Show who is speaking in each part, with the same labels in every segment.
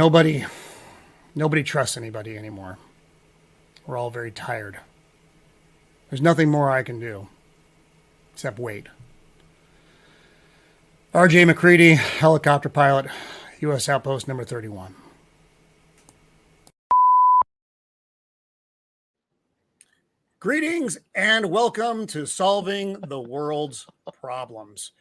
Speaker 1: Nobody trusts anybody anymore. We're all very tired. There's nothing more I can do except wait. R.J. McCready, helicopter pilot, U.S. Outpost number 31. Greetings and welcome to Solving the World's Problems.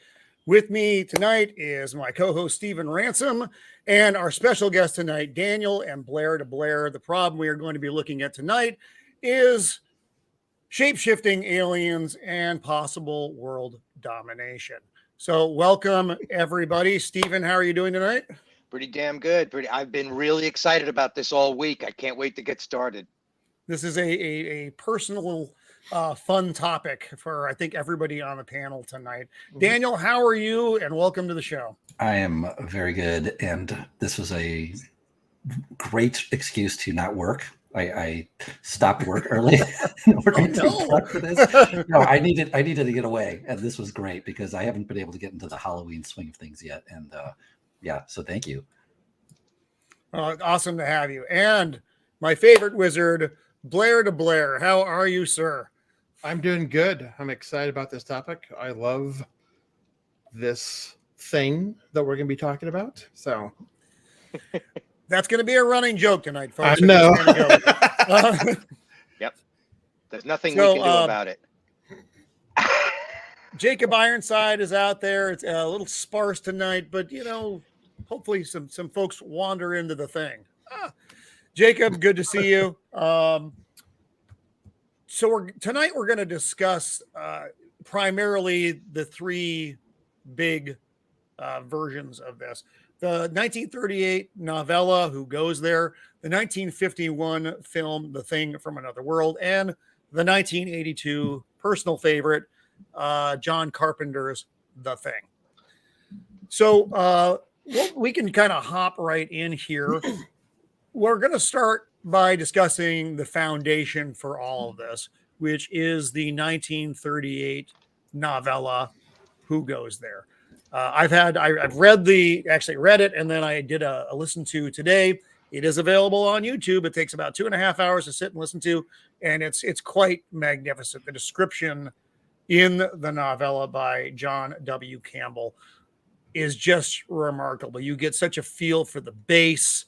Speaker 1: With me tonight is my co-host Stephen Ransom and our special guest tonight, Daniel and Blair de Blair. The problem we are going to be looking at tonight is shape-shifting aliens and possible world domination. So welcome everybody. Stephen, how are you doing tonight?
Speaker 2: Pretty damn good. I've been really excited about this all week. I can't wait to get started.
Speaker 1: This is a personal, fun topic for, I think, everybody on the panel tonight. Daniel, how are you? And welcome to the show.
Speaker 3: I am very good. And this was a great excuse to not work. I stopped work early in order to prep for this. No, I needed to get away. And this was great because I haven't been able to get into the Halloween swing of things yet. And so thank you.
Speaker 1: Awesome to have you. And my favorite wizard, Blair de Blair. How are you, sir?
Speaker 4: I'm doing good. I'm excited about this topic. I love this thing that we're going to be talking about. So
Speaker 1: that's going to be a running joke tonight, folks.
Speaker 4: I know.
Speaker 2: Yep. There's nothing we can do about it.
Speaker 1: Jacob Ironside is out there. It's a little sparse tonight, but hopefully some folks wander into the thing. Jacob, good to see you. Tonight we're going to discuss primarily the three big versions of this. The 1938 novella, Who Goes There? The 1951 film, The Thing from Another World, and the 1982 personal favorite, John Carpenter's The Thing. So we can kind of hop right in here. We're going to start by discussing the foundation for all of this, which is the 1938 novella, Who Goes There? I've read it, and then I did a listen to today. It is available on YouTube. It takes about 2.5 hours to sit and listen to, and it's quite magnificent. The description in the novella by John W. Campbell is just remarkable. You get such a feel for the base,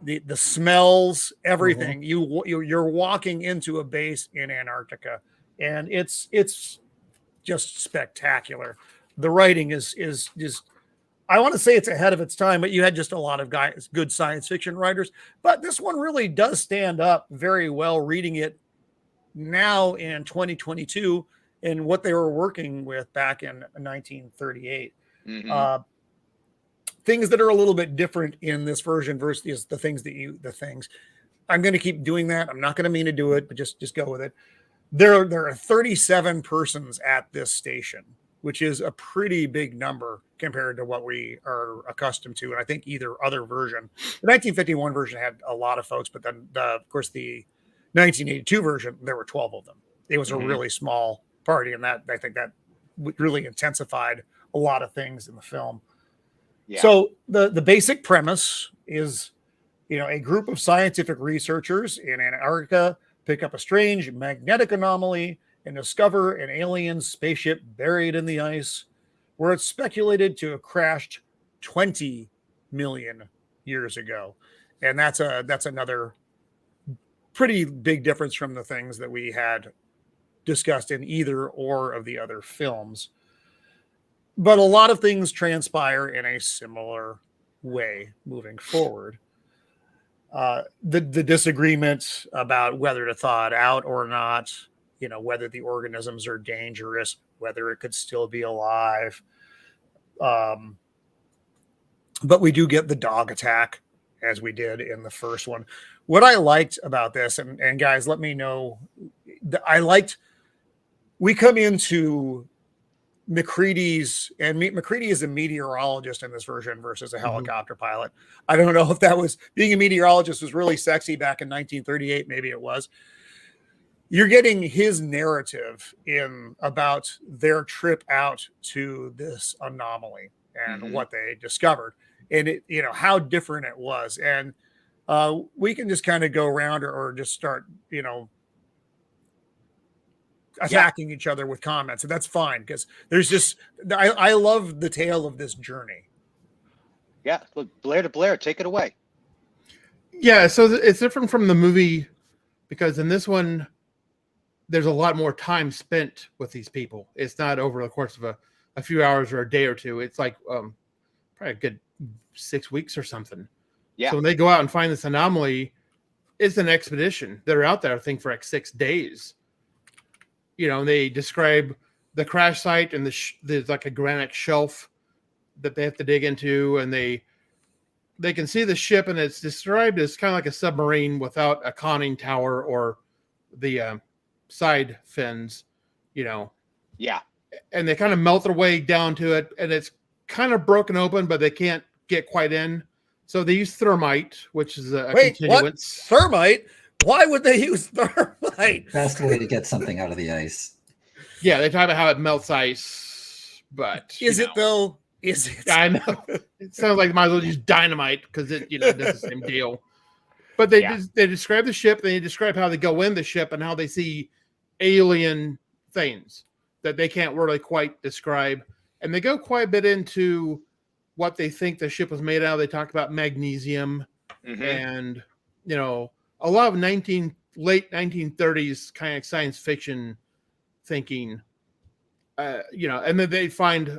Speaker 1: the smells, everything. You're walking into a base in Antarctica, and it's just spectacular. The writing is just, I want to say it's ahead of its time, but you had just a lot of good science fiction writers. But this one really does stand up very well reading it now in 2022 and what they were working with back in 1938. Mm-hmm. Things that are a little bit different in this version versus the things. I'm going to keep doing that. I'm not going to mean to do it, but just go with it. There are 37 persons at this station, which is a pretty big number compared to what we are accustomed to. And I think either other version, the 1951 version had a lot of folks, but then of course the 1982 version, there were 12 of them. It was a really small party. And I think that really intensified a lot of things in the film. Yeah. So the basic premise is, a group of scientific researchers in Antarctica pick up a strange magnetic anomaly and discover an alien spaceship buried in the ice, where it's speculated to have crashed 20 million years ago. And that's another pretty big difference from the things that we had discussed in either or of the other films. But a lot of things transpire in a similar way moving forward. The disagreement about whether to thaw it out or not, whether the organisms are dangerous, whether it could still be alive. But we do get the dog attack as we did in the first one. What I liked about this, and guys, let me know, we come into McCready is a meteorologist in this version versus a helicopter pilot. I don't know if that was, being a meteorologist was really sexy back in 1938. Maybe it was. You're getting his narrative about their trip out to this anomaly and what they discovered. and it, you know, how different it was. And we can just kind of go around or just start, you know, attacking each other with comments, and that's fine because there's just I love the tale of this journey.
Speaker 2: Yeah, look, Blair de Blair, take it away.
Speaker 4: Yeah, so it's different from the movie because in this one, there's a lot more time spent with these people. It's not over the course of a few hours or a day or two. It's like probably a good 6 weeks or something.
Speaker 2: Yeah.
Speaker 4: So when they go out and find this anomaly, it's an expedition. They're out there, I think, for like 6 days. You know, they describe the crash site, and there's like a granite shelf that they have to dig into, and they can see the ship, and it's described as kind of like a submarine without a conning tower or the side fins, you know.
Speaker 2: Yeah.
Speaker 4: And they kind of melt their way down to it, and it's kind of broken open, but they can't get quite in. So they use thermite, which is a continuance.
Speaker 1: What? Thermite? Why would they use thermite?
Speaker 3: Best way to get something out of the ice.
Speaker 4: Yeah, they talk about how it melts ice, but
Speaker 1: Is it though? Is it?
Speaker 4: I know. It sounds like they might as well use dynamite because it, you know, does the same deal. But they describe the ship, they describe how they go in the ship and how they see alien things that they can't really quite describe. And they go quite a bit into what they think the ship was made out of. They talk about magnesium and, you know, a lot of late 1930s kind of science fiction thinking, you know, and then they find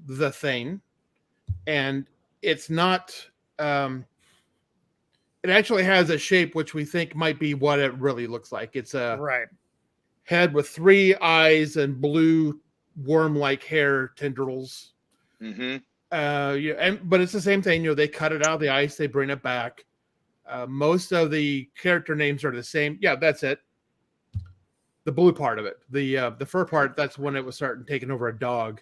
Speaker 4: the thing, and it's not, it actually has a shape which we think might be what it really looks like. It's a head with 3 eyes and blue worm-like hair tendrils. Yeah, but it's the same thing. You know, they cut it out of the ice, they bring it back. Most of the character names are the same. Yeah, that's it. The blue part of it, the fur part, that's when it was starting taking over a dog.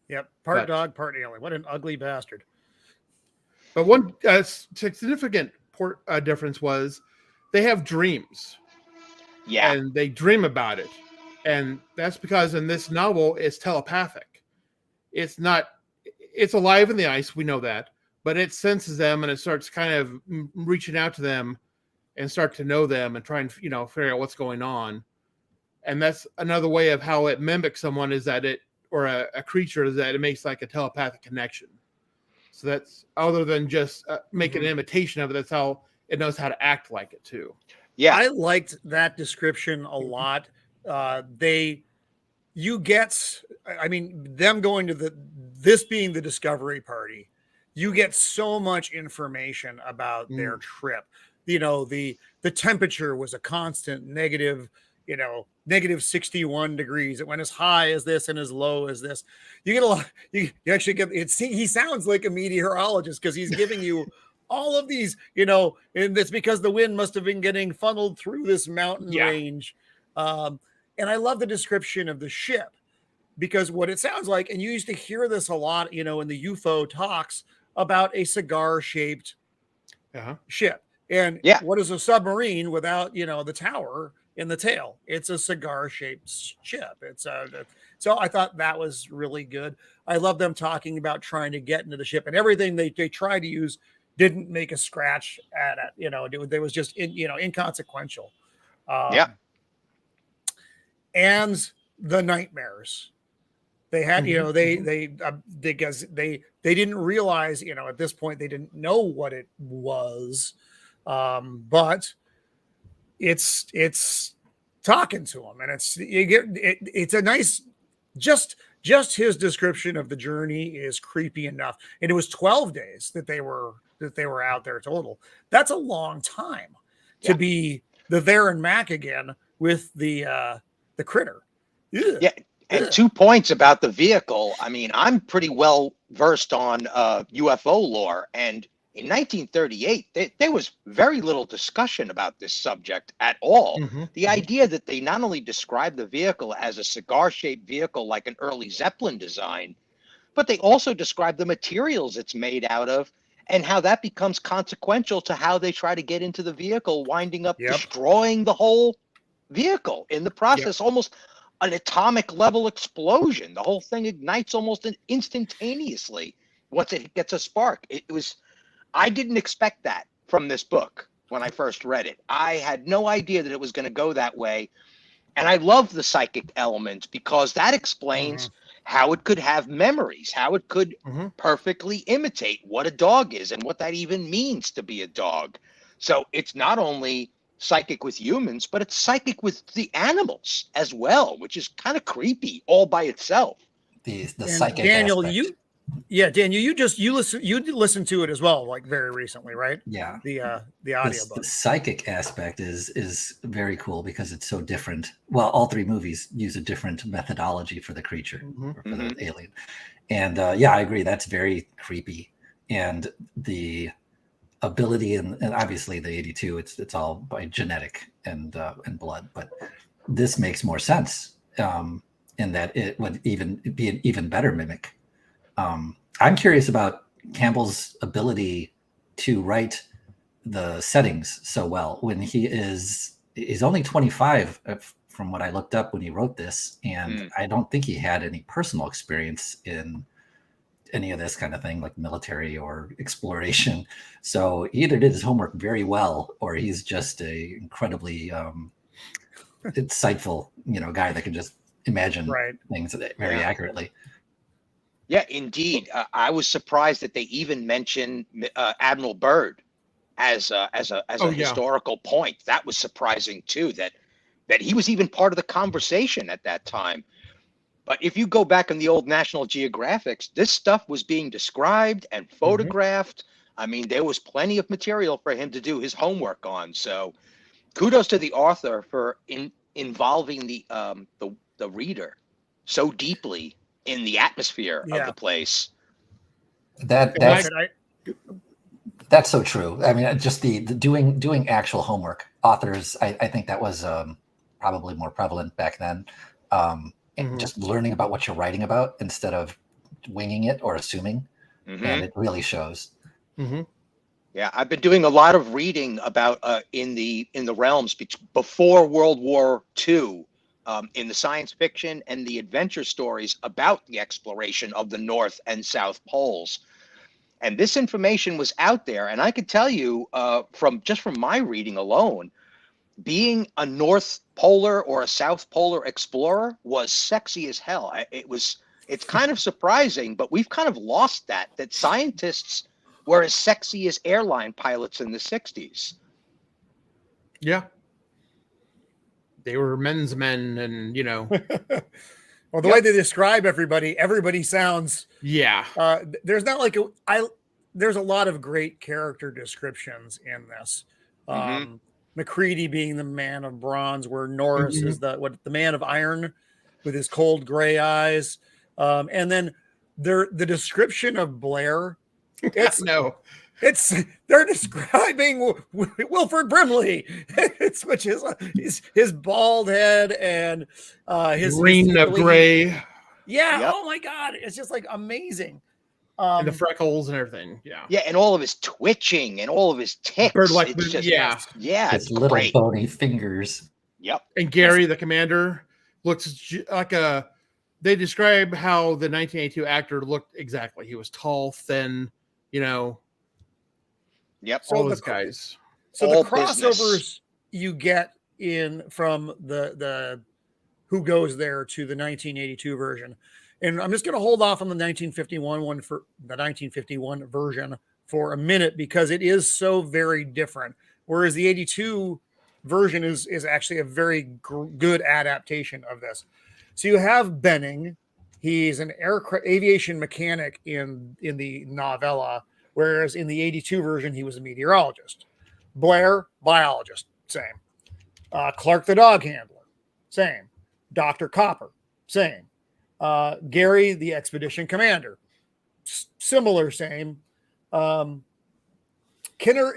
Speaker 1: Yep, part dog, part alien. What an ugly bastard.
Speaker 4: But one significant difference was they have dreams.
Speaker 2: Yeah.
Speaker 4: And they dream about it. And that's because in this novel, it's telepathic. It's not, it's alive in the ice, we know that, but it senses them and it starts kind of reaching out to them and start to know them and try and, you know, figure out what's going on. And that's another way of how it mimics someone, is that it, or a creature, is that it makes like a telepathic connection. So that's, other than just making an imitation of it, that's how it knows how to act like it too.
Speaker 2: Yeah.
Speaker 1: I liked that description a lot. You get, I mean, them going to this being the discovery party, you get so much information about their trip. You know, the temperature was a constant negative, you know, negative 61 degrees. It went as high as this and as low as this. You get a lot, you actually get it. He sounds like a meteorologist because he's giving you all of these, you know, and it's because the wind must have been getting funneled through this mountain range. And I love the description of the ship, because what it sounds like, and you used to hear this a lot, you know, in the UFO talks about a cigar-shaped ship. And what is a submarine without, you know, the tower in the tail? It's a cigar-shaped ship. It's so I thought that was really good. I love them talking about trying to get into the ship, and everything they tried to use didn't make a scratch at it. You know, there was just inconsequential. And the nightmares they had, you know, because they didn't realize, you know, at this point they didn't know what it was, but it's talking to them, and it's a nice, just his description of the journey is creepy enough. And it was 12 days that they were out there total. That's a long time to be there and back again with the critter. Ugh.
Speaker 2: Yeah. And 2 points about the vehicle. I mean, I'm pretty well versed on UFO lore, and in 1938, there was very little discussion about this subject at all. The idea that they not only described the vehicle as a cigar-shaped vehicle like an early Zeppelin design, but they also described the materials it's made out of and how that becomes consequential to how they try to get into the vehicle, winding up destroying the whole vehicle in the process. Almost an atomic level explosion. The whole thing ignites almost instantaneously once it gets a spark. It was, I didn't expect that from this book when I first read it. I had no idea that it was going to go that way. And I love the psychic element because that explains how it could have memories, how it could perfectly imitate what a dog is and what that even means to be a dog. So it's not only psychic with humans, but it's psychic with the animals as well, which is kind of creepy all by itself.
Speaker 3: The
Speaker 1: And
Speaker 3: psychic
Speaker 1: Daniel,
Speaker 3: aspect.
Speaker 1: Daniel, you listened to it as well, like very recently, right?
Speaker 3: Yeah.
Speaker 1: The
Speaker 3: The
Speaker 1: audiobook.
Speaker 3: psychic aspect is very cool because it's so different. Well, all three movies use a different methodology for the creature, or for the alien. And yeah, I agree. That's very creepy. And the ability, and obviously the 82, it's all by genetic and blood, but this makes more sense in that it would even be an even better mimic. I'm curious about Campbell's ability to write the settings so well when he's only 25 from what I looked up when he wrote this, and I don't think he had any personal experience in any of this kind of thing like military or exploration. So he either did his homework very well, or he's just a incredibly insightful, guy that can just imagine things very accurately.
Speaker 2: Yeah, indeed. I was surprised that they even mentioned Admiral Byrd as a historical point. That was surprising too. That he was even part of the conversation at that time. But if you go back in the old National Geographics, this stuff was being described and photographed. I mean, there was plenty of material for him to do his homework on. So, kudos to the author for involving the reader so deeply in the atmosphere of the place.
Speaker 3: That's so true. I mean, just the doing actual homework. Authors, I think that was probably more prevalent back then. And just learning about what you're writing about instead of winging it or assuming, and it really shows.
Speaker 2: Yeah, I've been doing a lot of reading about in the realms before World War II, in the science fiction and the adventure stories about the exploration of the North and South Poles. And this information was out there, and I could tell you from my reading alone, being a North Polar or a South Polar explorer was sexy as hell. It's kind of surprising, but we've kind of lost that scientists were as sexy as airline pilots in the 60s.
Speaker 4: Yeah. They were men's men, and
Speaker 1: well, the way they describe everybody sounds there's not like there's a lot of great character descriptions in this. McCready being the man of bronze, where Norris is the man of iron with his cold gray eyes. And then the description of Blair, they're describing Wilford Brimley, which is his bald head and his
Speaker 4: green of gray.
Speaker 1: Yeah. Yep. Oh my God. It's just like amazing.
Speaker 4: And the freckles and everything. Yeah.
Speaker 2: Yeah. And all of his twitching and all of his ticks.
Speaker 4: Bird-like.
Speaker 2: Yeah.
Speaker 3: His little bony fingers.
Speaker 2: Yep.
Speaker 4: And Gary, the commander, looks like they describe how the 1982 actor looked exactly. He was tall, thin,
Speaker 2: Yep.
Speaker 4: All those guys.
Speaker 1: So the crossovers you get from the Who Goes There to the 1982 version. And I'm just going to hold off on the 1951 version for a minute because it is so very different. Whereas the 82 version is actually a very good adaptation of this. So you have Benning. He's an aviation mechanic in the novella, whereas in the 82 version, he was a meteorologist. Blair, biologist, same. Clark, the dog handler, same. Dr. Copper, same. Gary, the expedition commander, similar, same. Kinner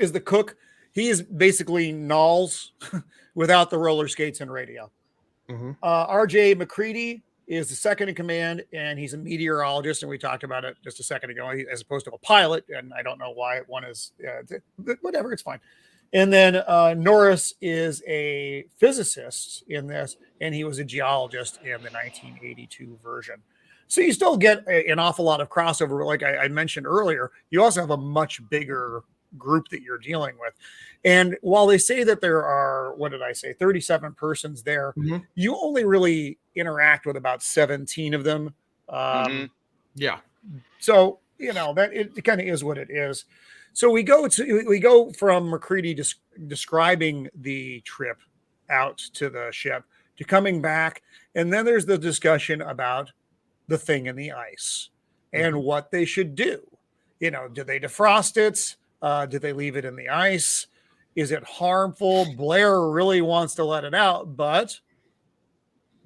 Speaker 1: is the cook. He is basically Knowles without the roller skates and radio. R.J. McCready is the second in command, and he's a meteorologist, and we talked about it just a second ago, as opposed to a pilot, and I don't know why one is, whatever, it's fine. And then Norris is a physicist in this, and he was a geologist in the 1982 version. So you still get an awful lot of crossover. Like I mentioned earlier, you also have a much bigger group that you're dealing with. And while they say that there are, what did I say, 37 persons there, you only really interact with about 17 of them.
Speaker 4: Yeah.
Speaker 1: So, that it kind of is what it is. So we go from McCready describing the trip out to the ship to coming back. And then there's the discussion about the thing in the ice and what they should do. Do they defrost it? Do they leave it in the ice? Is it harmful? Blair really wants to let it out, but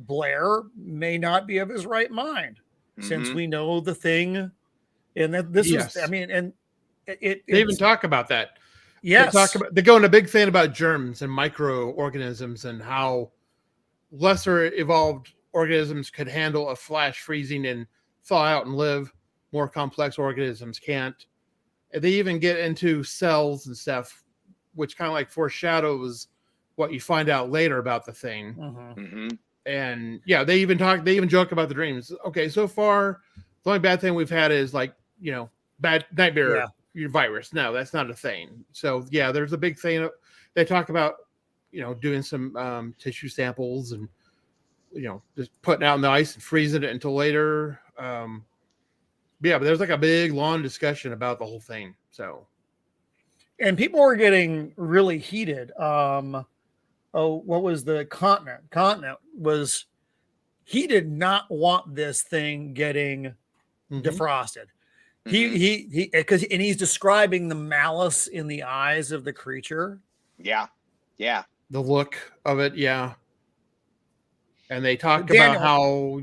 Speaker 1: Blair may not be of his right mind since we know the thing. And that this is, I mean, and they
Speaker 4: even talk about that.
Speaker 1: Yes.
Speaker 4: They go into a big thing about germs and microorganisms and how lesser evolved organisms could handle a flash freezing and thaw out and live. More complex organisms can't. And they even get into cells and stuff, which kind of like foreshadows what you find out later about the thing. And yeah, they even joke about the dreams. Okay, so far, the only bad thing we've had is like, bad nightmare virus. No, that's not a thing. So yeah, there's a big thing. They talk about, doing some tissue samples and, just putting out in the ice and freezing it until later. But there's like a big long discussion about the whole thing. So,
Speaker 1: and people were getting really heated. What was the continent? Continent was, he did not want this thing getting defrosted. Because he's describing the malice in the eyes of the creature.
Speaker 2: Yeah.
Speaker 4: The look of it. Yeah. And they talk about how,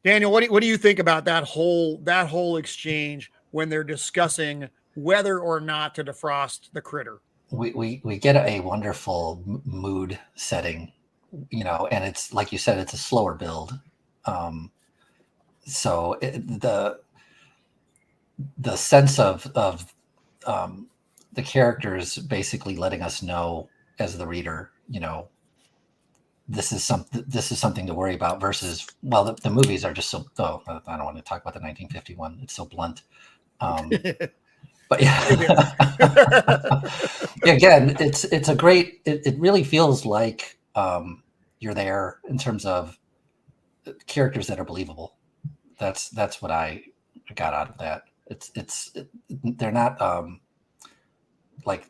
Speaker 1: Daniel, what do you think about that whole exchange when they're discussing whether or not to defrost the critter?
Speaker 3: We get a wonderful mood setting, and it's like you said, it's a slower build. So the sense of the characters basically letting us know as the reader, this is something to worry about versus, well, the movies are just so, I don't want to talk about the 1951. It's so blunt. But yeah, again, it's a great, it really feels like you're there in terms of characters that are believable. That's what I got out of that. They're not like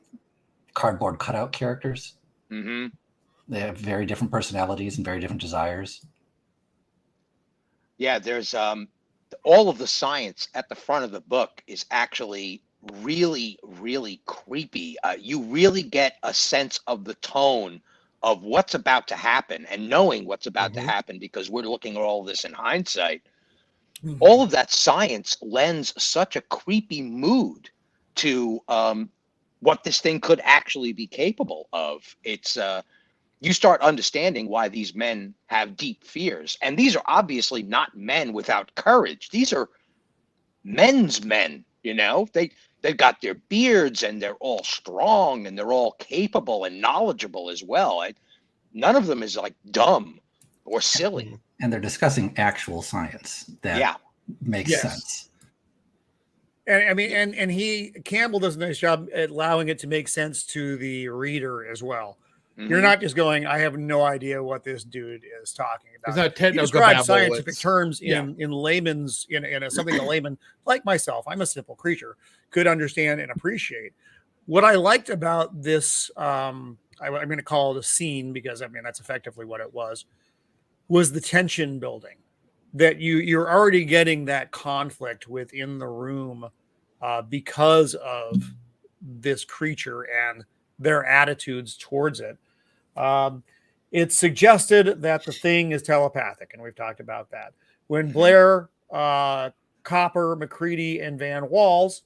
Speaker 3: cardboard cutout characters. They have very different personalities and very different desires.
Speaker 2: Yeah, there's all of the science at the front of the book is actually really, really creepy. You really get a sense of the tone of what's about to happen and knowing what's about to happen because we're looking at all this in hindsight. All of that science lends such a creepy mood to what this thing could actually be capable of. It's you start understanding why these men have deep fears. And these are obviously not men without courage. These are men's men, they've got their beards and they're all strong and they're all capable and knowledgeable as well. None of them is like dumb or silly.
Speaker 3: And they're discussing actual science that makes sense.
Speaker 1: And I mean, and Campbell does a nice job at allowing it to make sense to the reader as well. You're not just going, I have no idea what this dude is talking about.
Speaker 4: It's not technical.
Speaker 1: He describes scientific terms in layman's, in something a layman like myself, I'm a simple creature, could understand and appreciate. What I liked about this, I'm going to call it a scene because I mean that's effectively what it was the tension building. That you're already getting that conflict within the room because of this creature and their attitudes towards it. It's suggested that the thing is telepathic, and we've talked about that. When Blair, Copper, McCready, and Van Walls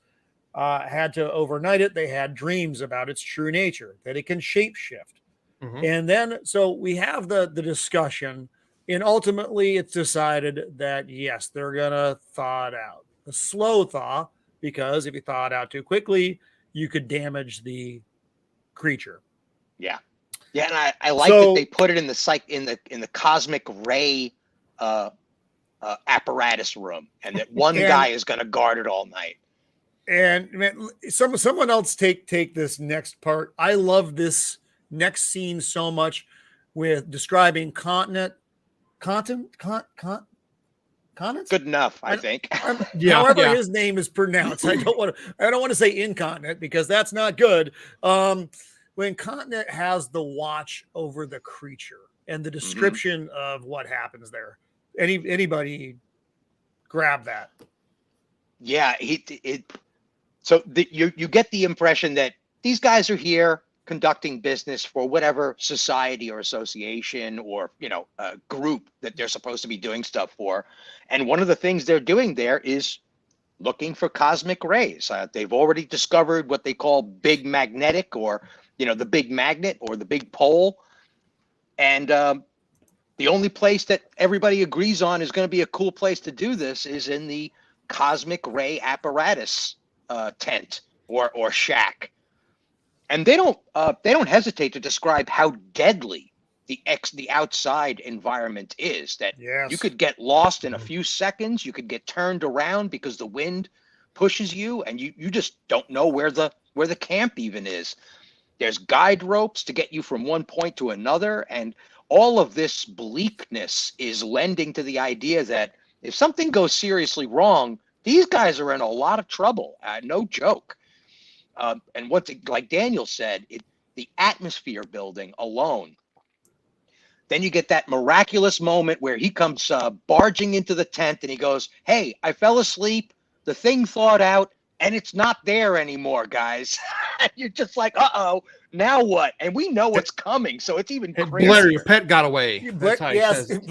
Speaker 1: had to overnight it, they had dreams about its true nature, that it can shapeshift. And then, so we have the discussion, and ultimately it's decided that, yes, they're going to thaw it out. A slow thaw, because if you thaw it out too quickly, you could damage the creature.
Speaker 2: Yeah, and I like that they put it in the cosmic ray apparatus room, and that one guy is going to guard it all night.
Speaker 1: And man, someone else take this next part. I love this next scene so much with describing continent.
Speaker 2: Good enough, I think.
Speaker 1: However his name is pronounced. I don't want to say incontinent because that's not good. When continent has the watch over the creature and the description of what happens there. Anybody grab that?
Speaker 2: Yeah, so you get the impression that these guys are here conducting business for whatever society or association or group that they're supposed to be doing stuff for, and one of the things they're doing there is looking for cosmic rays. They've already discovered what they call big magnetic, or the big magnet or the big pole, and the only place that everybody agrees on is going to be a cool place to do this is in the cosmic ray apparatus tent or shack. And they don't hesitate to describe how deadly the outside environment is. That you could get lost in a few seconds. You could get turned around because the wind pushes you, and you just don't know where the camp even is. There's guide ropes to get you from one point to another, and all of this bleakness is lending to the idea that if something goes seriously wrong, these guys are in a lot of trouble. No joke. And like Daniel said, the atmosphere building alone. Then you get that miraculous moment where he comes barging into the tent and he goes, "Hey, I fell asleep. The thing thawed out and it's not there anymore, guys." You're just like, uh-oh, now what? And we know what's coming, so it's even crazier.
Speaker 4: Blair, your pet got away. That's how he says it.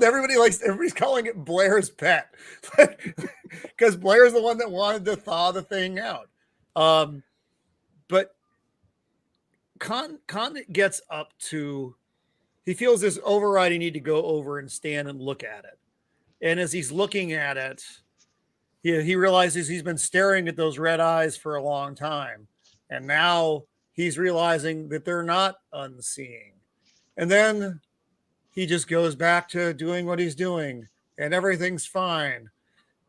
Speaker 1: Everybody's calling it Blair's pet because Blair's the one that wanted to thaw the thing out. But Con gets up to, he feels this overriding need to go over and stand and look at it. And as he's looking at it, he realizes he's been staring at those red eyes for a long time. And now he's realizing that they're not unseeing. And then he just goes back to doing what he's doing and everything's fine.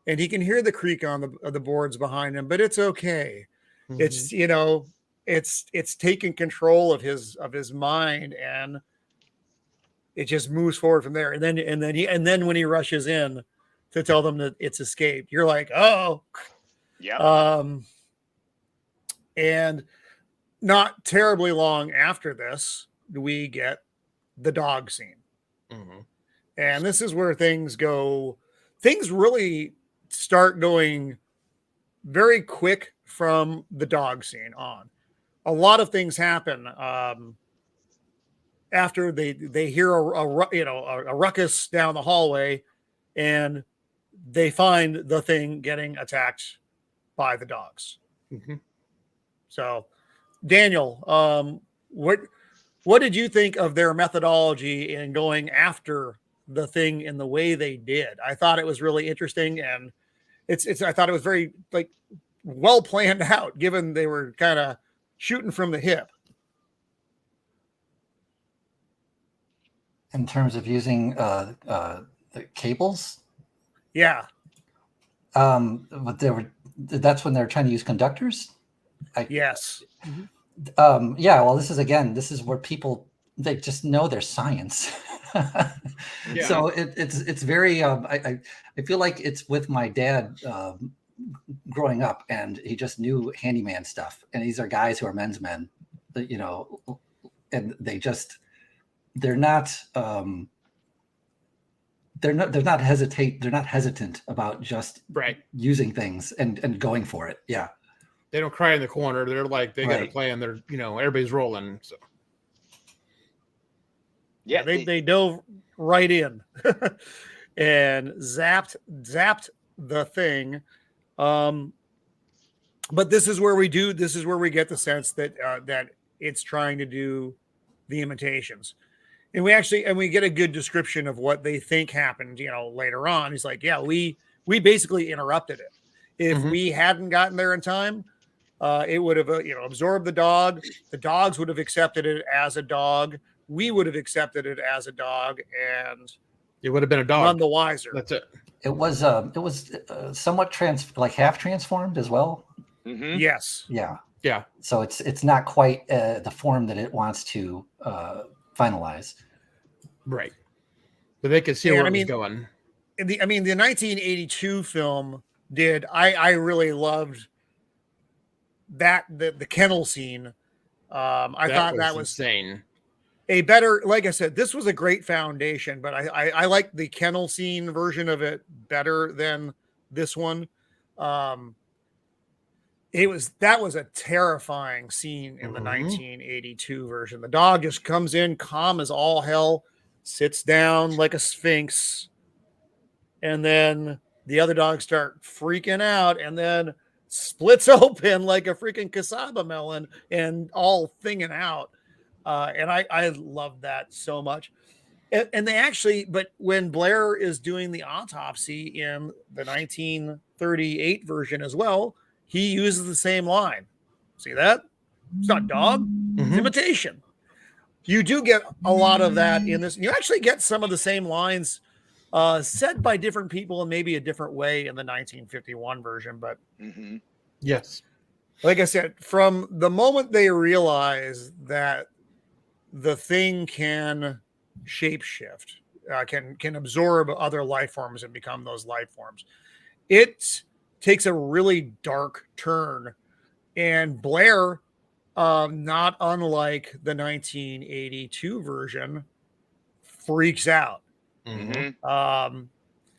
Speaker 1: And he can hear the creak on the boards behind him, but it's okay. Mm-hmm. It's taking control of his mind, and it just moves forward from there. And then when he rushes in to tell them that it's escaped, you're like, oh, yeah. And not terribly long after this, we get the dog scene. Mm-hmm. And this is where things really start going very quick from the dog scene on. A lot of things happen after they hear a ruckus down the hallway, and they find the thing getting attacked by the dogs. Mm-hmm. So, Daniel, what did you think of their methodology in going after the thing in the way they did? I thought it was really interesting, and I thought it was very well planned out, given they were kind of shooting from the hip.
Speaker 3: In terms of using the cables,
Speaker 1: yeah.
Speaker 3: But that's when they're trying to use conductors.
Speaker 1: Yes.
Speaker 3: Yeah. Well, this is where people, they just know their science. Yeah. So it's very. I feel like it's with my dad growing up, and he just knew handyman stuff. And these are guys who are men's men, and they're not hesitant about just using things and going for it. Yeah.
Speaker 4: They don't cry in the corner. They're like, they got a plan. They're, everybody's rolling. So
Speaker 1: yeah, they dove right in and zapped the thing. But this is where we get the sense that it's trying to do the imitations. And we get a good description of what they think happened, later on. He's like, yeah, we basically interrupted it. If we hadn't gotten there in time, it would have, absorbed the dog. The dogs would have accepted it as a dog. We would have accepted it as a dog. And,
Speaker 4: It would have been a dog.
Speaker 1: none the wiser.
Speaker 4: That's it.
Speaker 3: It was somewhat half transformed as well.
Speaker 2: Mhm.
Speaker 1: Yes.
Speaker 3: Yeah. So it's not quite the form that it wants to finalize.
Speaker 4: Right. But they could see where it was going.
Speaker 1: The 1982 film did. I really loved that the kennel scene. I thought that was
Speaker 4: insane.
Speaker 1: A better, like I said, this was a great foundation, but I like the kennel scene version of it better than this one. That was a terrifying scene in the 1982 version. The dog just comes in calm as all hell, sits down like a sphinx, and then the other dogs start freaking out, and then splits open like a freaking cassava melon and all thinging out. And I love that so much. And they actually, but when Blair is doing the autopsy in the 1938 version as well, he uses the same line. See that? It's not dog, it's imitation. You do get a lot of that in this. You actually get some of the same lines said by different people and maybe a different way in the 1951 version. But
Speaker 4: yes,
Speaker 1: like I said, from the moment they realize that the thing can shapeshift, can absorb other life forms and become those life forms, it takes a really dark turn. And Blair, not unlike the 1982 version, freaks out.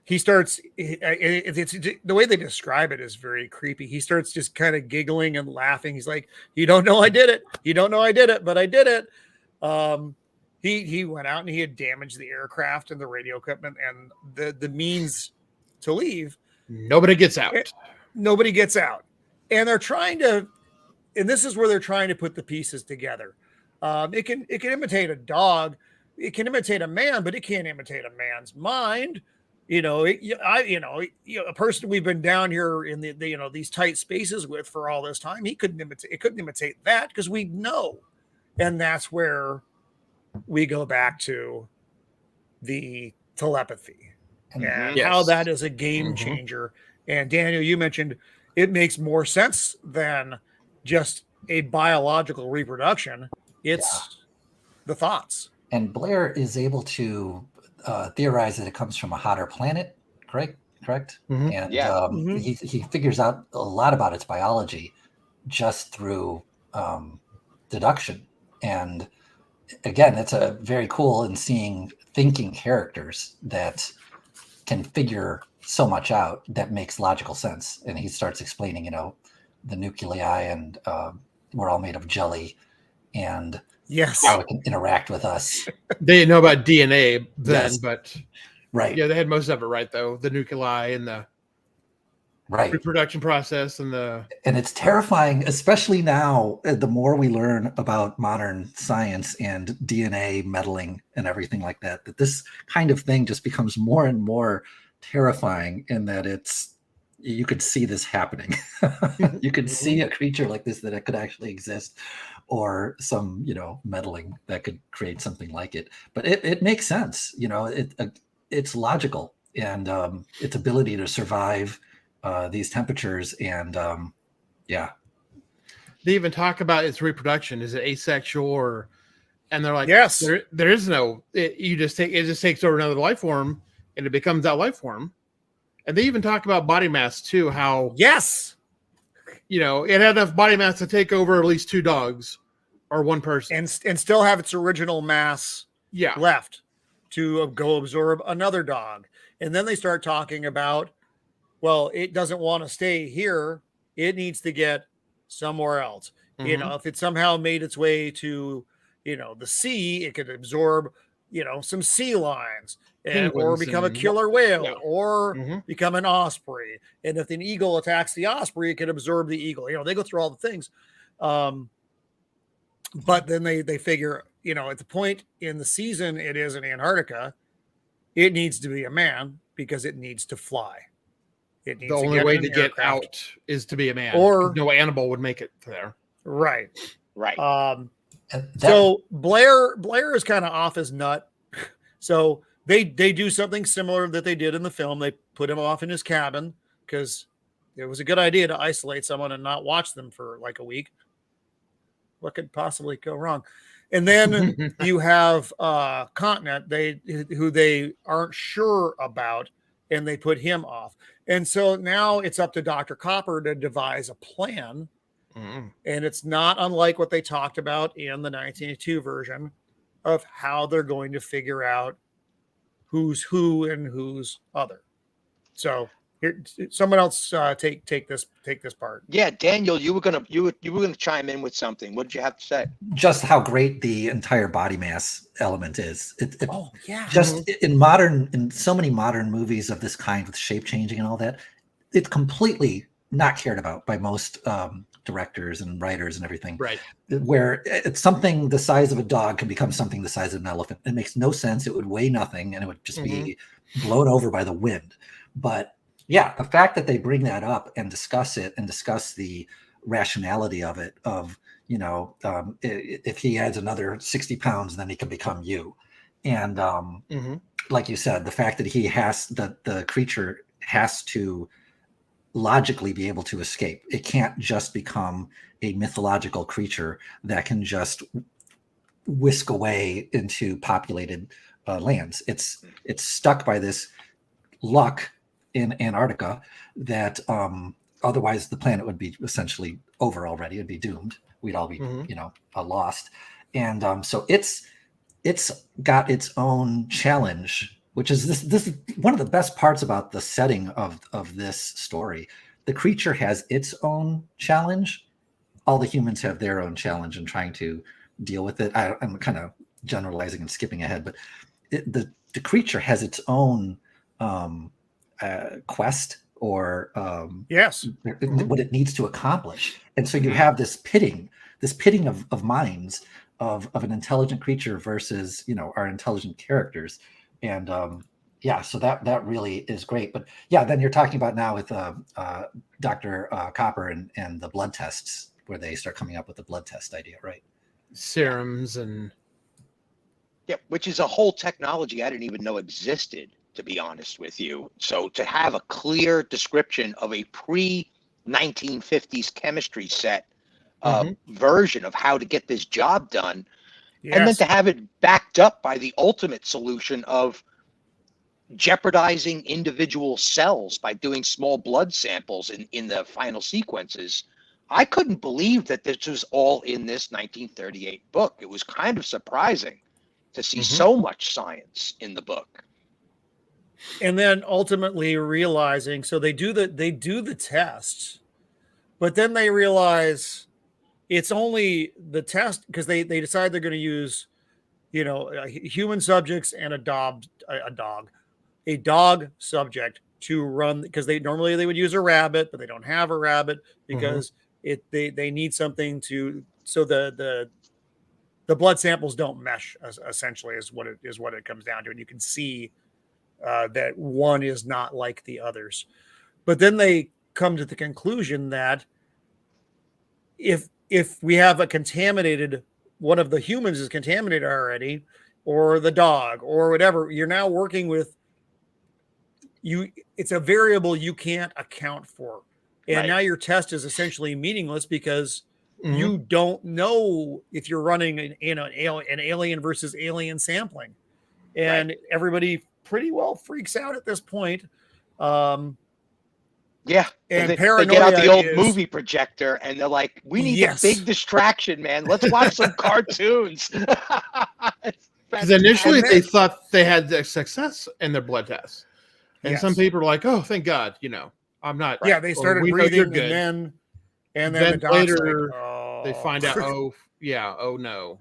Speaker 1: He starts, it's the way they describe it is very creepy. He starts just kind of giggling and laughing. He's like, "You don't know I did it. You don't know I did it, but I did it." He went out and he had damaged the aircraft and the radio equipment and the means to leave.
Speaker 4: Nobody gets out.
Speaker 1: Nobody gets out. And they're trying to, and this is where they're trying to put the pieces together. It can imitate a dog. It can imitate a man, but it can't imitate a man's mind. A person we've been down here in the these tight spaces with for all this time, it couldn't imitate that because we know. And that's where we go back to the telepathy and how that is a game changer. And Daniel, you mentioned it makes more sense than just a biological reproduction. It's the thoughts.
Speaker 3: And Blair is able to theorize that it comes from a hotter planet, correct? And he figures out a lot about its biology just through deduction. And again, it's a very cool in seeing thinking characters that can figure so much out that makes logical sense. And he starts explaining, the nuclei and we're all made of jelly and how it can interact with us.
Speaker 4: They didn't know about DNA then,
Speaker 3: Yes.
Speaker 4: but
Speaker 3: right.
Speaker 4: Yeah, they had most of it right though. The nuclei and the reproduction process and
Speaker 3: it's terrifying, especially now, the more we learn about modern science and DNA meddling and everything like that this kind of thing just becomes more and more terrifying in that you could see this happening. You could see a creature like this, that it could actually exist, or some, meddling that could create something like it. But it makes sense. It's logical, and its ability to survive these temperatures. And they
Speaker 4: even talk about its reproduction. Is it asexual and they're like,
Speaker 1: yes,
Speaker 4: there is no, it just takes over another life form and it becomes that life form. And they even talk about body mass too, how it had enough body mass to take over at least 2 dogs or 1 person
Speaker 1: and still have its original mass left to go absorb another dog. And then they start talking about, well, it doesn't want to stay here. It needs to get somewhere else. If it somehow made its way to, the sea, it could absorb, some sea lions or become a killer whale or become an osprey. And if an eagle attacks the osprey, it can absorb the eagle. They go through all the things. But then they figure, at the point in the season it is in Antarctica, it needs to be a man because it needs to fly.
Speaker 4: The only way to get out is to be a man,
Speaker 1: or
Speaker 4: no animal would make it there.
Speaker 1: Right.
Speaker 2: Right.
Speaker 1: So Blair is kind of off his nut. So they do something similar that they did in the film. They put him off in his cabin because it was a good idea to isolate someone and not watch them for like a week. What could possibly go wrong? And then you have Continent, who they aren't sure about, and they put him off. And so now it's up to Dr. Copper to devise a plan. And it's not unlike what they talked about in the 1982 version of how they're going to figure out who's who and who's other. So here, someone else take this part.
Speaker 2: Yeah, Daniel, you were gonna chime in with something. What did you have to say?
Speaker 3: Just how great the entire body mass element is.
Speaker 1: Oh yeah.
Speaker 3: Just in so many modern movies of this kind with shape changing and all that, it's completely not cared about by most directors and writers and everything.
Speaker 4: Right.
Speaker 3: Where it's something the size of a dog can become something the size of an elephant. It makes no sense. It would weigh nothing and it would just be blown over by the wind. But yeah, the fact that they bring that up and discuss it and discuss the rationality of it, of, you know, if he adds another 60 pounds, then he can become you. And like you said, the fact that the creature has to logically be able to escape. It can't just become a mythological creature that can just whisk away into populated lands. It's stuck by this luck in Antarctica that otherwise the planet would be essentially over already. It'd be doomed. We'd all be, lost. And so it's got its own challenge, which is this is one of the best parts about the setting of this story. The creature has its own challenge. All the humans have their own challenge in trying to deal with it. I'm kind of generalizing and skipping ahead, but the creature has its own quest or what it needs to accomplish. And so you have this pitting of minds of an intelligent creature versus, our intelligent characters. And so that really is great. But yeah, then you're talking about now with Dr. Copper and the blood tests, where they start coming up with the blood test idea, right?
Speaker 4: Serums and
Speaker 2: which is a whole technology I didn't even know existed, to be honest with you. So to have a clear description of a pre-1950s chemistry set version of how to get this job done, and then to have it backed up by the ultimate solution of jeopardizing individual cells by doing small blood samples in the final sequences. I couldn't believe that this was all in this 1938 book. It was kind of surprising to see so much science in the book.
Speaker 1: And then ultimately realizing, so they do the test, but then they realize it's only the test because they decide they're going to use, human subjects and a dog subject to run, because they would use a rabbit, but they don't have a rabbit because they need something so the blood samples don't mesh, essentially is what it comes down to. And you can see that one is not like the others. But then they come to the conclusion that if we have one of the humans is contaminated already, or the dog or whatever, you're now working with it's a variable you can't account for. And now your test is essentially meaningless because you don't know if you're running an alien versus alien sampling. And everybody pretty well freaks out at this point. And
Speaker 2: they
Speaker 1: paranoia
Speaker 2: get out the old movie projector and they're like, we need a big distraction, man. Let's watch some cartoons.
Speaker 4: Because initially they thought they had the success in their blood tests. And some people are like, oh, thank God, I'm not.
Speaker 1: Yeah, they started breathing and then the
Speaker 4: later they find out, oh no.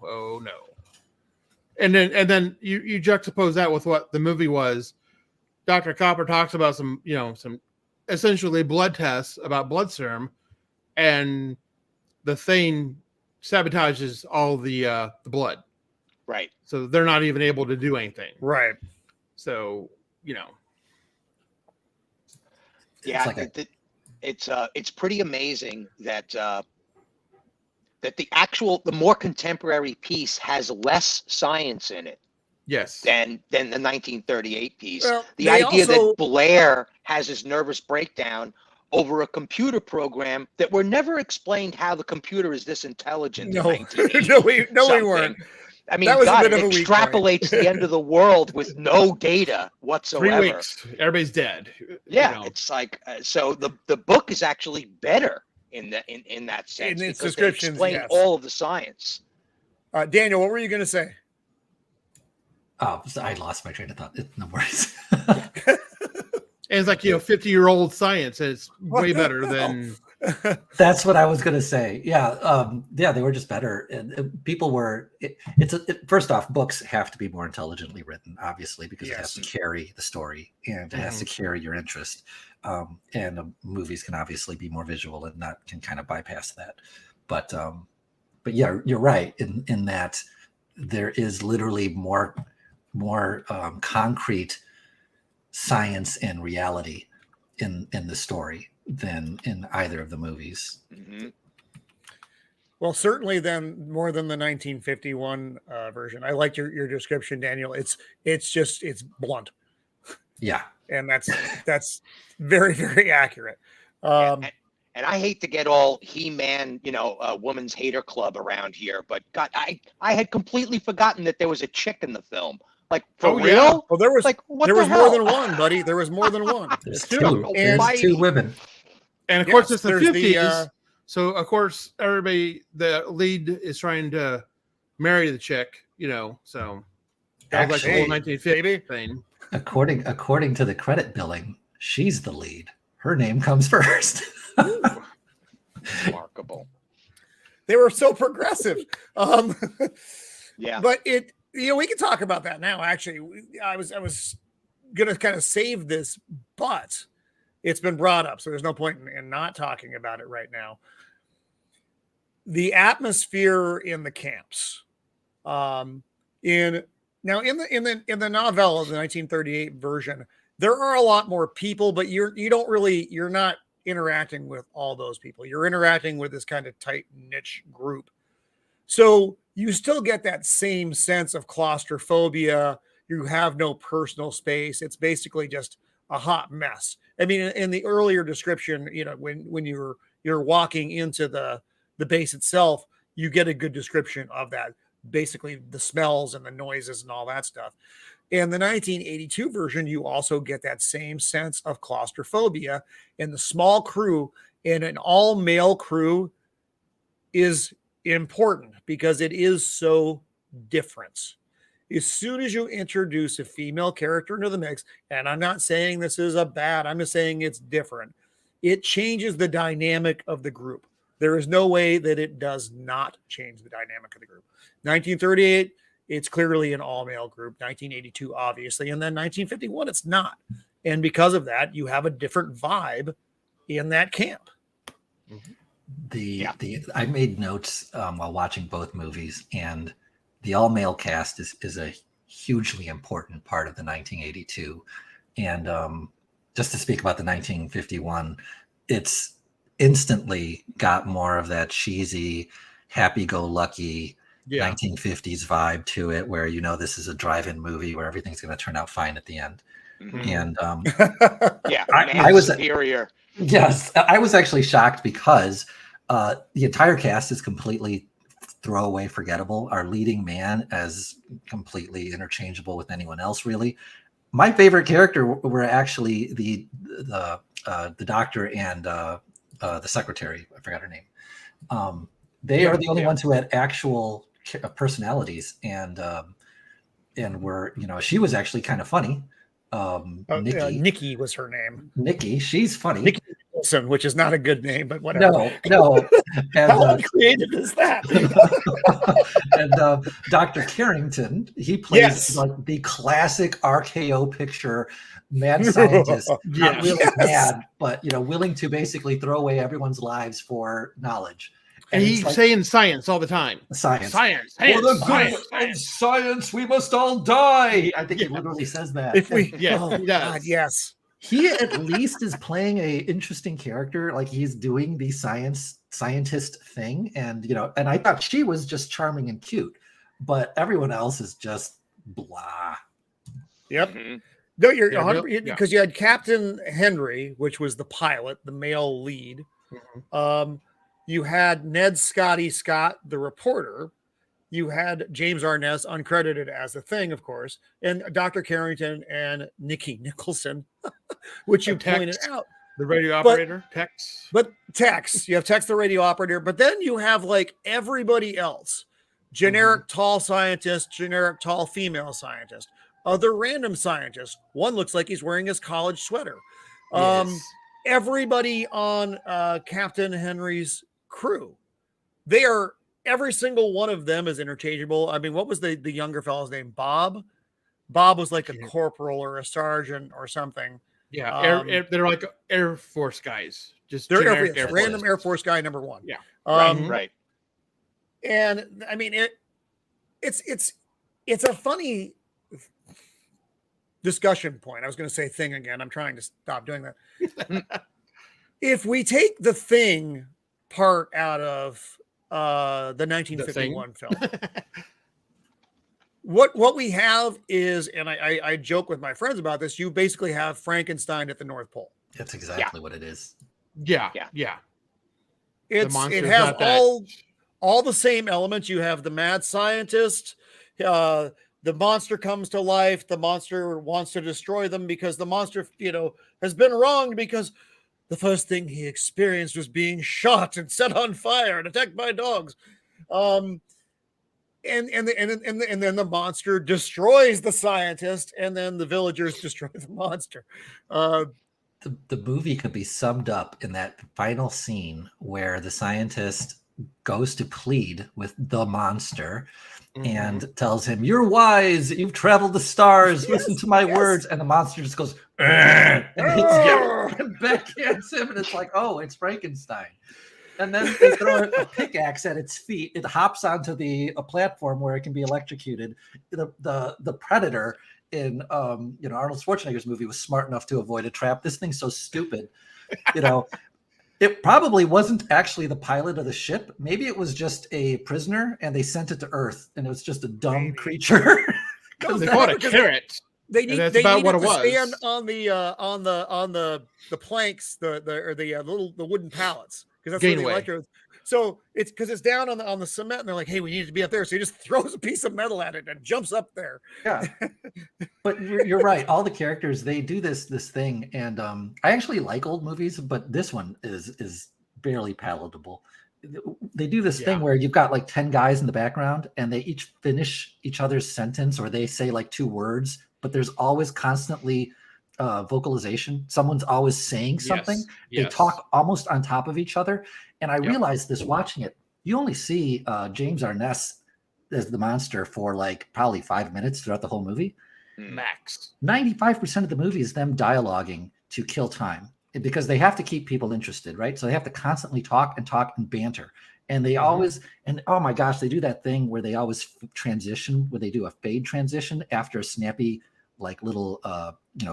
Speaker 4: And then you juxtapose that with what the movie was. Dr. Copper talks about some essentially blood tests about blood serum, and the thing sabotages all the blood.
Speaker 2: Right.
Speaker 4: So they're not even able to do anything.
Speaker 1: Right.
Speaker 4: So,
Speaker 2: it's pretty amazing that the more contemporary piece has less science in it
Speaker 4: Yes.
Speaker 2: than the 1938 piece.
Speaker 1: Well,
Speaker 2: The
Speaker 1: they
Speaker 2: idea
Speaker 1: also-
Speaker 2: that Blair has his nervous breakdown over a computer program that we're never explained how the computer is this intelligent in
Speaker 1: No,
Speaker 2: 1980
Speaker 1: no, we
Speaker 2: something.
Speaker 1: weren't.
Speaker 2: I mean,
Speaker 1: That was a
Speaker 2: God,
Speaker 1: bit
Speaker 2: it
Speaker 1: of a weak point.
Speaker 2: extrapolates the end of the world with no data
Speaker 4: 3
Speaker 2: whatsoever.
Speaker 4: weeks, everybody's dead.
Speaker 2: Yeah,
Speaker 4: You know.
Speaker 2: it's like so the book is actually better in that sense
Speaker 1: In its
Speaker 2: because they
Speaker 1: descriptions,
Speaker 2: explain
Speaker 1: yes.
Speaker 2: all of the science.
Speaker 1: Daniel, what were you going to say?
Speaker 3: Oh, I lost my train of thought. No worries.
Speaker 4: And it's like, 50-year-old science. And it's way better than.
Speaker 3: That's what I was going to say. Yeah. They were just better. And people were, first off, books have to be more intelligently written, obviously, because it has to carry the story and it has to carry your interest. And movies can obviously be more visual and that can kind of bypass that. But yeah, you're right in that there is literally more concrete science and reality in the story than in either of the movies.
Speaker 2: Mm-hmm.
Speaker 1: Well, certainly then more than the 1951 version. I liked your description, Daniel. It's blunt.
Speaker 3: Yeah.
Speaker 1: And that's very, very accurate.
Speaker 2: And I hate to get all He-Man, woman's hater club around here, but God, I had completely forgotten that there was a chick in the film. Like, for real?
Speaker 4: Yeah.
Speaker 1: Well, there was
Speaker 2: like what
Speaker 1: there
Speaker 2: the
Speaker 1: was
Speaker 2: hell?
Speaker 1: more than one, buddy. There was more than one.
Speaker 3: There's
Speaker 4: two.
Speaker 3: two.
Speaker 1: And-
Speaker 3: There's two women.
Speaker 4: And of course, it's the
Speaker 1: there's
Speaker 4: 50s. So, of course, the lead is trying to marry the chick, so that was like the whole
Speaker 3: Actually,
Speaker 4: 1950 thing.
Speaker 3: according to the credit billing, she's the lead. Her name comes first.
Speaker 2: Remarkable.
Speaker 1: They were so progressive.
Speaker 2: Yeah.
Speaker 1: But we can talk about that now. Actually, I was gonna kind of save this, but it's been brought up, so there's no point in not talking about it right now. The atmosphere in the camps, in the novella, the 1938 version, there are a lot more people, but you're not interacting with all those people. You're interacting with this kind of tight niche group. So you still get that same sense of claustrophobia. You have no personal space. It's basically just a hot mess. I mean, in the earlier description, when you're walking into the base itself, you get a good description of that. Basically, the smells and the noises and all that stuff. In the 1982 version, you also get that same sense of claustrophobia. And the small crew and an all-male crew is important because it is so different. As soon as you introduce a female character into the mix, and I'm not saying this is I'm just saying it's different, it changes the dynamic of the group. There is no way that it does not change the dynamic of the group. 1938, it's clearly an all-male group. 1982, obviously. And then 1951, it's not. And because of that, you have a different vibe in that camp.
Speaker 3: I made notes while watching both movies, and the all-male cast is a hugely important part of the 1982. And just to speak about the 1951, it's instantly got more of that cheesy, happy-go-lucky 1950s vibe to it, where this is a drive-in movie where everything's going to turn out fine at the end.
Speaker 2: Mm-hmm.
Speaker 3: And
Speaker 2: I was superior.
Speaker 3: Yes, I was actually shocked because the entire cast is completely throwaway, forgettable. Our leading man is completely interchangeable with anyone else, really. My favorite character were actually the doctor and the secretary. I forgot her name. They are the only ones who had actual personalities, and were she was actually kind of funny.
Speaker 1: Nikki was her name.
Speaker 3: Nikki, she's funny.
Speaker 1: Nikki Wilson, which is not a good name, but whatever.
Speaker 3: No. And,
Speaker 1: how uncreative is that?
Speaker 3: And Dr. Carrington, he plays like the classic RKO picture mad scientist. Not really mad, but willing to basically throw away everyone's lives for knowledge.
Speaker 4: And he's saying science all the time.
Speaker 3: Science.
Speaker 4: For the
Speaker 3: good of science, we must all die. I think he literally says that.
Speaker 1: If we,
Speaker 4: he does.
Speaker 1: God, yes.
Speaker 3: He at least is playing a interesting character. Like he's doing the scientist thing. And, and I thought she was just charming and cute, but everyone else is just blah.
Speaker 1: Yep.
Speaker 2: Mhm.
Speaker 1: No, you're
Speaker 4: Yeah,
Speaker 1: 100
Speaker 4: yeah.
Speaker 1: because you had Captain Henry, which was the pilot, the male lead. You had Ned Scotty Scott, the reporter. You had James Arness, uncredited as the Thing, of course, and Dr. Carrington and Nikki Nicholson, which you pointed
Speaker 4: Tex,
Speaker 1: out.
Speaker 4: the radio
Speaker 1: But-
Speaker 4: operator, Tex.
Speaker 1: But Tex, you have Tex, the radio operator, but then you have like everybody else. Generic tall scientist, generic tall female scientist, other random scientist. One looks like he's wearing his college sweater.
Speaker 4: Yes.
Speaker 1: Everybody on Captain Henry's crew, they are, every single one of them is interchangeable. I mean, what was the younger fellow's name? Bob was like a corporal or a sergeant or something.
Speaker 4: Yeah, they're like Air Force guys. Just
Speaker 1: They're
Speaker 4: generic Air Force.
Speaker 1: random Air Force guy number one.
Speaker 4: Yeah.
Speaker 2: Right.
Speaker 1: And I mean, it's a funny discussion point. I was going to say thing again. I'm trying to stop doing that. If we take the Thing part out of the 1951 film, what we have is, and I joke with my friends about this, you basically have Frankenstein at the North Pole.
Speaker 3: That's exactly what it is.
Speaker 4: Yeah.
Speaker 1: It
Speaker 4: monster's
Speaker 1: has
Speaker 4: not that-
Speaker 1: all the same elements. You have the mad scientist. The monster comes to life. The monster wants to destroy them because the monster, has been wronged because the first thing he experienced was being shot and set on fire and attacked by dogs. And then the monster destroys the scientist, and then the villagers destroy the monster.
Speaker 3: The movie could be summed up in that final scene where the scientist goes to plead with the monster and tells him, "You're wise. You've traveled the stars. Listen to my words." And the monster just goes, and backhands him, and it's like, oh, it's Frankenstein. And then they throw a pickaxe at its feet. It hops onto a platform where it can be electrocuted. The predator in Arnold Schwarzenegger's movie was smart enough to avoid a trap. This thing's so stupid, It probably wasn't actually the pilot of the ship. Maybe it was just a prisoner, and they sent it to Earth, and it was just a dumb creature.
Speaker 4: They call it a carrot.
Speaker 1: They
Speaker 4: And
Speaker 1: need
Speaker 4: that's
Speaker 1: they
Speaker 4: about
Speaker 1: needed
Speaker 4: what it
Speaker 1: to
Speaker 4: was.
Speaker 1: stand on the planks, the wooden pallets, because that's where the
Speaker 4: Gangway.
Speaker 1: electrodes. So it's because it's down on the cement, and they're like, "Hey, we need to be up there." So he just throws a piece of metal at it and jumps up there.
Speaker 3: Yeah, but you're right. All the characters, they do this thing, and I actually like old movies, but this one is barely palatable. They do this thing where you've got like 10 guys in the background, and they each finish each other's sentence, or they say like 2 words, but there's always constantly vocalization. Someone's always saying something. They talk almost on top of each other. And I realized this watching it. You only see James Arness as the monster for like probably 5 minutes throughout the whole movie.
Speaker 4: Max.
Speaker 3: 95% of the movie is them dialoguing to kill time, because they have to keep people interested, right? So they have to constantly talk and banter. And they always, and oh my gosh, they do that thing where they always transition, where they do a fade transition after a snappy, like little,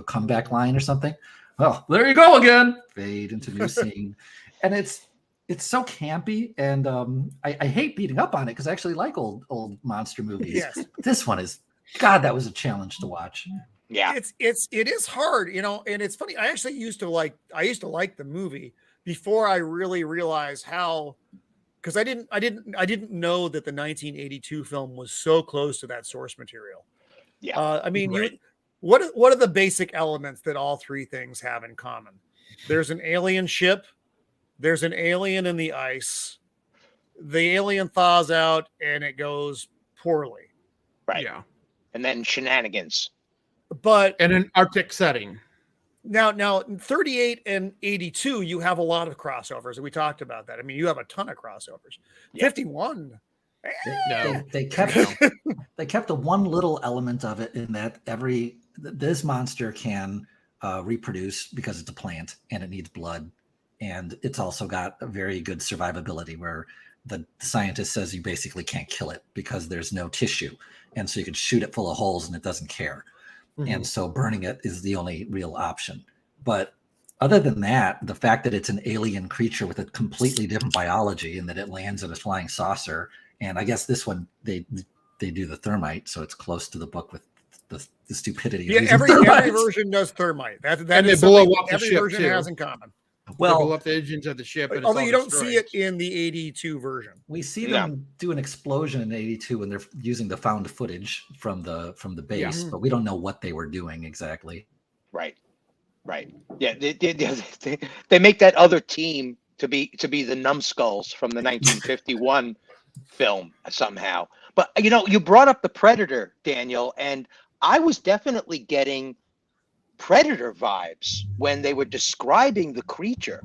Speaker 3: comeback line or something. Oh, there you go again. Fade into new scene. And it's so campy. And I hate beating up on it because I actually like old monster movies.
Speaker 1: Yes.
Speaker 3: This one is, God, that was a challenge to watch.
Speaker 2: Yeah.
Speaker 1: It is hard, and it's funny. I actually used to like the movie before I really realized how, because I didn't know that the 1982 film was so close to that source material.
Speaker 2: Yeah.
Speaker 1: I mean, what are the basic elements that all 3 things have in common? There's an alien ship, there's an alien in the ice, the alien thaws out and it goes poorly.
Speaker 2: Right.
Speaker 4: Yeah.
Speaker 2: And then shenanigans.
Speaker 1: But
Speaker 4: In an Arctic setting.
Speaker 1: now in 38 and 82, you have a lot of crossovers, and we talked about that. I mean, you have a ton of crossovers. 51.
Speaker 4: No.
Speaker 3: They kept the one little element of it in that this monster can reproduce because it's a plant and it needs blood, and it's also got a very good survivability where the scientist says you basically can't kill it because there's no tissue, and so you could shoot it full of holes and it doesn't care. And so burning it is the only real option. But other than that, the fact that it's an alien creature with a completely different biology and that it lands in a flying saucer, and I guess this one, they they do the thermite, so it's close to the book with the stupidity.
Speaker 1: Yeah,
Speaker 3: Of
Speaker 1: every
Speaker 3: thermite.
Speaker 1: version does thermite. That
Speaker 4: And
Speaker 1: is
Speaker 4: they blow
Speaker 1: something
Speaker 4: up the
Speaker 1: every
Speaker 4: ship,
Speaker 1: version
Speaker 4: too.
Speaker 1: has in common.
Speaker 4: They blow
Speaker 3: Well,
Speaker 4: up the engines of the ship, and it's
Speaker 1: Although
Speaker 4: all
Speaker 1: you don't see
Speaker 4: destroyed.
Speaker 1: it in the 82 version.
Speaker 3: we see
Speaker 2: No.
Speaker 3: them do an explosion in '82 when they're using the found footage from the base,
Speaker 1: Yeah.
Speaker 3: but we don't know what they were doing exactly.
Speaker 2: Right. Yeah, they make that other team to be the numbskulls from the 1951 film somehow. But you brought up the Predator, Daniel, and I was definitely getting Predator vibes when they were describing the creature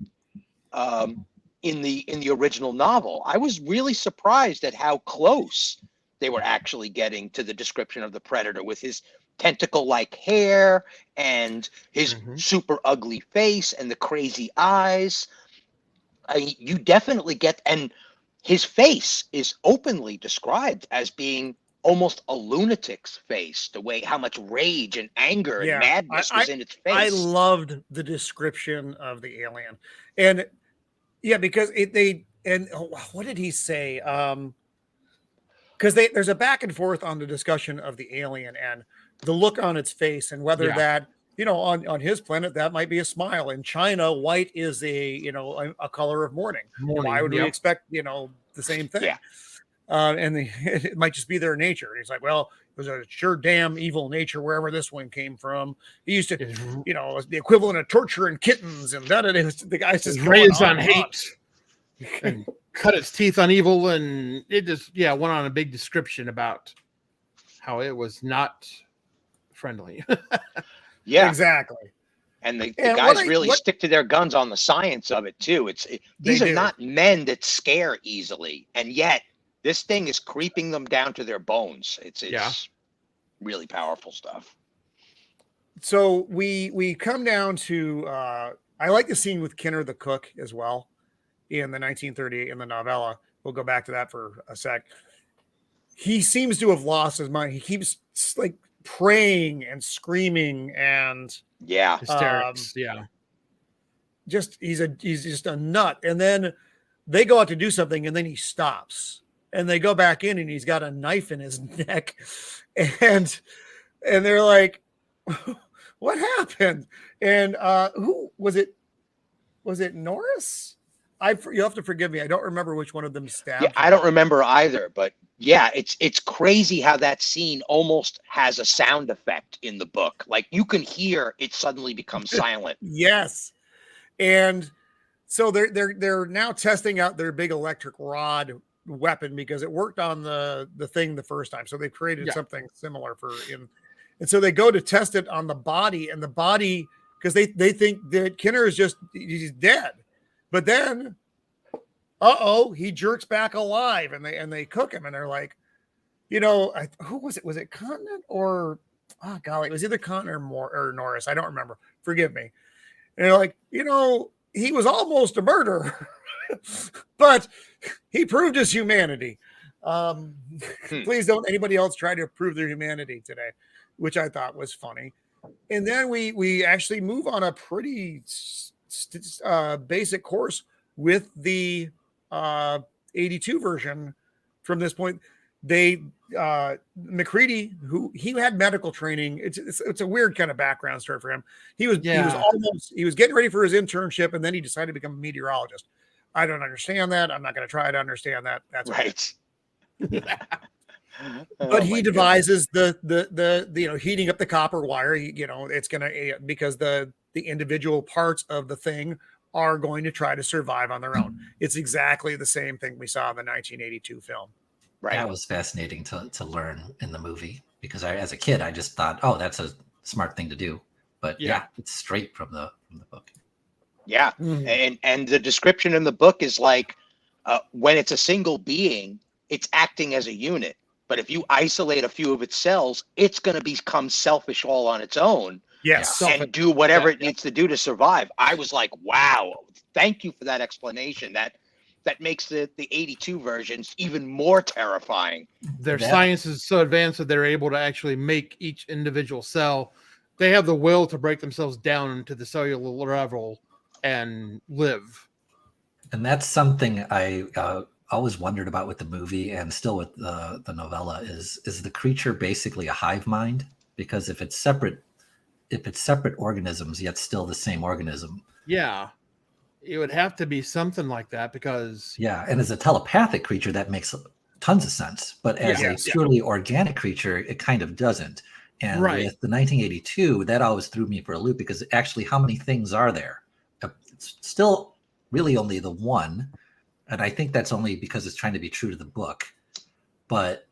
Speaker 2: in the original novel. I was really surprised at how close they were actually getting to the description of the Predator with his tentacle-like hair and his super ugly face and the crazy eyes. You definitely get, and his face is openly described as being almost a lunatic's face, the way how much rage and anger and madness was in its face.
Speaker 1: I loved the description of the alien. And yeah, because what did he say? Because there's a back and forth on the discussion of the alien and the look on its face, and whether that, on his planet, that might be a smile. In China, white is a color of mourning. Why would we expect, the same thing?
Speaker 2: Yeah.
Speaker 1: And it might just be their nature. He's like, well, it was a sure damn evil nature wherever this one came from. He used to, the equivalent of torturing kittens, and the guy's just
Speaker 4: raised on hate and cut its teeth on evil, and it just went on a big description about how it was not friendly.
Speaker 2: Yeah,
Speaker 1: exactly.
Speaker 2: And the guys really stick to their guns on the science of it too. These are not men that scare easily, and yet this thing is creeping them down to their bones. It's really powerful stuff.
Speaker 1: So we come down to I like the scene with Kinner the cook as well in the 1938 in the novella. We'll go back to that for a sec. He seems to have lost his mind. He keeps like praying and screaming and
Speaker 4: hysterics.
Speaker 1: He's just a nut. And then they go out to do something, and then he stops, and they go back in, and he's got a knife in his neck, and they're like, what happened? And who was it? Was it Norris? You have to forgive me. I don't remember which one of them stabbed.
Speaker 2: Yeah, I don't remember either, but it's crazy how that scene almost has a sound effect in the book. Like you can hear it suddenly become silent.
Speaker 1: Yes. And so they're now testing out their big electric rod weapon because it worked on the thing the first time. So they created something similar and so they go to test it on the body, and the body, because they think that Kinner is he's dead. But then, he jerks back alive, and they cook him, and they're like, who was it? Was it Continent or it was either Continent or Norris. I don't remember. Forgive me. And they're like, he was almost a murderer, but he proved his humanity. Please don't anybody else try to prove their humanity today, which I thought was funny. And then we actually move on a pretty basic course with the 82 version. From this point, McCready, who he had medical training, it's a weird kind of background story for him. He was getting ready for his internship, and then he decided to become a meteorologist. I don't understand that. I'm not going to try to understand that. That's
Speaker 2: right.
Speaker 1: But he devises the heating up the copper wire. It's going to, because the individual parts of the thing are going to try to survive on their own. It's exactly the same thing we saw in the 1982 film.
Speaker 2: Right.
Speaker 3: That was fascinating to learn in the movie, because as a kid, I just thought, that's a smart thing to do. But it's straight from the book.
Speaker 2: Yeah. Mm-hmm. And the description in the book is like, when it's a single being, it's acting as a unit. But if you isolate a few of its cells, it's going to become selfish all on its own.
Speaker 1: Yes.
Speaker 2: And do whatever it needs to do to survive. I was like, wow, thank you for that explanation. That makes the 82 versions even more terrifying.
Speaker 4: Their science is so advanced that they're able to actually make each individual cell. They have the will to break themselves down to the cellular level and live.
Speaker 3: And that's something I always wondered about with the movie and still with the novella is the creature basically a hive mind? Because if it's separate organisms yet still the same organism.
Speaker 4: Yeah, it would have to be something like that because
Speaker 3: yeah, and as a telepathic creature that makes tons of sense, but as a purely organic creature it kind of doesn't. And with the 1982, that always threw me for a loop because actually how many things are there? It's still really only the one. And I think that's only because it's trying to be true to the book. But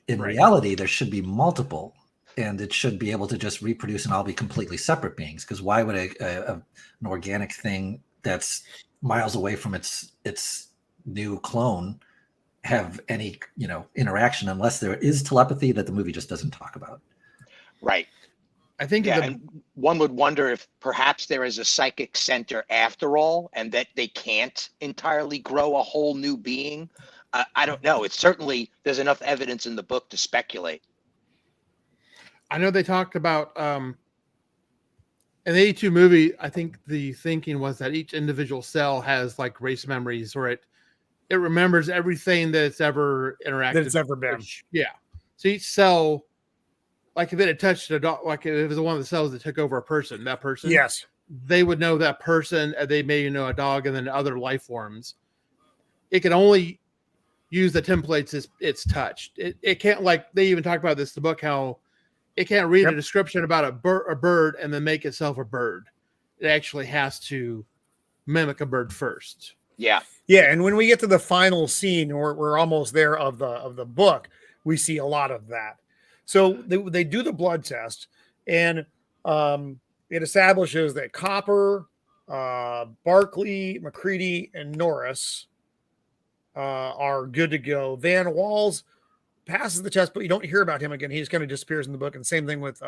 Speaker 3: in reality, there should be multiple, and it should be able to just reproduce and all be completely separate beings. Because why would an organic thing that's miles away from its new clone have any interaction unless there is telepathy that the movie just doesn't talk about?
Speaker 2: Right.
Speaker 4: I think
Speaker 2: and one would wonder if perhaps there is a psychic center after all, and that they can't entirely grow a whole new being. I don't know. It's certainly, there's enough evidence in the book to speculate.
Speaker 4: I know they talked about in the 82 movie, I think the thinking was that each individual cell has like race memories, or it remembers everything that it's ever interacted.
Speaker 1: That it's ever been.
Speaker 4: Yeah. So each cell, like if it had touched a dog, like if it was one of the cells that took over a person, that person,
Speaker 1: yes,
Speaker 4: they would know that person. They may know a dog and then other life forms. It can only use the templates it's touched. It can't, like they even talk about this in the book, how it can't read a description about a bird and then make itself a bird. It actually has to mimic a bird first.
Speaker 2: Yeah.
Speaker 1: Yeah, and when we get to the final scene, we're almost there of the book, we see a lot of that. So they do the blood test, and it establishes that Copper, Barkley, McCready, and Norris are good to go. Van Walls passes the test, but you don't hear about him again. He just kind of disappears in the book. And same thing with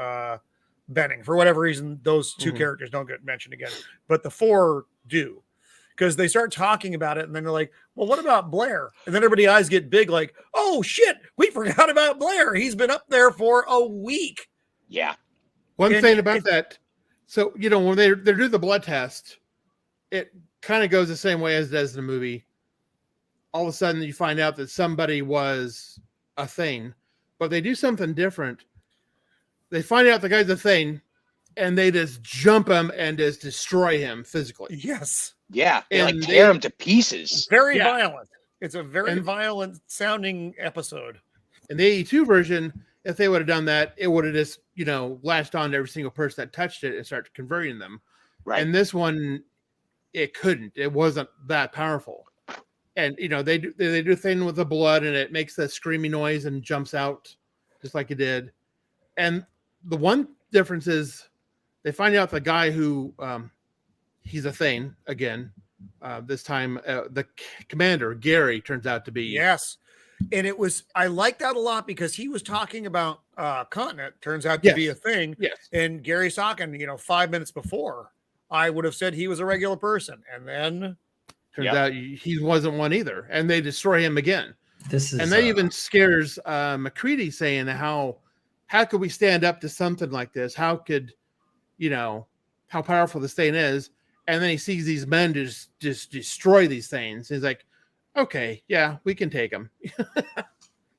Speaker 1: Benning. For whatever reason, those two characters don't get mentioned again, but the four do. Because they start talking about it, and then they're like, well, what about Blair? And then everybody's eyes get big, like, oh, shit, we forgot about Blair. He's been up there for a week.
Speaker 2: Yeah.
Speaker 4: One thing about that, so, when they do the blood test, it kind of goes the same way as it does in the movie. All of a sudden, you find out that somebody was a thing, but they do something different. They find out the guy's a thing, and they just jump him and just destroy him physically.
Speaker 1: Yes.
Speaker 2: Yeah, they like tear him to pieces.
Speaker 1: Very violent. It's a very violent sounding episode.
Speaker 4: In the 82 version, if they would have done that, it would have just, latched on to every single person that touched it and started converting them.
Speaker 2: Right.
Speaker 4: And this one, it couldn't. It wasn't that powerful. And, they do a thing with the blood, and it makes that screaming noise and jumps out just like it did. And the one difference is they find out the guy who... he's a thing again. This time, the commander, Gary, turns out to be.
Speaker 1: Yes. And I like that a lot because he was talking about Continent, turns out to be a thing.
Speaker 4: Yes.
Speaker 1: And Gary's talking, 5 minutes before, I would have said he was a regular person. And then
Speaker 4: turns out he wasn't one either. And they destroy him again.
Speaker 3: And
Speaker 4: that even scares McCready, saying how could we stand up to something like this? How could, how powerful this thing is? And then he sees these men just destroy these things. He's like, okay, yeah, we can take them.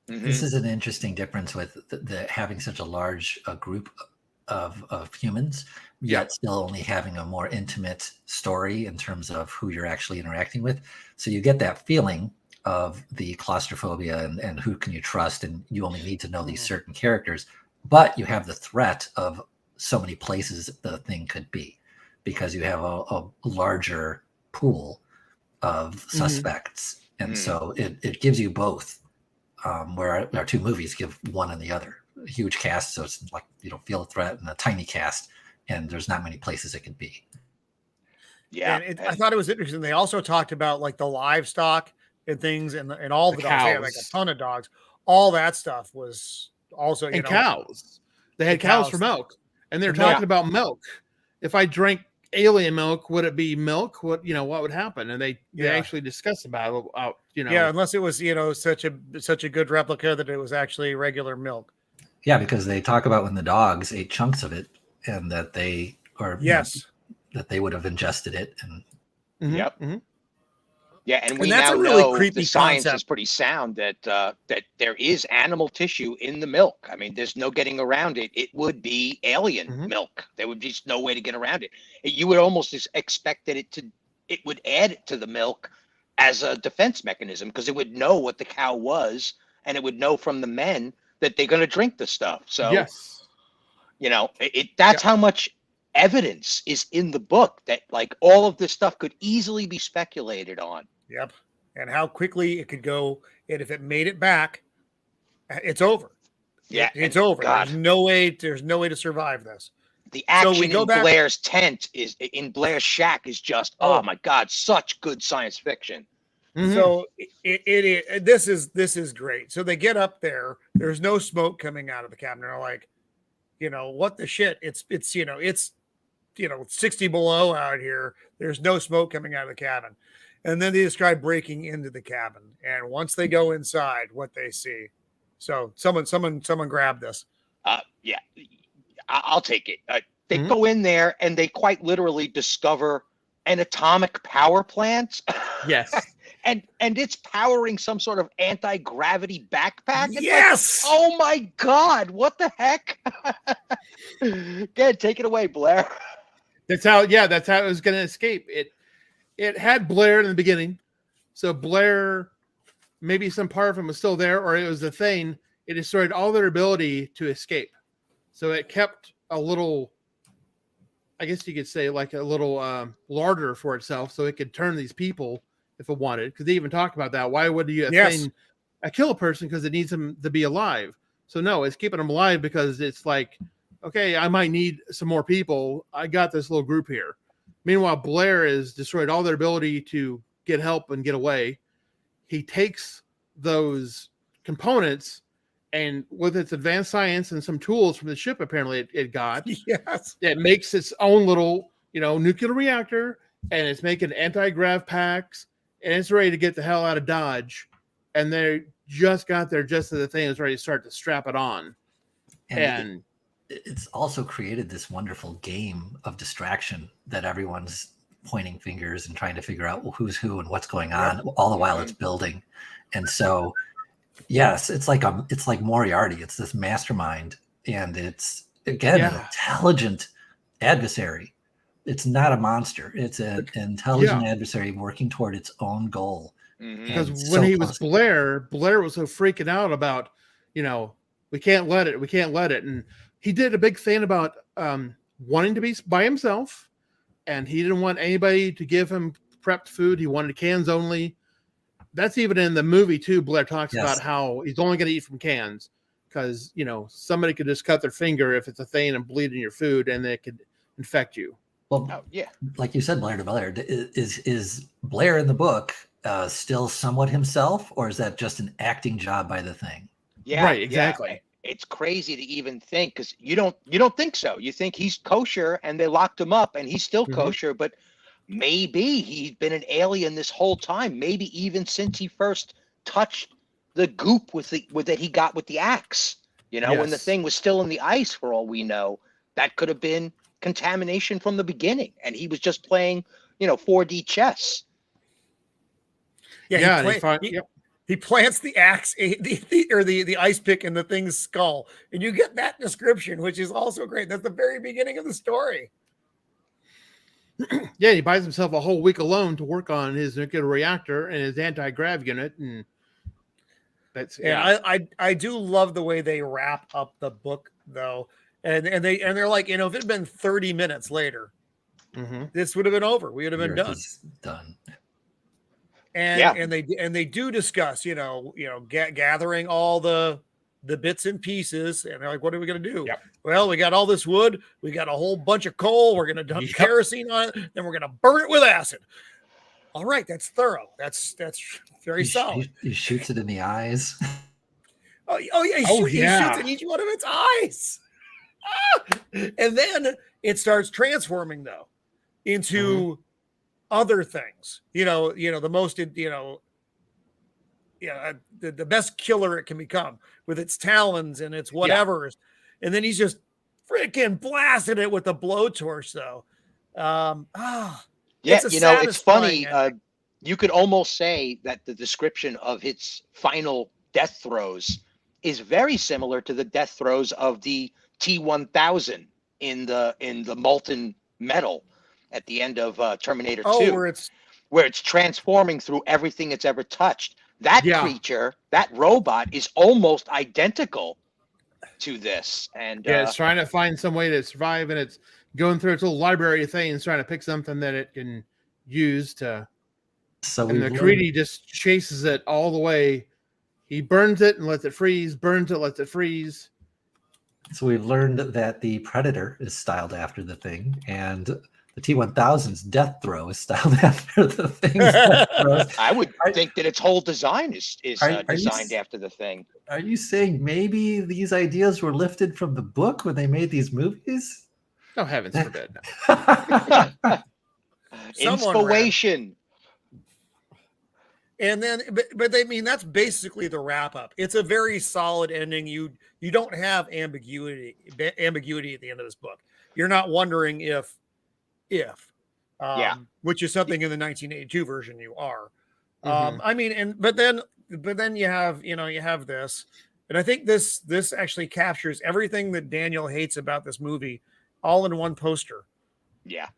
Speaker 3: This is an interesting difference with the having such a large group of humans, yet still only having a more intimate story in terms of who you're actually interacting with. So you get that feeling of the claustrophobia and who can you trust, and you only need to know these certain characters, but you have the threat of so many places the thing could be, because you have a larger pool of suspects. And so it gives you both, where our two movies give one and the other. A huge cast, so it's like you don't feel a threat, and a tiny cast, and there's not many places it could be.
Speaker 2: Yeah.
Speaker 1: And I thought it was interesting. They also talked about like the livestock and things, and all the dogs. They had like a ton of dogs. All that stuff was also,
Speaker 4: cows. They had cows for milk. And they're talking about milk. If I drank alien milk, would it be milk? What would happen? And they actually discuss about
Speaker 1: unless it was such a good replica that it was actually regular milk.
Speaker 3: Yeah, because they talk about when the dogs ate chunks of it, and that they that they would have ingested it. And
Speaker 2: Yeah, and we
Speaker 1: that's
Speaker 2: now
Speaker 1: a really
Speaker 2: know
Speaker 1: creepy
Speaker 2: the science
Speaker 1: concept.
Speaker 2: is pretty sound that that there is animal tissue in the milk. I mean, there's no getting around it. It would be alien milk. There would be just no way to get around it. You would almost expect that it would add it to the milk as a defense mechanism, because it would know what the cow was, and it would know from the men that they're going to drink the stuff. So
Speaker 4: Yes.
Speaker 2: you know, that's how much evidence is in the book that like all of this stuff could easily be speculated on.
Speaker 1: Yep. And how quickly it could go. And if it made it back, it's over.
Speaker 2: Yeah,
Speaker 1: it's over.
Speaker 2: God.
Speaker 1: There's no way to survive this.
Speaker 2: The action
Speaker 1: we go
Speaker 2: in
Speaker 1: back-
Speaker 2: Blair's tent is in Blair's shack is just oh my God, such good science fiction.
Speaker 1: So this is great. So they get up there. There's no smoke coming out of the cabin. They're like, you know, what the shit? It's 60 below out here. There's no smoke coming out of the cabin. And then they describe breaking into the cabin. And once they go inside, what they see. So someone grab this.
Speaker 2: Yeah, I'll take it. They go in there and they quite literally discover an atomic power plant.
Speaker 4: Yes.
Speaker 2: and it's powering some sort of anti-gravity backpack. It's
Speaker 1: Yes.
Speaker 2: like, oh my God, what the heck? Good, take it away, Blair.
Speaker 4: That's how it was going to escape. It had Blair in the beginning. So Blair, maybe some part of him was still there, or it was the thing. It destroyed all their ability to escape. So it kept a little, I guess you could say, like a little larder for itself, so it could turn these people if it wanted. Because they even talk about that. Why would you kill a person? Because it needs them to be alive. So no, it's keeping them alive because it's like, okay, I might need some more people. I got this little group here. Meanwhile, Blair has destroyed all their ability to get help and get away. He takes those components, and with its advanced science and some tools from the ship, apparently it got, it makes its own little, nuclear reactor, and it's making anti-grav packs, and it's ready to get the hell out of Dodge. And they just got there just as the thing is ready to start to strap it on. And
Speaker 3: it's also created this wonderful game of distraction that everyone's pointing fingers and trying to figure out who's who and what's going on all the while it's building. And so, yes, it's like Moriarty. It's this mastermind, and it's again an intelligent adversary. It's not a monster. It's an intelligent adversary working toward its own goal.
Speaker 4: Because when he was Blair was so freaking out about, we can't let it. And he did a big thing about wanting to be by himself, and he didn't want anybody to give him prepped food. He wanted cans only. That's even in the movie too. Blair talks about how he's only going to eat from cans because, somebody could just cut their finger if it's a thing and bleed in your food, and it could infect you.
Speaker 3: Well, like you said, Blair de Blair, is Blair in the book still somewhat himself, or is that just an acting job by the thing?
Speaker 2: Yeah,
Speaker 4: right, exactly.
Speaker 2: Yeah. It's crazy to even think, because you don't think so. You think he's kosher and they locked him up and he's still kosher, but maybe he's been an alien this whole time. Maybe even since he first touched the goop that he got with the axe. When the thing was still in the ice, for all we know, that could have been contamination from the beginning, and he was just playing 4D chess.
Speaker 1: He plants the axe or the ice pick in the thing's skull, and you get that description, which is also great. That's the very beginning of the story.
Speaker 4: He buys himself a whole week alone to work on his nuclear reactor and his anti-grav unit, and that's
Speaker 1: I do love the way they wrap up the book though. And they're like, if it had been 30 minutes later, this would have been over. We would have been
Speaker 3: done.
Speaker 1: And they do discuss, gathering all the bits and pieces, and they're like, what are we going to do? Well, we got all this wood, we got a whole bunch of coal, we're going to dump kerosene on it, then we're going to burn it with acid. All right, that's thorough. That's very solid.
Speaker 3: He shoots it in the eyes.
Speaker 1: He shoots in each one of its eyes. And then it starts transforming though into other things. The most the best killer it can become with its talons and its whatevers. And then he's just freaking blasting it with the blowtorch though.
Speaker 2: It's funny. you could almost say that the description of its final death throes is very similar to the death throes of the T-1000 in the molten metal at the end of Terminator 2, where it's transforming through everything it's ever touched. That creature, that robot, is almost identical to this. And
Speaker 4: it's trying to find some way to survive, and it's going through its little library of things, trying to pick something that it can use to. So and the Creedy just chases it all the way. He burns it and lets it freeze, burns it, lets it freeze.
Speaker 3: So we've learned that the Predator is styled after the Thing, and the T-1000's death throw is styled after the Thing's
Speaker 2: I would think that its whole design is designed after the Thing.
Speaker 3: Are you saying maybe these ideas were lifted from the book when they made these movies?
Speaker 4: Oh, heavens forbid.
Speaker 2: Inspiration.
Speaker 1: And then, but I mean, that's basically the wrap up. It's a very solid ending. You don't have ambiguity at the end of this book. You're not wondering if, which is something in the 1982 version you are. I mean, but then you have this, and I think this actually captures everything that Daniel hates about this movie, all in one poster.
Speaker 2: Yeah,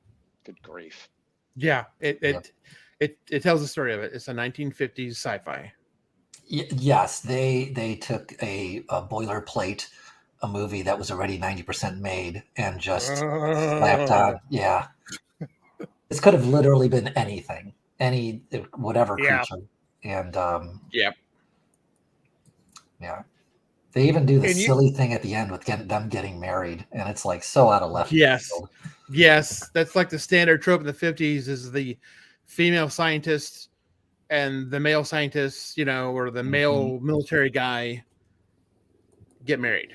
Speaker 2: good grief.
Speaker 4: Yeah, it tells the story of it. It's a 1950s sci-fi.
Speaker 3: Yes, they took a boilerplate, a movie that was already 90% made, and just slapped on. Yeah, this could have literally been anything, whatever creature, and yeah. They even do the silly thing at the end with them getting married, and it's like so out of left field.
Speaker 4: Yes, that's like the standard trope in the 50s is the female scientist and the male scientist, or the male military guy get married.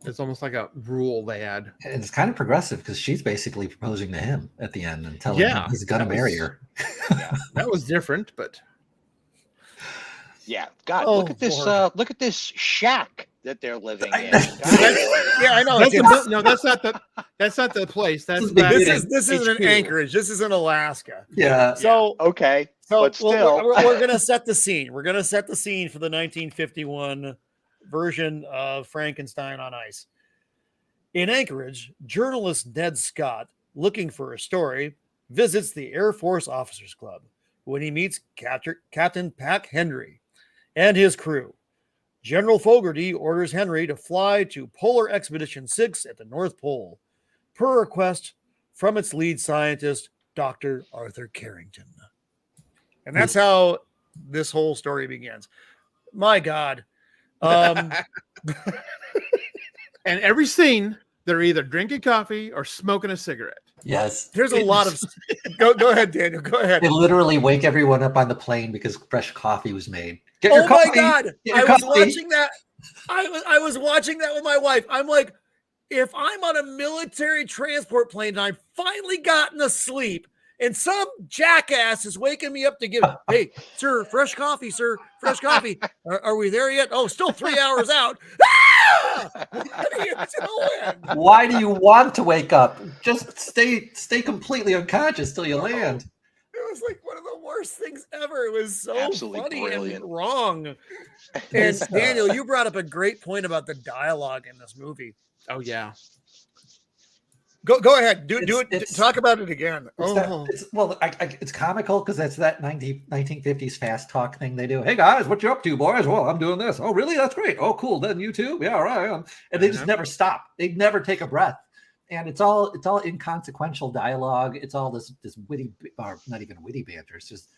Speaker 4: It's almost like a rule they had.
Speaker 3: And it's kind of progressive because she's basically proposing to him at the end and telling him he's going to marry her.
Speaker 4: That was different, but
Speaker 2: yeah, God, look at this! Look at this shack that they're living in.
Speaker 1: I know.
Speaker 4: That's not the place. This
Speaker 1: is in Anchorage. This is in Alaska.
Speaker 3: Yeah.
Speaker 1: So
Speaker 2: okay.
Speaker 1: So
Speaker 2: but still,
Speaker 1: we're gonna set the scene. We're gonna set the scene for the 1951 version of Frankenstein on Ice. In Anchorage, journalist Ned Scott, looking for a story, visits the Air Force Officers Club when he meets Captain Pack Henry and his crew. General Fogarty orders Henry to fly to Polar Expedition 6 at the North Pole, per request from its lead scientist, Dr. Arthur Carrington. And that's how this whole story begins. My God.
Speaker 4: And every scene, they're either drinking coffee or smoking a cigarette.
Speaker 3: Yes.
Speaker 1: There's a lot of... Go ahead, Daniel. Go ahead.
Speaker 3: They literally wake everyone up on the plane because fresh coffee was made.
Speaker 1: Oh my God. I was watching that. I was watching that with my wife. I'm like, if I'm on a military transport plane and I've finally gotten asleep and some jackass is waking me up to give, hey, sir, fresh coffee, sir, fresh coffee. Are we there yet? Oh, still 3 hours out. What are you doing?
Speaker 3: Why do you want to wake up? Just stay completely unconscious till you land.
Speaker 1: It was like one of the worst things ever. It was so
Speaker 2: absolutely
Speaker 1: funny
Speaker 2: brilliant.
Speaker 1: And wrong. And Daniel, you brought up a great point about the dialogue in this movie.
Speaker 4: Oh yeah.
Speaker 1: Go ahead. Do it. Talk about it again.
Speaker 3: It's comical because that's that 1950s fast talk thing they do. Hey guys, what you up to, boys? Well, I'm doing this. Oh, really? That's great. Oh, cool. Then you too. Yeah, all right. And they just never stop. They never take a breath. And it's all inconsequential dialogue. It's all this witty, or not even witty banter. It's just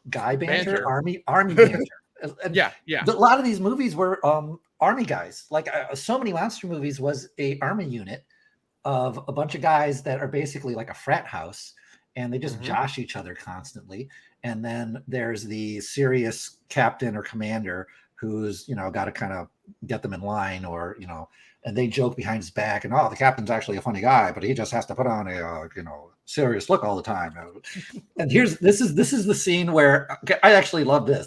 Speaker 3: guy banter. army banter. And
Speaker 4: yeah.
Speaker 3: A lot of these movies were army guys. Like so many monster movies was a army unit of a bunch of guys that are basically like a frat house, and they just josh each other constantly. And then there's the serious captain or commander who's, got to kind of get them in line, or, and they joke behind his back and, oh, the captain's actually a funny guy, but he just has to put on a, serious look all the time. And this is the scene where I actually love this.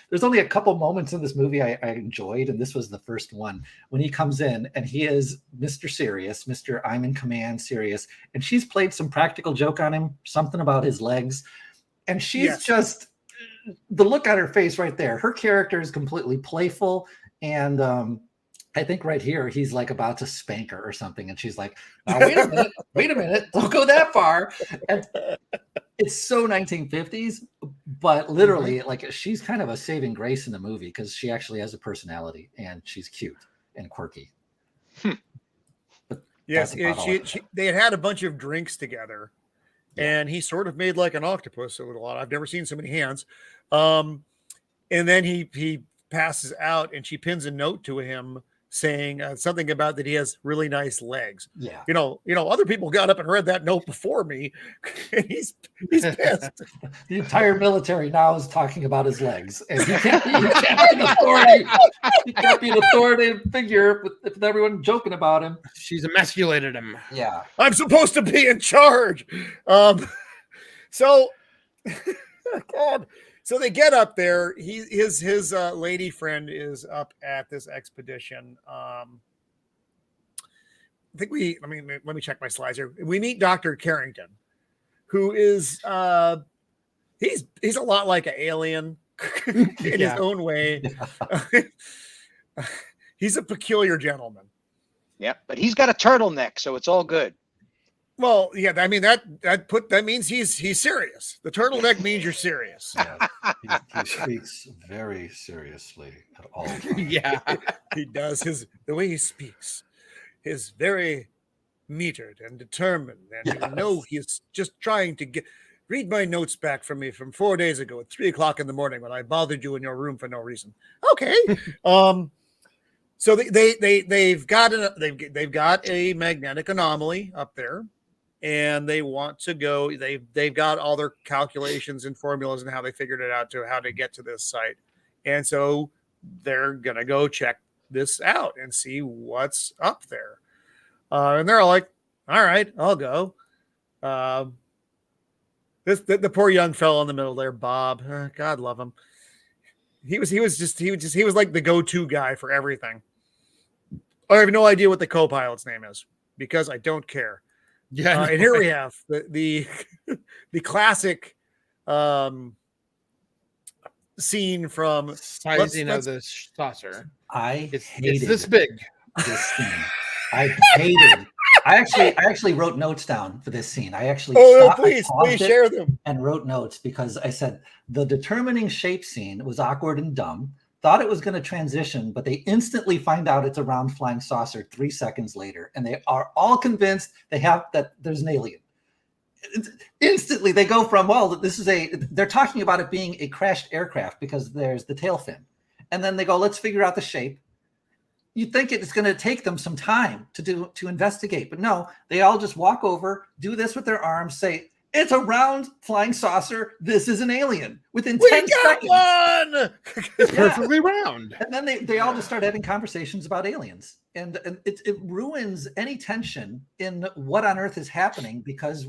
Speaker 3: There's only a couple moments in this movie I enjoyed, and this was the first one when he comes in and he is Mr. Serious, Mr. I'm in command serious, and she's played some practical joke on him, something about his legs, And she's just the look on her face right there. Her character is completely playful. And I think right here, he's like about to spank her or something. And she's like, now, wait a minute. Don't go that far. And it's so 1950s, but literally like she's kind of a saving grace in the movie because she actually has a personality and she's cute and quirky.
Speaker 1: Yes, they had a bunch of drinks together. And he sort of made like an octopus a lot. I've never seen so many hands. And then he passes out and she pins a note to him saying something about that he has really nice legs.
Speaker 3: Yeah.
Speaker 1: Other people got up and read that note before me. And he's pissed.
Speaker 3: The entire military now is talking about his legs. And he can't be an authority. He can't be an authoritative figure with everyone joking about him.
Speaker 4: She's emasculated him.
Speaker 3: Yeah.
Speaker 1: I'm supposed to be in charge. So God. So they get up there. His lady friend is up at this expedition. I think let me check my slides here. We meet Dr. Carrington, who is he's a lot like an alien in his own way. He's a peculiar gentleman.
Speaker 2: Yeah, but he's got a turtleneck, so it's all good.
Speaker 1: Well, yeah, I mean that means he's serious. The turtleneck means you're serious.
Speaker 3: Yeah, he speaks very seriously at all times.
Speaker 4: Yeah,
Speaker 1: he does. The way he speaks is very metered and determined, and he's just trying to read my notes back from me from 4 days ago at 3 o'clock in the morning when I bothered you in your room for no reason. Okay. So they've got a magnetic anomaly up there. And they want to go. They've got all their calculations and formulas and how they figured it out to how to get to this site, and so they're gonna go check this out and see what's up there. And they're all like, "All right, I'll go." The poor young fellow in the middle there, Bob. God love him. He was like the go-to guy for everything. I have no idea what the co-pilot's name is because I don't care.
Speaker 4: Yeah,
Speaker 1: and here we have the classic scene from
Speaker 4: sizing of the saucer.
Speaker 3: It's
Speaker 4: this big.
Speaker 3: This scene. I hated. I actually wrote notes down for this scene. I actually
Speaker 1: please share them
Speaker 3: and wrote notes because I said the determining shape scene was awkward and dumb. Thought it was going to transition, but they instantly find out it's a round flying saucer 3 seconds later, and they are all convinced that there's an alien. Instantly, they go from, they're talking about it being a crashed aircraft because there's the tail fin. And then they go, let's figure out the shape. You'd think it's going to take them some time to investigate, but no, they all just walk over, do this with their arms, say, it's a round flying saucer. This is an alien. Within 10 seconds.
Speaker 1: One!
Speaker 4: It's perfectly round.
Speaker 3: And then they all just start having conversations about aliens. And it ruins any tension in what on earth is happening because,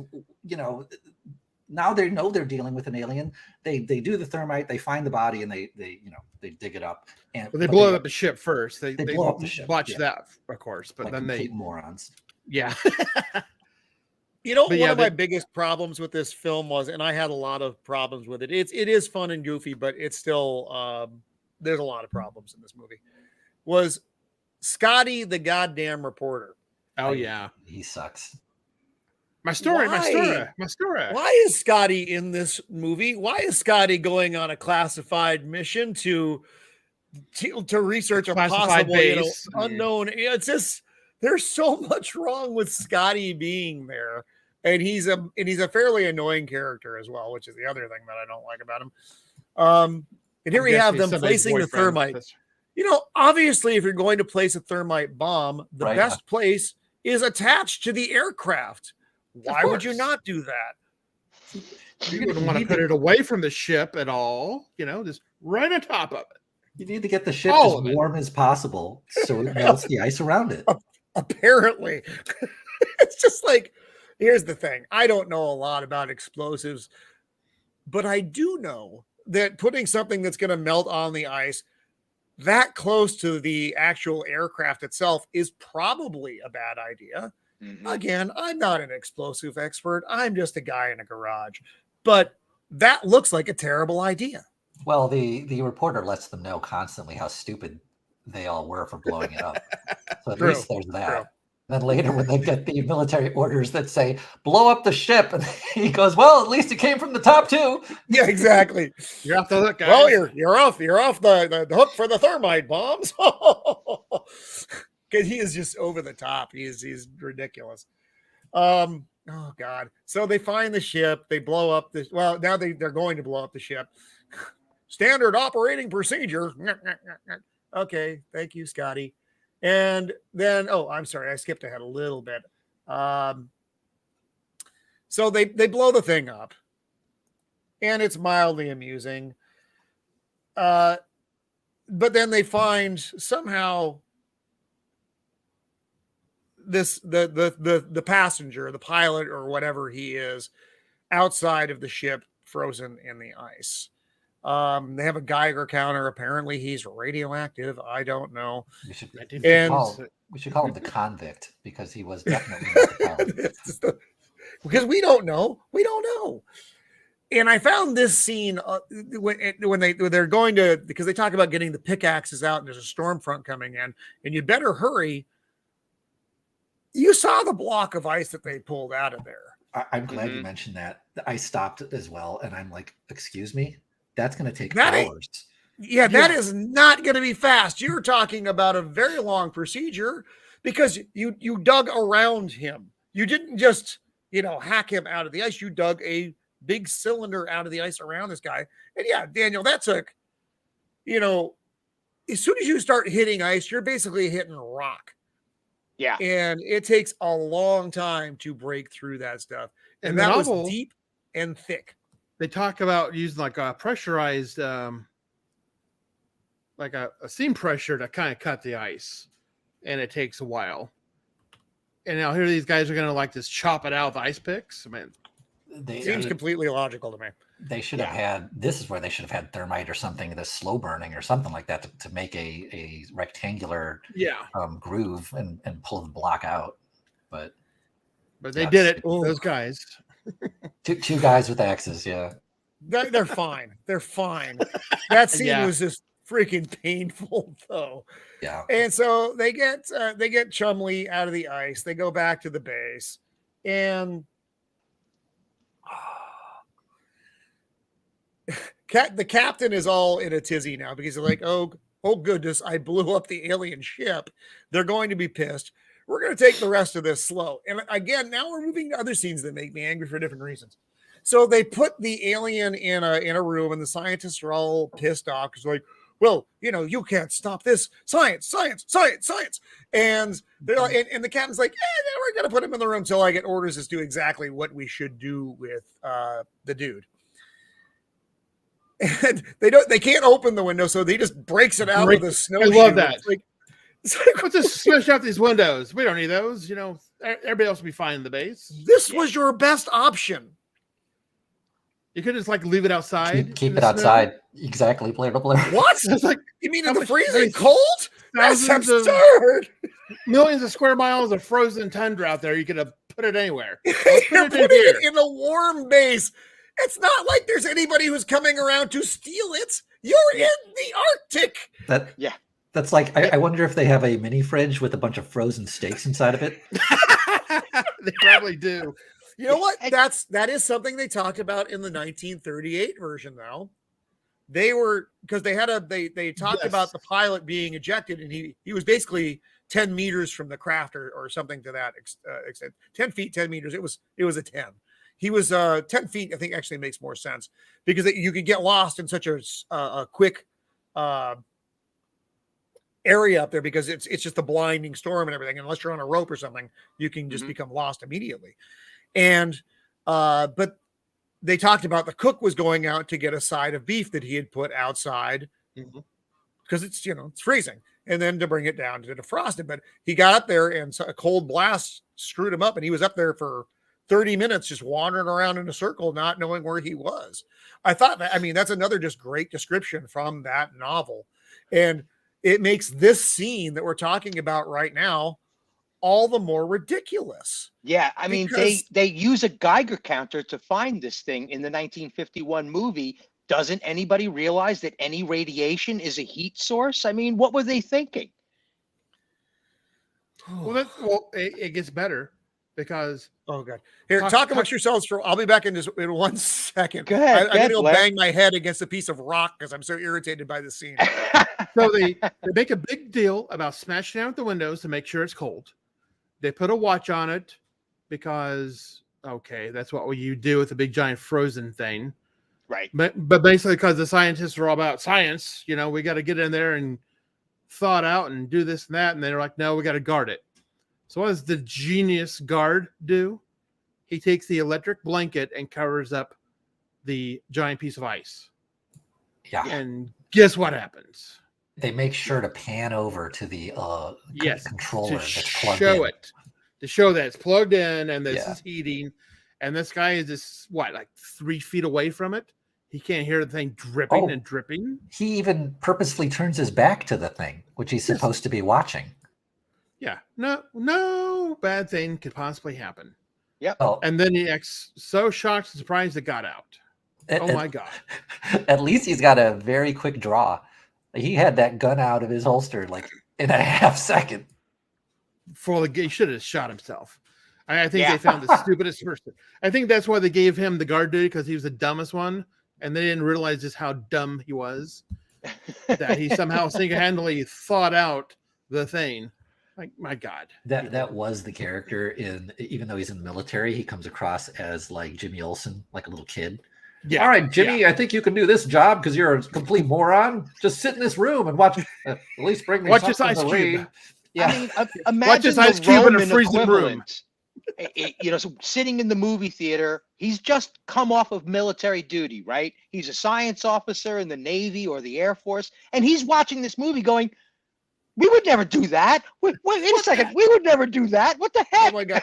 Speaker 3: now they know they're dealing with an alien. They do the thermite, they find the body, and they dig it up. And
Speaker 4: they blow up the ship first. They
Speaker 3: blow up the ship.
Speaker 4: Watch that, of course. But then they
Speaker 3: morons.
Speaker 4: Yeah.
Speaker 1: One of my biggest problems with this film was, and I had a lot of problems with it. It is fun and goofy, but it's still there's a lot of problems in this movie. Was Scotty the goddamn reporter?
Speaker 4: Oh yeah,
Speaker 3: he sucks.
Speaker 4: My story.
Speaker 1: Why is Scotty in this movie? Why is Scotty going on a classified mission to research a possible base, unknown? It's just there's so much wrong with Scotty being there, and he's a fairly annoying character as well, which is the other thing that I don't like about him. And here we have them placing the thermite. Obviously, if you're going to place a thermite bomb, the best place is attached to the aircraft. Why would you not do that?
Speaker 4: You wouldn't want to put it away from the ship at all, just right on top of it.
Speaker 3: You need to get the ship as warm as possible so it melts the ice around it.
Speaker 1: Apparently. It's just like, here's the thing. I don't know a lot about explosives, but I do know that putting something that's going to melt on the ice that close to the actual aircraft itself is probably a bad idea. Mm-hmm. Again, I'm not an explosive expert. I'm just a guy in a garage. But that looks like a terrible idea.
Speaker 3: Well, the reporter lets them know constantly how stupid they all were for blowing it up. So at
Speaker 1: True,
Speaker 3: least there's that.
Speaker 1: true.
Speaker 3: Then later, when they get the military orders that say blow up the ship, and he goes, "Well, at least it came from the top too."
Speaker 1: Yeah, exactly.
Speaker 4: You're off the hook, guys.
Speaker 1: Well, you're off the hook for the thermite bombs. Because he is just over the top. He's ridiculous. Oh God. So they find the ship, they blow up the now they're going to blow up the ship. Standard operating procedure. Okay, thank you, Scotty. And then, I'm sorry, I skipped ahead a little bit. So they blow the thing up, and it's mildly amusing. But then they find somehow the passenger, the pilot, or whatever he is, outside of the ship, frozen in the ice. They have a Geiger counter. Apparently, he's radioactive. I don't know.
Speaker 3: We should call him the convict, because he was definitely not the pilot.
Speaker 1: Because we don't know. We don't know. And I found this scene when they're going to, because they talk about getting the pickaxes out and there's a storm front coming in, and you better hurry. You saw the block of ice that they pulled out of there.
Speaker 3: I'm glad you mentioned that. I stopped as well, and I'm like, excuse me? That's going to take hours.
Speaker 1: That is not going to be fast. You're talking about a very long procedure, because you dug around him. You didn't just, hack him out of the ice. You dug a big cylinder out of the ice around this guy. And yeah, Daniel, that took, as soon as you start hitting ice, you're basically hitting rock.
Speaker 2: Yeah.
Speaker 1: And it takes a long time to break through that stuff. And that was deep and thick.
Speaker 4: They talk about using like a pressurized, like a steam pressure to kind of cut the ice. And it takes a while. And now here these guys are going to like just chop it out with ice picks. I mean,
Speaker 1: seems completely illogical to me.
Speaker 3: They should have had, this is where they should have had thermite or something that's slow burning or something like that to make a rectangular groove and pull the block out. But
Speaker 4: they did it. Those guys.
Speaker 3: Two guys with axes. Yeah.
Speaker 1: They're fine. They're fine. That scene was just freaking painful though.
Speaker 3: Yeah.
Speaker 1: And so they get Chumley out of the ice. They go back to the base, and the captain is all in a tizzy now, because they're like, oh goodness, I blew up the alien ship. They're going to be pissed. We're going to take the rest of this slow. And again, now we're moving to other scenes that make me angry for different reasons. So they put the alien in a room, and the scientists are all pissed off because like, well, you can't stop this. Science. And they're like, and the captain's like, we're going to put him in the room till I get orders as to exactly what we should do with the dude. And they can't open the window, so he just breaks it out with a snowshoe.
Speaker 4: I love that. It's like, let's just smash out these windows. We don't need those. Everybody else will be fine in the base.
Speaker 1: This was your best option.
Speaker 4: You could just like leave it outside.
Speaker 3: Keep it outside. Exactly. Blair de Blair.
Speaker 1: What?
Speaker 4: It's like,
Speaker 1: you mean in the freezing cold? That's absurd.
Speaker 4: Millions of square miles of frozen tundra out there. You could have put it anywhere.
Speaker 1: You're putting it in a warm base. It's not like there's anybody who's coming around to steal it. You're in the Arctic.
Speaker 3: That's like, I wonder if they have a mini fridge with a bunch of frozen steaks inside of it.
Speaker 4: They probably do.
Speaker 1: You know what? That is something they talked about in the 1938 version, though. They were, because they talked about the pilot being ejected, and he was basically 10 meters from the craft or something to that extent. 10 feet, 10 meters. It was a 10. He was 10 feet, I think actually makes more sense, because you could get lost in such a quick area up there, because it's just a blinding storm and everything. Unless you're on a rope or something, you can just become lost immediately. And but they talked about the cook was going out to get a side of beef that he had put outside because it's it's freezing, and then to bring it down to defrost it. But he got up there, and a cold blast screwed him up, and he was up there for 30 minutes just wandering around in a circle, not knowing where he was. I thought that's another just great description from that novel. And it makes this scene that we're talking about right now all the more ridiculous.
Speaker 2: Yeah, I mean,
Speaker 1: Because-
Speaker 2: they use a Geiger counter to find this thing in the 1951 movie. Doesn't anybody realize that any radiation is a heat source? I mean, what were they thinking?
Speaker 4: Well, it gets better because
Speaker 1: Oh god! Here,
Speaker 4: Talk-
Speaker 1: talk amongst yourselves for. I'll be back in just in 1 second.
Speaker 2: Go ahead,
Speaker 1: I'm gonna go
Speaker 2: Blair.
Speaker 1: bang my head against a piece of rock because I'm so irritated by the scene.
Speaker 4: so they make a big deal about smashing out the windows to make sure it's cold. They put a watch on it because that's what you do with a big giant frozen thing.
Speaker 2: Right.
Speaker 4: But basically, because the scientists are all about science, we got to get in there and thaw it out and do this and that. And they're like, no, we got to guard it. So what does the genius guard do? He takes the electric blanket and covers up the giant piece of ice.
Speaker 3: Yeah.
Speaker 4: And guess what happens?
Speaker 3: They make sure to pan over to the controller
Speaker 4: To
Speaker 3: that's plugged
Speaker 4: show
Speaker 3: in.
Speaker 4: it. To show that it's plugged in and this
Speaker 3: Yeah.
Speaker 4: is heating. And this guy is just, like 3 feet away from it? He can't hear the thing dripping and dripping.
Speaker 3: He even purposefully turns his back to the thing, which he's supposed to be watching.
Speaker 4: Yeah. No bad thing could possibly happen.
Speaker 2: Yep.
Speaker 3: Well,
Speaker 4: And then he acts so shocked and surprised it got out. Oh my God.
Speaker 3: At least he's got a very quick draw. He had that gun out of his holster like in a half second.
Speaker 4: He should have shot himself. I think
Speaker 2: Yeah.
Speaker 4: they found the stupidest person. I think that's why they gave him the guard duty, because he was the dumbest one. And they didn't realize just how dumb he was. That he somehow single-handedly thought out the thing. Like, my God.
Speaker 3: That was the character even though he's in the military, he comes across as like Jimmy Olsen, like a little kid.
Speaker 4: Yeah.
Speaker 3: All right, Jimmy, I think you can do this job because you're a complete moron. Just sit in this room and watch. At least bring me
Speaker 4: Watch this
Speaker 3: something
Speaker 4: ice
Speaker 3: to
Speaker 4: cube.
Speaker 3: read. Yeah.
Speaker 2: I mean, imagine
Speaker 4: this ice
Speaker 2: the
Speaker 4: cube in a
Speaker 2: Roman
Speaker 4: freezing room.
Speaker 2: equivalent. So sitting in the movie theater, he's just come off of military duty, right? He's a science officer in the Navy or the Air Force, and he's watching this movie going, we would never do that. Wait a second. We would never do that. What the heck?
Speaker 1: Oh my god!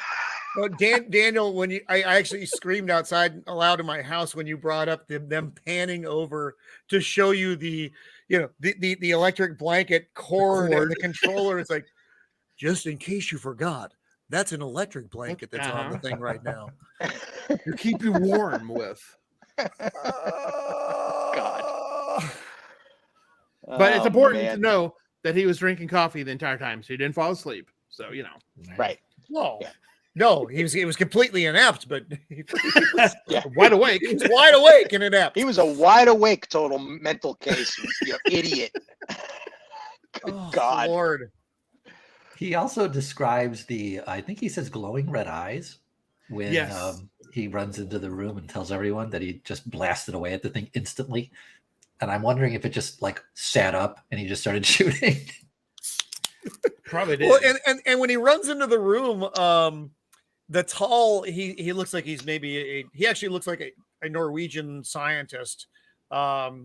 Speaker 1: Well, Daniel, when I actually screamed outside aloud in my house when you brought up them panning over to show you the electric blanket cord and the controller. It's like, just in case you forgot, that's an electric blanket that's on the thing right now.
Speaker 4: To keep you warm with.
Speaker 2: God.
Speaker 4: But it's
Speaker 2: Oh,
Speaker 4: important
Speaker 2: man.
Speaker 4: to know that he was drinking coffee the entire time, so he didn't fall asleep. So,
Speaker 2: Right.
Speaker 1: No,
Speaker 2: Yeah.
Speaker 1: no, he was completely inept, but he
Speaker 2: Yeah.
Speaker 4: wide awake.
Speaker 1: was wide awake and inept.
Speaker 2: He was a wide awake total mental case, you idiot. Good
Speaker 1: Oh,
Speaker 2: God.
Speaker 1: Lord.
Speaker 3: He also describes I think he says glowing red eyes when
Speaker 4: Yes.
Speaker 3: he runs into the room and tells everyone that he just blasted away at the thing instantly. And I'm wondering if it just like sat up and he just started shooting.
Speaker 4: Probably did.
Speaker 1: Well, and when he runs into the room, the tall he looks like he's maybe he actually looks like a Norwegian scientist, because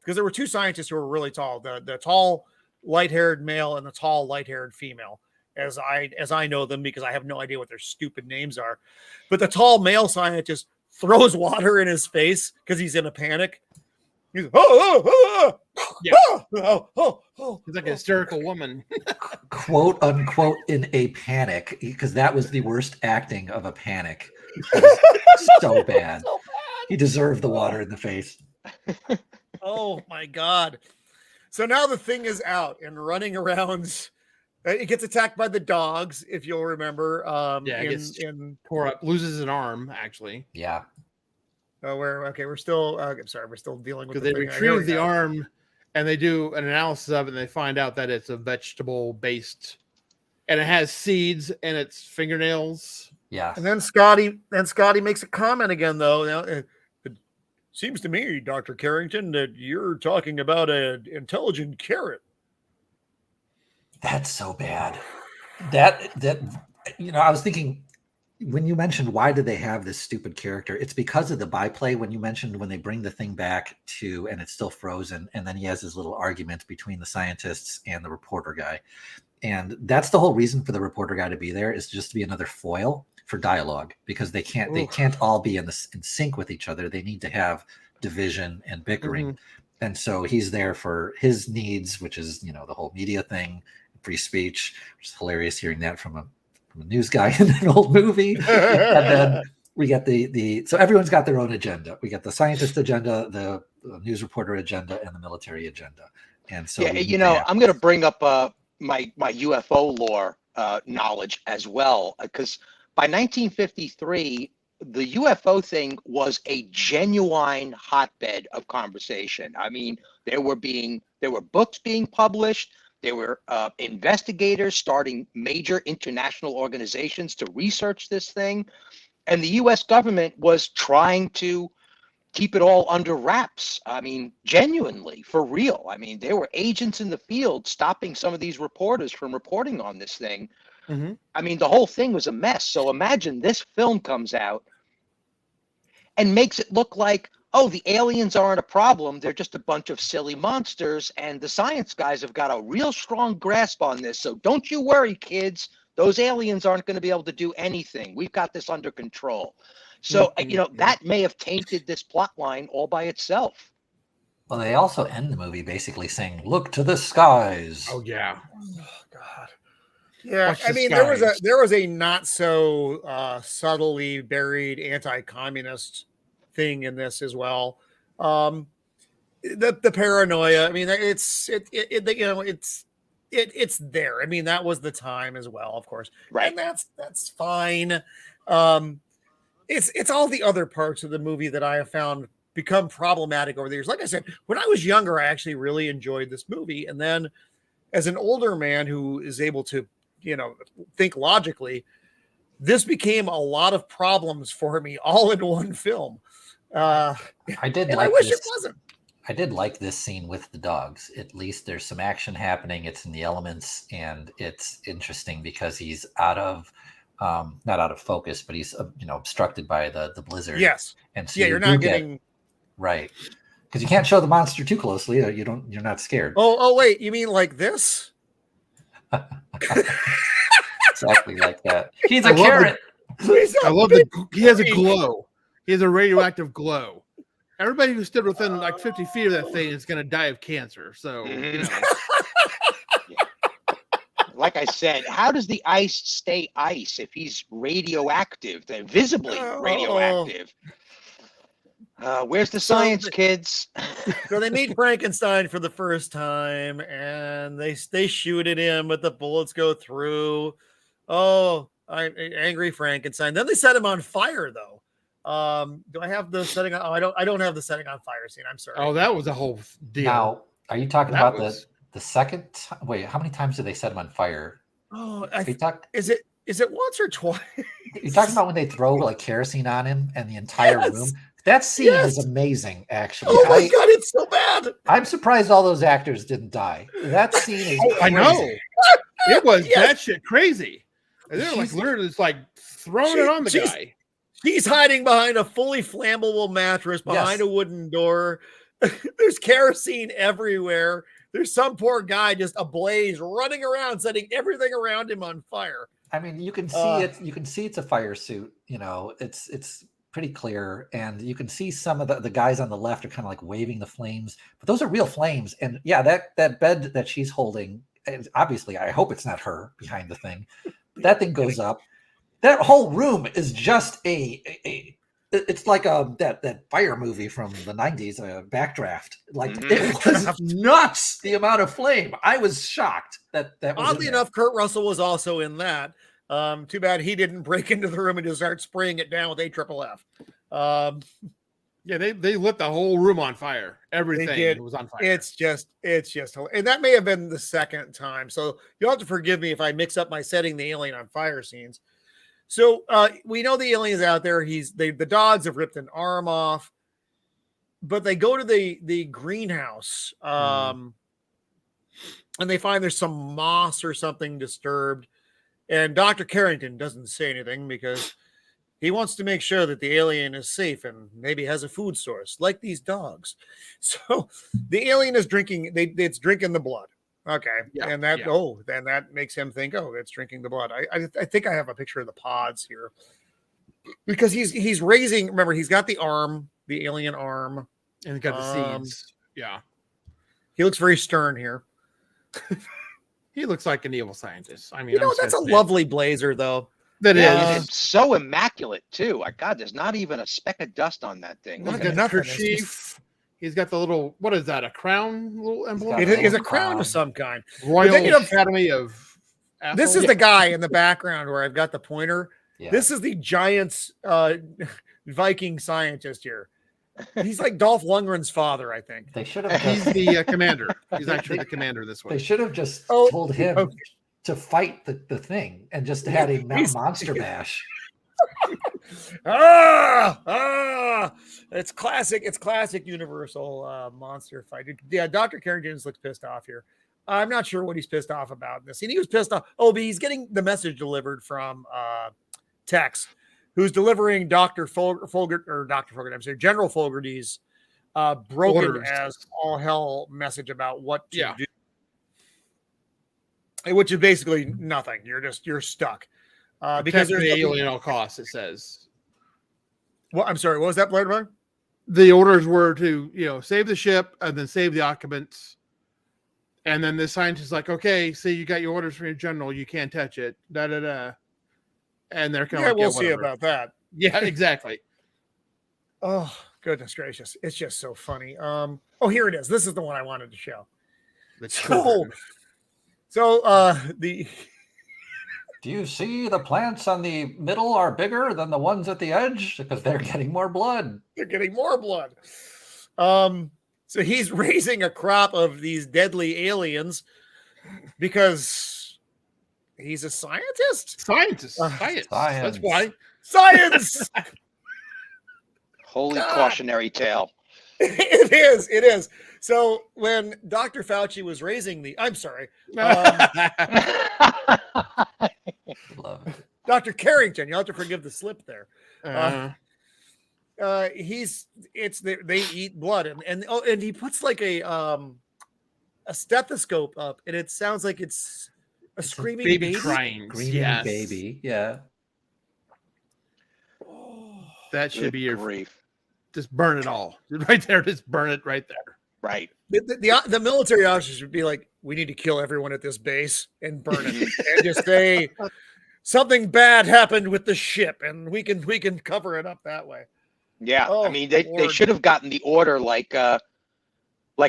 Speaker 1: there were two scientists who were really tall, the tall light-haired male and the tall light-haired female, as I know them, because I have no idea what their stupid names are. But the tall male scientist throws water in his face because he's in a panic. He's
Speaker 4: Yeah. He's like a hysterical woman.
Speaker 3: Quote unquote in a panic, because that was the worst acting of a panic. It was so bad. He deserved the water in the face.
Speaker 1: Oh my God. So now the thing is out and running around. It gets attacked by the dogs, if you'll remember.
Speaker 4: It gets tore up, loses an arm, actually.
Speaker 3: Yeah.
Speaker 1: We're still I'm sorry, we're still dealing with
Speaker 4: Because
Speaker 1: the
Speaker 4: they
Speaker 1: thing. Here we
Speaker 4: retrieve the
Speaker 1: go.
Speaker 4: arm and they do an analysis of it and they find out that it's a vegetable based and it has seeds in its fingernails.
Speaker 3: Yeah.
Speaker 1: And then Scotty makes a comment again, though. Now, it seems to me, Dr. Carrington, that you're talking about an intelligent carrot.
Speaker 3: That's so bad. That I was thinking when you mentioned why did they have this stupid character, it's because of the byplay when you mentioned when they bring the thing back and it's still frozen, and then he has his little argument between the scientists and the reporter guy. And that's the whole reason for the reporter guy to be there, is just to be another foil for dialogue, because they can't all be in sync with each other. They need to have division and bickering.
Speaker 4: Mm-hmm.
Speaker 3: And so he's there for his needs, which is, the whole media thing, free speech, which is hilarious hearing that from a a news guy in an old movie. And then we get so everyone's got their own agenda. We get the scientist agenda, the news reporter agenda, and the military agenda. And so
Speaker 2: I'm going to bring up my UFO lore knowledge as well, because by 1953, the UFO thing was a genuine hotbed of conversation. I mean, there were books being published. There were investigators starting major international organizations to research this thing. And the US government was trying to keep it all under wraps. I mean, genuinely, for real. I mean, there were agents in the field stopping some of these reporters from reporting on this thing.
Speaker 4: Mm-hmm.
Speaker 2: I mean, the whole thing was a mess. So imagine this film comes out and makes it look like, oh, the aliens aren't a problem. They're just a bunch of silly monsters. And the science guys have got a real strong grasp on this. So don't you worry, kids. Those aliens aren't going to be able to do anything. We've got this under control. So, that may have tainted this plot line all by itself.
Speaker 3: Well, they also end the movie basically saying, "Look to the skies."
Speaker 4: Oh, yeah.
Speaker 1: Oh, God. Yeah,
Speaker 4: Watch
Speaker 1: I
Speaker 4: the
Speaker 1: mean,
Speaker 4: skies.
Speaker 1: there was a not so subtly buried anti-communist thing in this as well. The paranoia. I mean, it's there. I mean, that was the time as well, of course,
Speaker 2: Right?
Speaker 1: And that's fine. It's all the other parts of the movie that I have found become problematic over the years. Like I said, when I was younger, I actually really enjoyed this movie, and then as an older man who is able to, think logically, this became a lot of problems for me all in one film.
Speaker 3: I did
Speaker 1: I wish it wasn't.
Speaker 3: I did like this scene with the dogs. At least there's some action happening. It's in the elements, and it's interesting because he's not out of focus, but he's obstructed by the blizzard.
Speaker 1: Yes.
Speaker 3: And so
Speaker 1: you're not getting
Speaker 3: right, because you can't show the monster too closely. You're not scared.
Speaker 1: Oh wait, you mean like this?
Speaker 3: Exactly like that. He's a carrot.
Speaker 4: I love he has a glow. He has a radioactive glow. Everybody who stood within like 50 feet of that thing is going to die of cancer. So,
Speaker 2: Like I said, how does the ice stay ice if he's radioactive? They're visibly radioactive. Where's the science, kids?
Speaker 1: So they meet Frankenstein for the first time, and they shoot at him, but the bullets go through. Oh, angry Frankenstein. Then they set him on fire, though. Do I have the setting on? Oh, I don't have the setting on fire scene. I'm sorry.
Speaker 4: Oh, that was a whole deal.
Speaker 3: Now, are you talking about the second? Wait, how many times did they set him on fire?
Speaker 1: Oh, is it once or twice?
Speaker 3: You're talking about when they throw like kerosene on him and the entire room? That scene is amazing, actually.
Speaker 1: Oh my God, it's so bad.
Speaker 3: I'm surprised all those actors didn't die. That scene is crazy.
Speaker 4: I know. It was that shit crazy. And they're like literally just like throwing it on the guy.
Speaker 1: He's hiding behind a fully flammable mattress, behind a wooden door. There's kerosene everywhere. There's some poor guy just ablaze, running around, setting everything around him on fire.
Speaker 3: I mean, you can see it. You can see it's a fire suit. It's pretty clear, and you can see some of the guys on the left are kind of like waving the flames, but those are real flames. And that bed that she's holding, and obviously, I hope it's not her behind the thing. That thing goes up. That whole room is just it's like that fire movie from the 90s, Backdraft. Like it was nuts, the amount of flame. I was shocked that was
Speaker 1: oddly enough, Kurt Russell was also in that. Too bad he didn't break into the room and just start spraying it down with AFFF.
Speaker 4: They lit the whole room on fire. Everything was on fire.
Speaker 1: It's just, and that may have been the second time. So you'll have to forgive me if I mix up my setting the alien on fire scenes. So we know the alien's out there. The dogs have ripped an arm off, but they go to the greenhouse and they find there's some moss or something disturbed. And Dr. Carrington doesn't say anything because he wants to make sure that the alien is safe and maybe has a food source like these dogs. So the alien is drinking, it's drinking the blood. Okay. Then that makes him think, it's drinking the blood. I think I have a picture of the pods here because he's raising, remember, he's got the arm, the alien arm.
Speaker 4: And got the seeds. Yeah.
Speaker 1: He looks very stern here.
Speaker 4: He looks like an evil scientist. I mean,
Speaker 1: that's a lovely blazer, though.
Speaker 4: That is.
Speaker 2: Yeah, it's so immaculate too. My God, there's not even a speck of dust on that thing.
Speaker 1: Not
Speaker 2: Look
Speaker 4: He's
Speaker 2: at
Speaker 4: got
Speaker 2: it.
Speaker 4: the kerchief. He's got the little, what is that? A crown little emblem?
Speaker 1: It
Speaker 3: got
Speaker 1: is a
Speaker 3: little
Speaker 1: crown
Speaker 3: crown.
Speaker 1: of some kind.
Speaker 4: Royal
Speaker 1: then you have-
Speaker 4: Academy of.
Speaker 1: This is
Speaker 4: Assholes?
Speaker 1: the guy in the background where I've got the pointer.
Speaker 3: Yeah.
Speaker 1: This is the Giants Viking scientist here. He's like Dolph Lundgren's father, I think.
Speaker 3: They should have.
Speaker 4: He's
Speaker 3: Just,
Speaker 4: the commander. He's actually the commander this
Speaker 3: they
Speaker 4: way.
Speaker 3: should have just
Speaker 1: Oh,
Speaker 3: told him
Speaker 1: okay.
Speaker 3: to fight the thing and just had a
Speaker 1: He's-
Speaker 3: monster bash.
Speaker 1: It's classic. It's classic Universal monster fight. Yeah, Dr. Carrington looks pissed off here. I'm not sure what he's pissed off about in this. And he was pissed off. Oh, but he's getting the message delivered from Tex, who's delivering Dr. Folgert or Dr. Folgert. I'm sorry, General Fogarty's broken
Speaker 4: Orders.
Speaker 1: as all hell message about what to
Speaker 4: Yeah.
Speaker 1: do. Which is basically nothing. You're stuck. Because
Speaker 4: Protect
Speaker 1: there's
Speaker 4: the
Speaker 1: nothing-
Speaker 4: alien at all costs, it says.
Speaker 1: Well, I'm sorry. What was that, Blair de Blair?
Speaker 4: The orders were to, save the ship and then save the occupants. And then the scientist is like, okay, so you got your orders from your general, you can't touch it. Da da da. And they're kind of
Speaker 1: Yeah,
Speaker 4: like,
Speaker 1: we'll see
Speaker 4: whatever.
Speaker 1: about that.
Speaker 4: Yeah, exactly.
Speaker 1: Oh, goodness gracious. It's just so funny. Oh, here it is. This is the one I wanted to show.
Speaker 4: The
Speaker 1: So,
Speaker 4: children.
Speaker 1: the
Speaker 3: Do you see the plants on the middle are bigger than the ones at the edge because they're getting more blood?
Speaker 1: they're getting more blood. So he's raising a crop of these deadly aliens because he's a scientist.
Speaker 4: Scientists.
Speaker 1: Uh,
Speaker 4: Science.
Speaker 3: science.
Speaker 4: That's why.
Speaker 1: Science.
Speaker 2: Holy
Speaker 1: God.
Speaker 2: cautionary tale.
Speaker 1: It is. It is. So when Dr. Fauci was raising I'm sorry,
Speaker 3: Love it.
Speaker 1: Dr. Carrington, you'll have to forgive the slip there.
Speaker 4: Uh,
Speaker 1: They eat blood and he puts like a stethoscope up and it sounds like it's a screaming baby.
Speaker 4: crying.
Speaker 3: Green
Speaker 4: Yes.
Speaker 3: baby. Yeah.
Speaker 4: That should
Speaker 2: Good
Speaker 4: be your.
Speaker 2: grief.
Speaker 4: Just burn it all. Right there. Just burn it right there.
Speaker 2: Right.
Speaker 1: The military officers would be like, we need to kill everyone at this base and burn it and just say something bad happened with the ship and we can cover it up that way.
Speaker 2: Yeah.
Speaker 1: Oh,
Speaker 2: I mean, they
Speaker 1: Lord.
Speaker 2: should have gotten the order like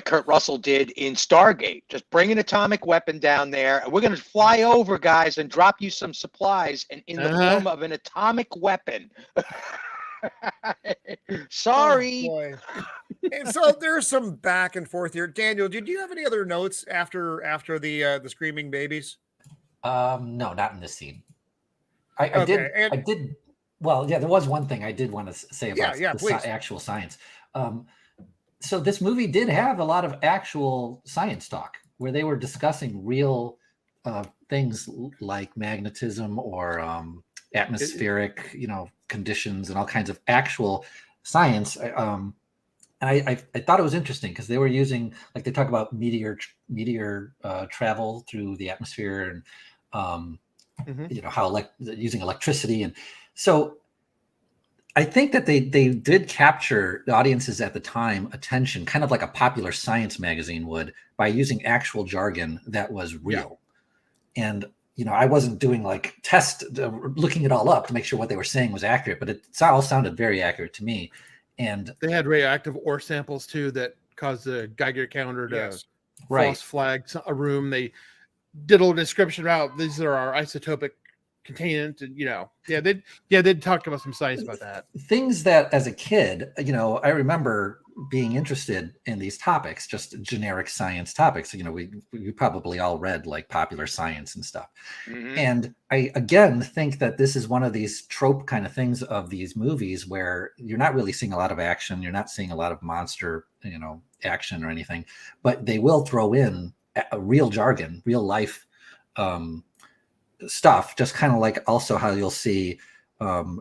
Speaker 2: Kurt Russell did in Stargate. Just bring an atomic weapon down there. And we're going to fly over, guys, and drop you some supplies and in the form of an atomic weapon. Sorry.
Speaker 1: Oh, boy. And so there's some back and forth here. Daniel, did you have any other notes after the screaming babies?
Speaker 3: No, not in this scene. I
Speaker 1: Okay, and-
Speaker 3: I did. Well, yeah, there was one thing I did want to say about the
Speaker 1: please.
Speaker 3: actual science. So this movie did have a lot of actual science talk where they were discussing real things like magnetism or atmospheric, conditions and all kinds of actual science. And I thought it was interesting because they were using, like, they talk about meteor travel through the atmosphere and how using electricity, and so I think that they did capture the audiences at the time attention, kind of like a popular science magazine would, by using actual jargon that was real. Yeah. And I wasn't doing like looking it all up to make sure what they were saying was accurate, but it all sounded very accurate to me. And
Speaker 4: they had radioactive ore samples too that caused the Geiger counter to false flag a room. They did a little description about these are our isotopic containment, and they talked about some science about that.
Speaker 3: Things that as a kid, I remember being interested in these topics, just generic science topics. We probably all read like Popular Science and stuff. Mm-hmm. And I again think that this is one of these trope kind of things of these movies where you're not really seeing a lot of action, you're not seeing a lot of monster, action or anything, but they will throw in a real jargon, real life stuff, just kind of like also how you'll see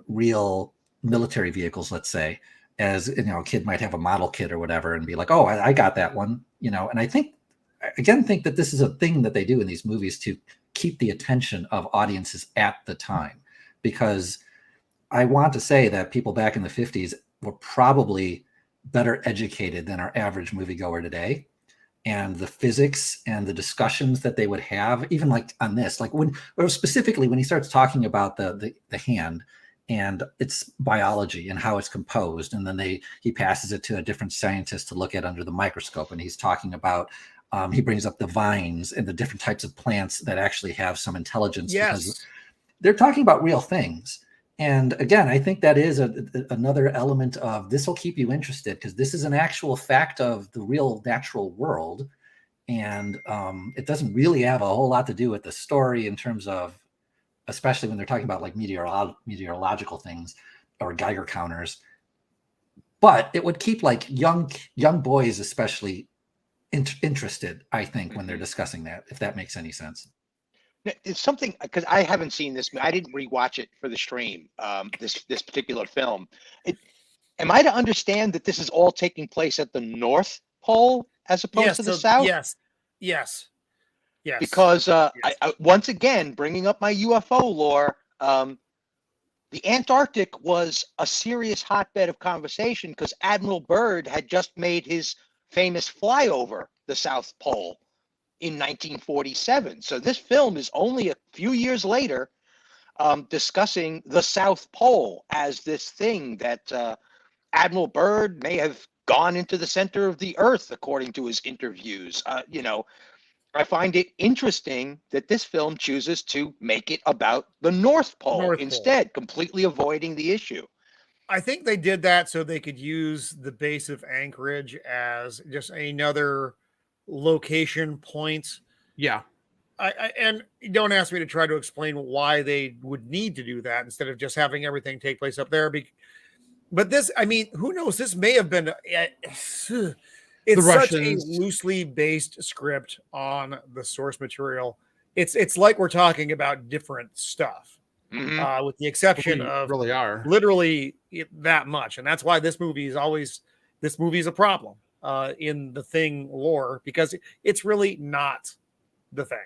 Speaker 3: real military vehicles, let's say, as a kid might have a model kit or whatever and be like, oh, I got that one, and I think that this is a thing that they do in these movies to keep the attention of audiences at the time, because I want to say that people back in the 50s were probably better educated than our average moviegoer today. and the physics and the discussions that they would have, even like on this, like or specifically when he starts talking about the hand and its biology and how it's composed, and then he passes it to a different scientist to look at under the microscope, and he's talking about he brings up the vines and the different types of plants that actually have some intelligence, because they're talking about real things. And again, I think that is another element of this will keep you interested, because this is an actual fact of the real natural world. And it doesn't really have a whole lot to do with the story in terms of, especially when they're talking about like meteorological things or Geiger counters. But it would keep like young boys especially interested, I think, when they're discussing that, if that makes any sense.
Speaker 2: It's something, because I haven't seen this. I didn't rewatch it for the stream. This particular film. Am I to understand that this is all taking place at the North Pole as opposed to the South?
Speaker 1: Yes.
Speaker 2: Because I, once again, bringing up my UFO lore, the Antarctic was a serious hotbed of conversation because Admiral Byrd had just made his famous flyover the South Pole in 1947. So this film is only a few years later discussing the South Pole as this thing that Admiral Byrd may have gone into the center of the earth, according to his interviews. I find it interesting that this film chooses to make it about the North Pole instead, completely avoiding the issue.
Speaker 1: I think they did that so they could use the base of Anchorage as just another location point.
Speaker 4: Yeah.
Speaker 1: And don't ask me to try to explain why they would need to do that instead of just having everything take place up there. But this, I mean, who knows? This may have been... It's such a loosely based script on the source material. It's like we're talking about different stuff, with the exception of literally that much. And that's why this movie is a problem in the Thing lore, because it's really not the Thing.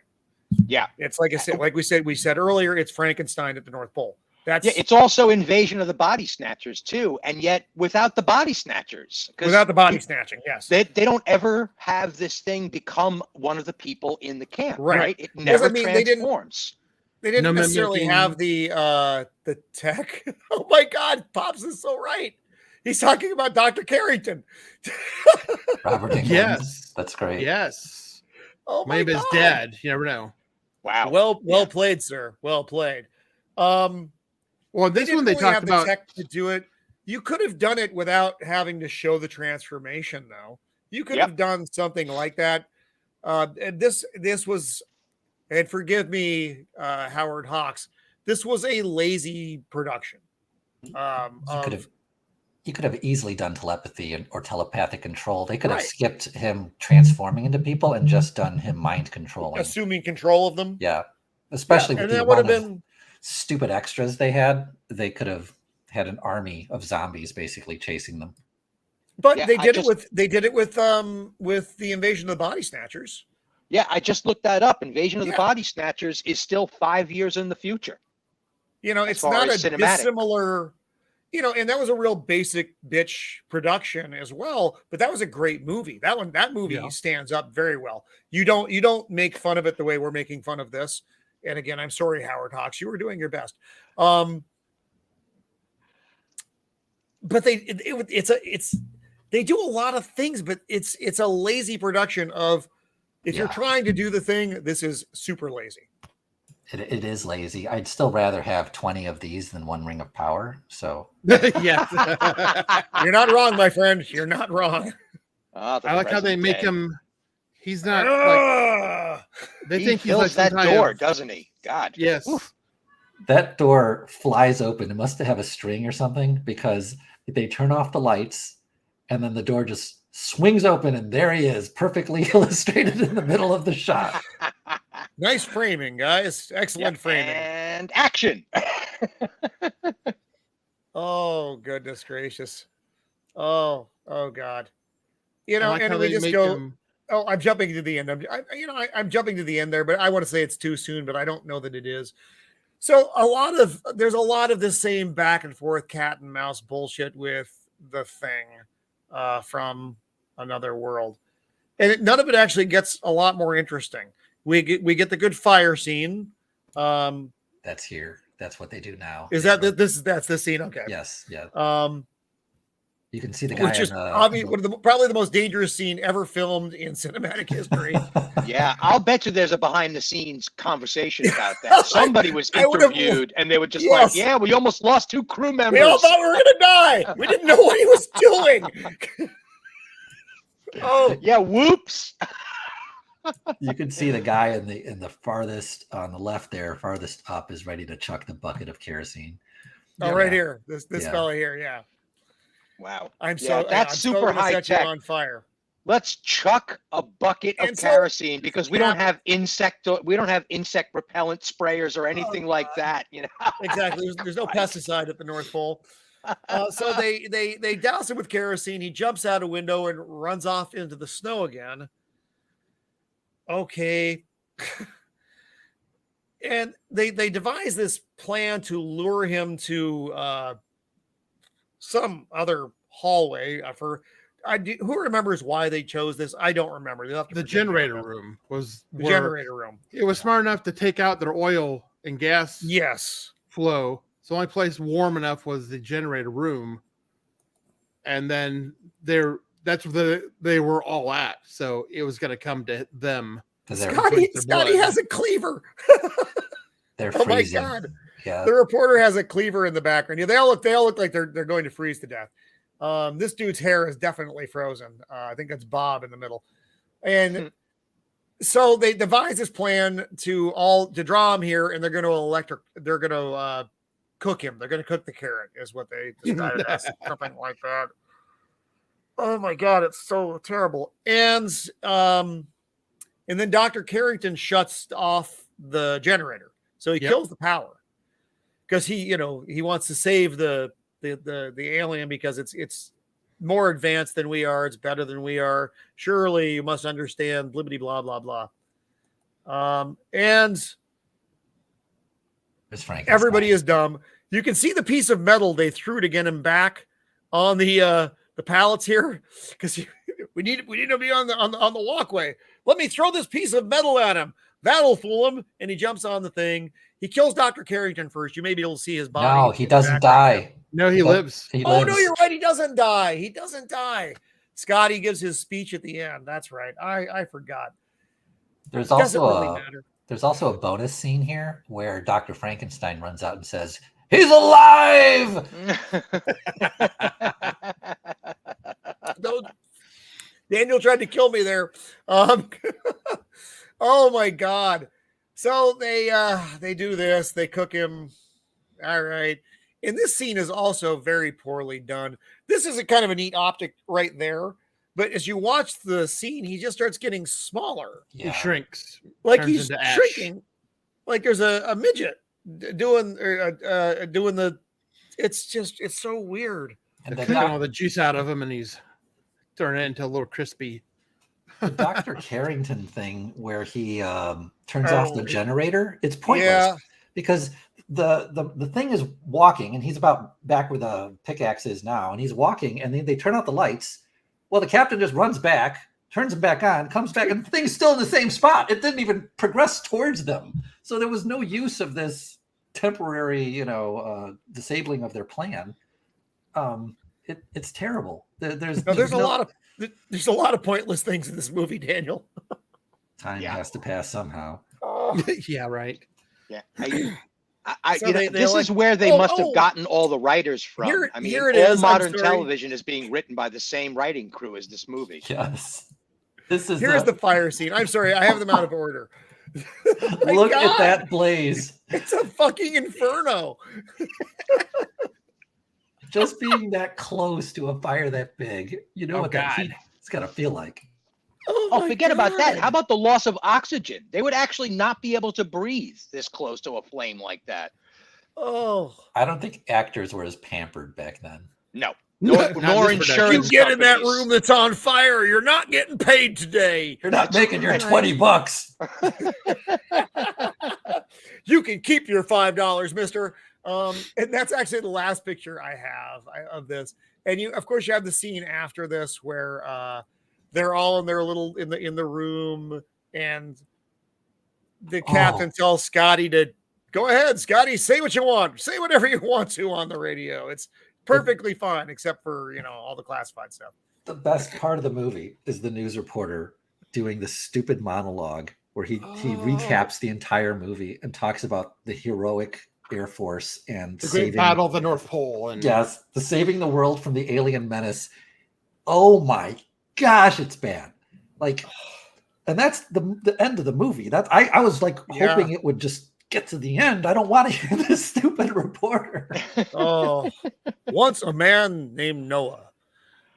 Speaker 2: Yeah,
Speaker 1: it's like I said, we said earlier, it's Frankenstein at the North Pole.
Speaker 2: It's also Invasion of the Body Snatchers too, and yet without the body snatchers.
Speaker 1: Without the body snatching, yes.
Speaker 2: They don't ever have this thing become one of the people in the camp, right? It never transforms.
Speaker 1: They didn't necessarily have the tech. Oh my God, Pops is so right. He's talking about Dr. Carrington.
Speaker 3: Robert Englund.
Speaker 4: Yes.
Speaker 3: That's great.
Speaker 4: Yes.
Speaker 1: Oh my
Speaker 4: Maybe his dad. You never know.
Speaker 2: Wow.
Speaker 1: Well played, sir. Well played.
Speaker 4: Well, this one they talked about
Speaker 1: the tech to do it. You could have done it without having to show the transformation, though. You could have done something like that. And this was, and forgive me, Howard Hawks, this was a lazy production.
Speaker 3: You could have easily done telepathy or telepathic control. They could have skipped him transforming into people and just done him mind controlling,
Speaker 1: assuming control of them.
Speaker 3: Yeah, especially with
Speaker 1: and
Speaker 3: the
Speaker 1: that would have
Speaker 3: amount of
Speaker 1: been
Speaker 3: stupid extras they had. They could have had an army of zombies basically chasing them.
Speaker 1: But they did it with the Invasion of the Body Snatchers.
Speaker 2: Yeah, I just looked that up. Invasion of the Body Snatchers is still 5 years in the future.
Speaker 1: It's not a dissimilar, and that was a real basic bitch production as well. But that was a great movie. That movie stands up very well. You don't make fun of it the way we're making fun of this. And again, I'm sorry, Howard Hawks, you were doing your best. But they do a lot of things, but it's a lazy production of, if you're trying to do the Thing, this is super lazy.
Speaker 3: It is lazy. I'd still rather have 20 of these than one Ring of Power. So
Speaker 4: yes,
Speaker 1: you're not wrong, my friend. You're not wrong.
Speaker 4: I like how they make him. He's not like they think he's like
Speaker 2: that door, doesn't he? God,
Speaker 4: yes.
Speaker 2: Oof.
Speaker 3: That door flies open. It must have a string or something, because they turn off the lights and then the door just swings open and there he is, perfectly illustrated in the middle of the shot.
Speaker 1: Nice framing, guys. Excellent framing.
Speaker 2: And action.
Speaker 1: Oh, goodness gracious. Oh God.
Speaker 4: Like
Speaker 1: and we just go. Oh, I'm jumping to the end. I'm jumping to the end there, but I want to say it's too soon, but I don't know that it is. So there's a lot of the same back and forth cat and mouse bullshit with the Thing from Another World. And none of it actually gets a lot more interesting. We get the good fire scene.
Speaker 3: That's here. That's what they do now.
Speaker 1: Is
Speaker 3: They
Speaker 1: that that's the scene? Okay.
Speaker 3: Yes. Yeah. You can see the guy
Speaker 1: Which is one of the probably the most dangerous scene ever filmed in cinematic history.
Speaker 2: Yeah, I'll bet you there's a behind the scenes conversation about that. Somebody was interviewed and they were just like, yeah, we almost lost 2 crew members.
Speaker 1: We all thought we were gonna die. We didn't know what he was doing. Oh
Speaker 2: yeah, whoops.
Speaker 3: You can see the guy in the farthest on the left there, farthest up, is ready to chuck the bucket of kerosene.
Speaker 1: Oh, right here. This fella here, yeah.
Speaker 2: Wow.
Speaker 1: I'm
Speaker 2: that's super high tech.
Speaker 1: On fire.
Speaker 2: Let's chuck a bucket of kerosene because we don't have insect repellent sprayers or anything like that. You know
Speaker 1: exactly. There's no pesticide at the North Pole. So they douse him with kerosene. He jumps out a window and runs off into the snow again. Okay. And they devise this plan to lure him to some other hallway. Who remembers why they chose this? I don't remember.
Speaker 4: The generator room was
Speaker 1: the generator room.
Speaker 4: It was smart enough to take out their oil and gas flow. So the only place warm enough was the generator room. And then that's where they were all at. So it was going to come to them.
Speaker 1: Scotty has a cleaver.
Speaker 3: They're freezing.
Speaker 1: Oh my God.
Speaker 3: Yeah.
Speaker 1: The reporter has a cleaver in the background. Yeah, they all look like they're going to freeze to death. This dude's hair is definitely frozen. I think that's Bob in the middle. And so they devise this plan to draw him here, and they're going to cook him. They're going to cook the carrot is what they decided as something like that. Oh my God, it's so terrible. And then Dr. Carrington shuts off the generator. So he kills the power because he wants to save the alien because it's more advanced than we are. It's better than we are. Surely you must understand blibbity blah, blah, blah. And everybody is dumb. You can see the piece of metal they threw to get him back on the pallets here because we need to be on the walkway. Let me throw this piece of metal at him. That'll fool him. And he jumps on the thing. He kills Dr. Carrington first. You may be able to see his body.
Speaker 3: No, he doesn't die.
Speaker 4: No, he lives.
Speaker 3: He
Speaker 1: lives.
Speaker 3: Oh,
Speaker 1: no, you're right. He doesn't die. He doesn't die. Scotty gives his speech at the end. That's right. I forgot.
Speaker 3: There's also a bonus scene here where Dr. Frankenstein runs out and says, "He's alive!"
Speaker 1: No, Daniel tried to kill me there. Oh my God. So they do this, they cook him. All right. And this scene is also very poorly done. This is a kind of a neat optic right there. But as you watch the scene, he just starts getting smaller.
Speaker 4: Yeah. He shrinks.
Speaker 1: Like he's shrinking. Like there's a midget doing the, it's so weird.
Speaker 4: And they're cutting all the juice out of him and he's turning it into a little crispy.
Speaker 3: The Dr. Carrington thing where he turns off the generator, it's pointless because the thing is walking and he's about back where the pickaxe is now, and he's walking and they turn out the lights. Well, the captain just runs back, turns them back on, comes back, and the thing's still in the same spot. It didn't even progress towards them. So there was no use of this temporary, disabling of their plan. It's terrible. There's
Speaker 1: a lot of pointless things in this movie, Daniel.
Speaker 3: Time has to pass somehow.
Speaker 4: Yeah, right.
Speaker 2: Yeah. This is where they must have gotten all the writers from. All modern television is being written by the same writing crew as this movie.
Speaker 3: Yes.
Speaker 1: Here's the fire scene. I'm sorry, I have them out of order.
Speaker 3: Look at that blaze.
Speaker 1: It's a fucking inferno.
Speaker 3: Just being that close to a fire that big, what that heat it's got to feel like.
Speaker 2: Oh, forget about that. How about the loss of oxygen? They would actually not be able to breathe this close to a flame like that.
Speaker 1: Oh.
Speaker 3: I don't think actors were as pampered back then.
Speaker 2: No. Nor insurance.
Speaker 1: You get in that room that's on fire, you're not getting paid today.
Speaker 3: You're not making your $20.
Speaker 1: You can keep your $5, mister. And that's actually the last picture I have of this. And of course, you have the scene after this where they're all in their little in the room, and the captain tells Scotty to go ahead, Scotty, say what you want, say whatever you want to on the radio. It's perfectly fine, except for all the classified stuff.
Speaker 3: The best part of the movie is the news reporter doing the stupid monologue where he recaps the entire movie and talks about the heroic Air Force and
Speaker 4: the great battle of the North Pole, and
Speaker 3: yes, the saving the world from the alien menace. Oh my gosh, it's bad. Like, and that's the end of the movie. That I was like hoping it would just get to the end. I don't want to hear this stupid reporter.
Speaker 1: Oh, once a man named Noah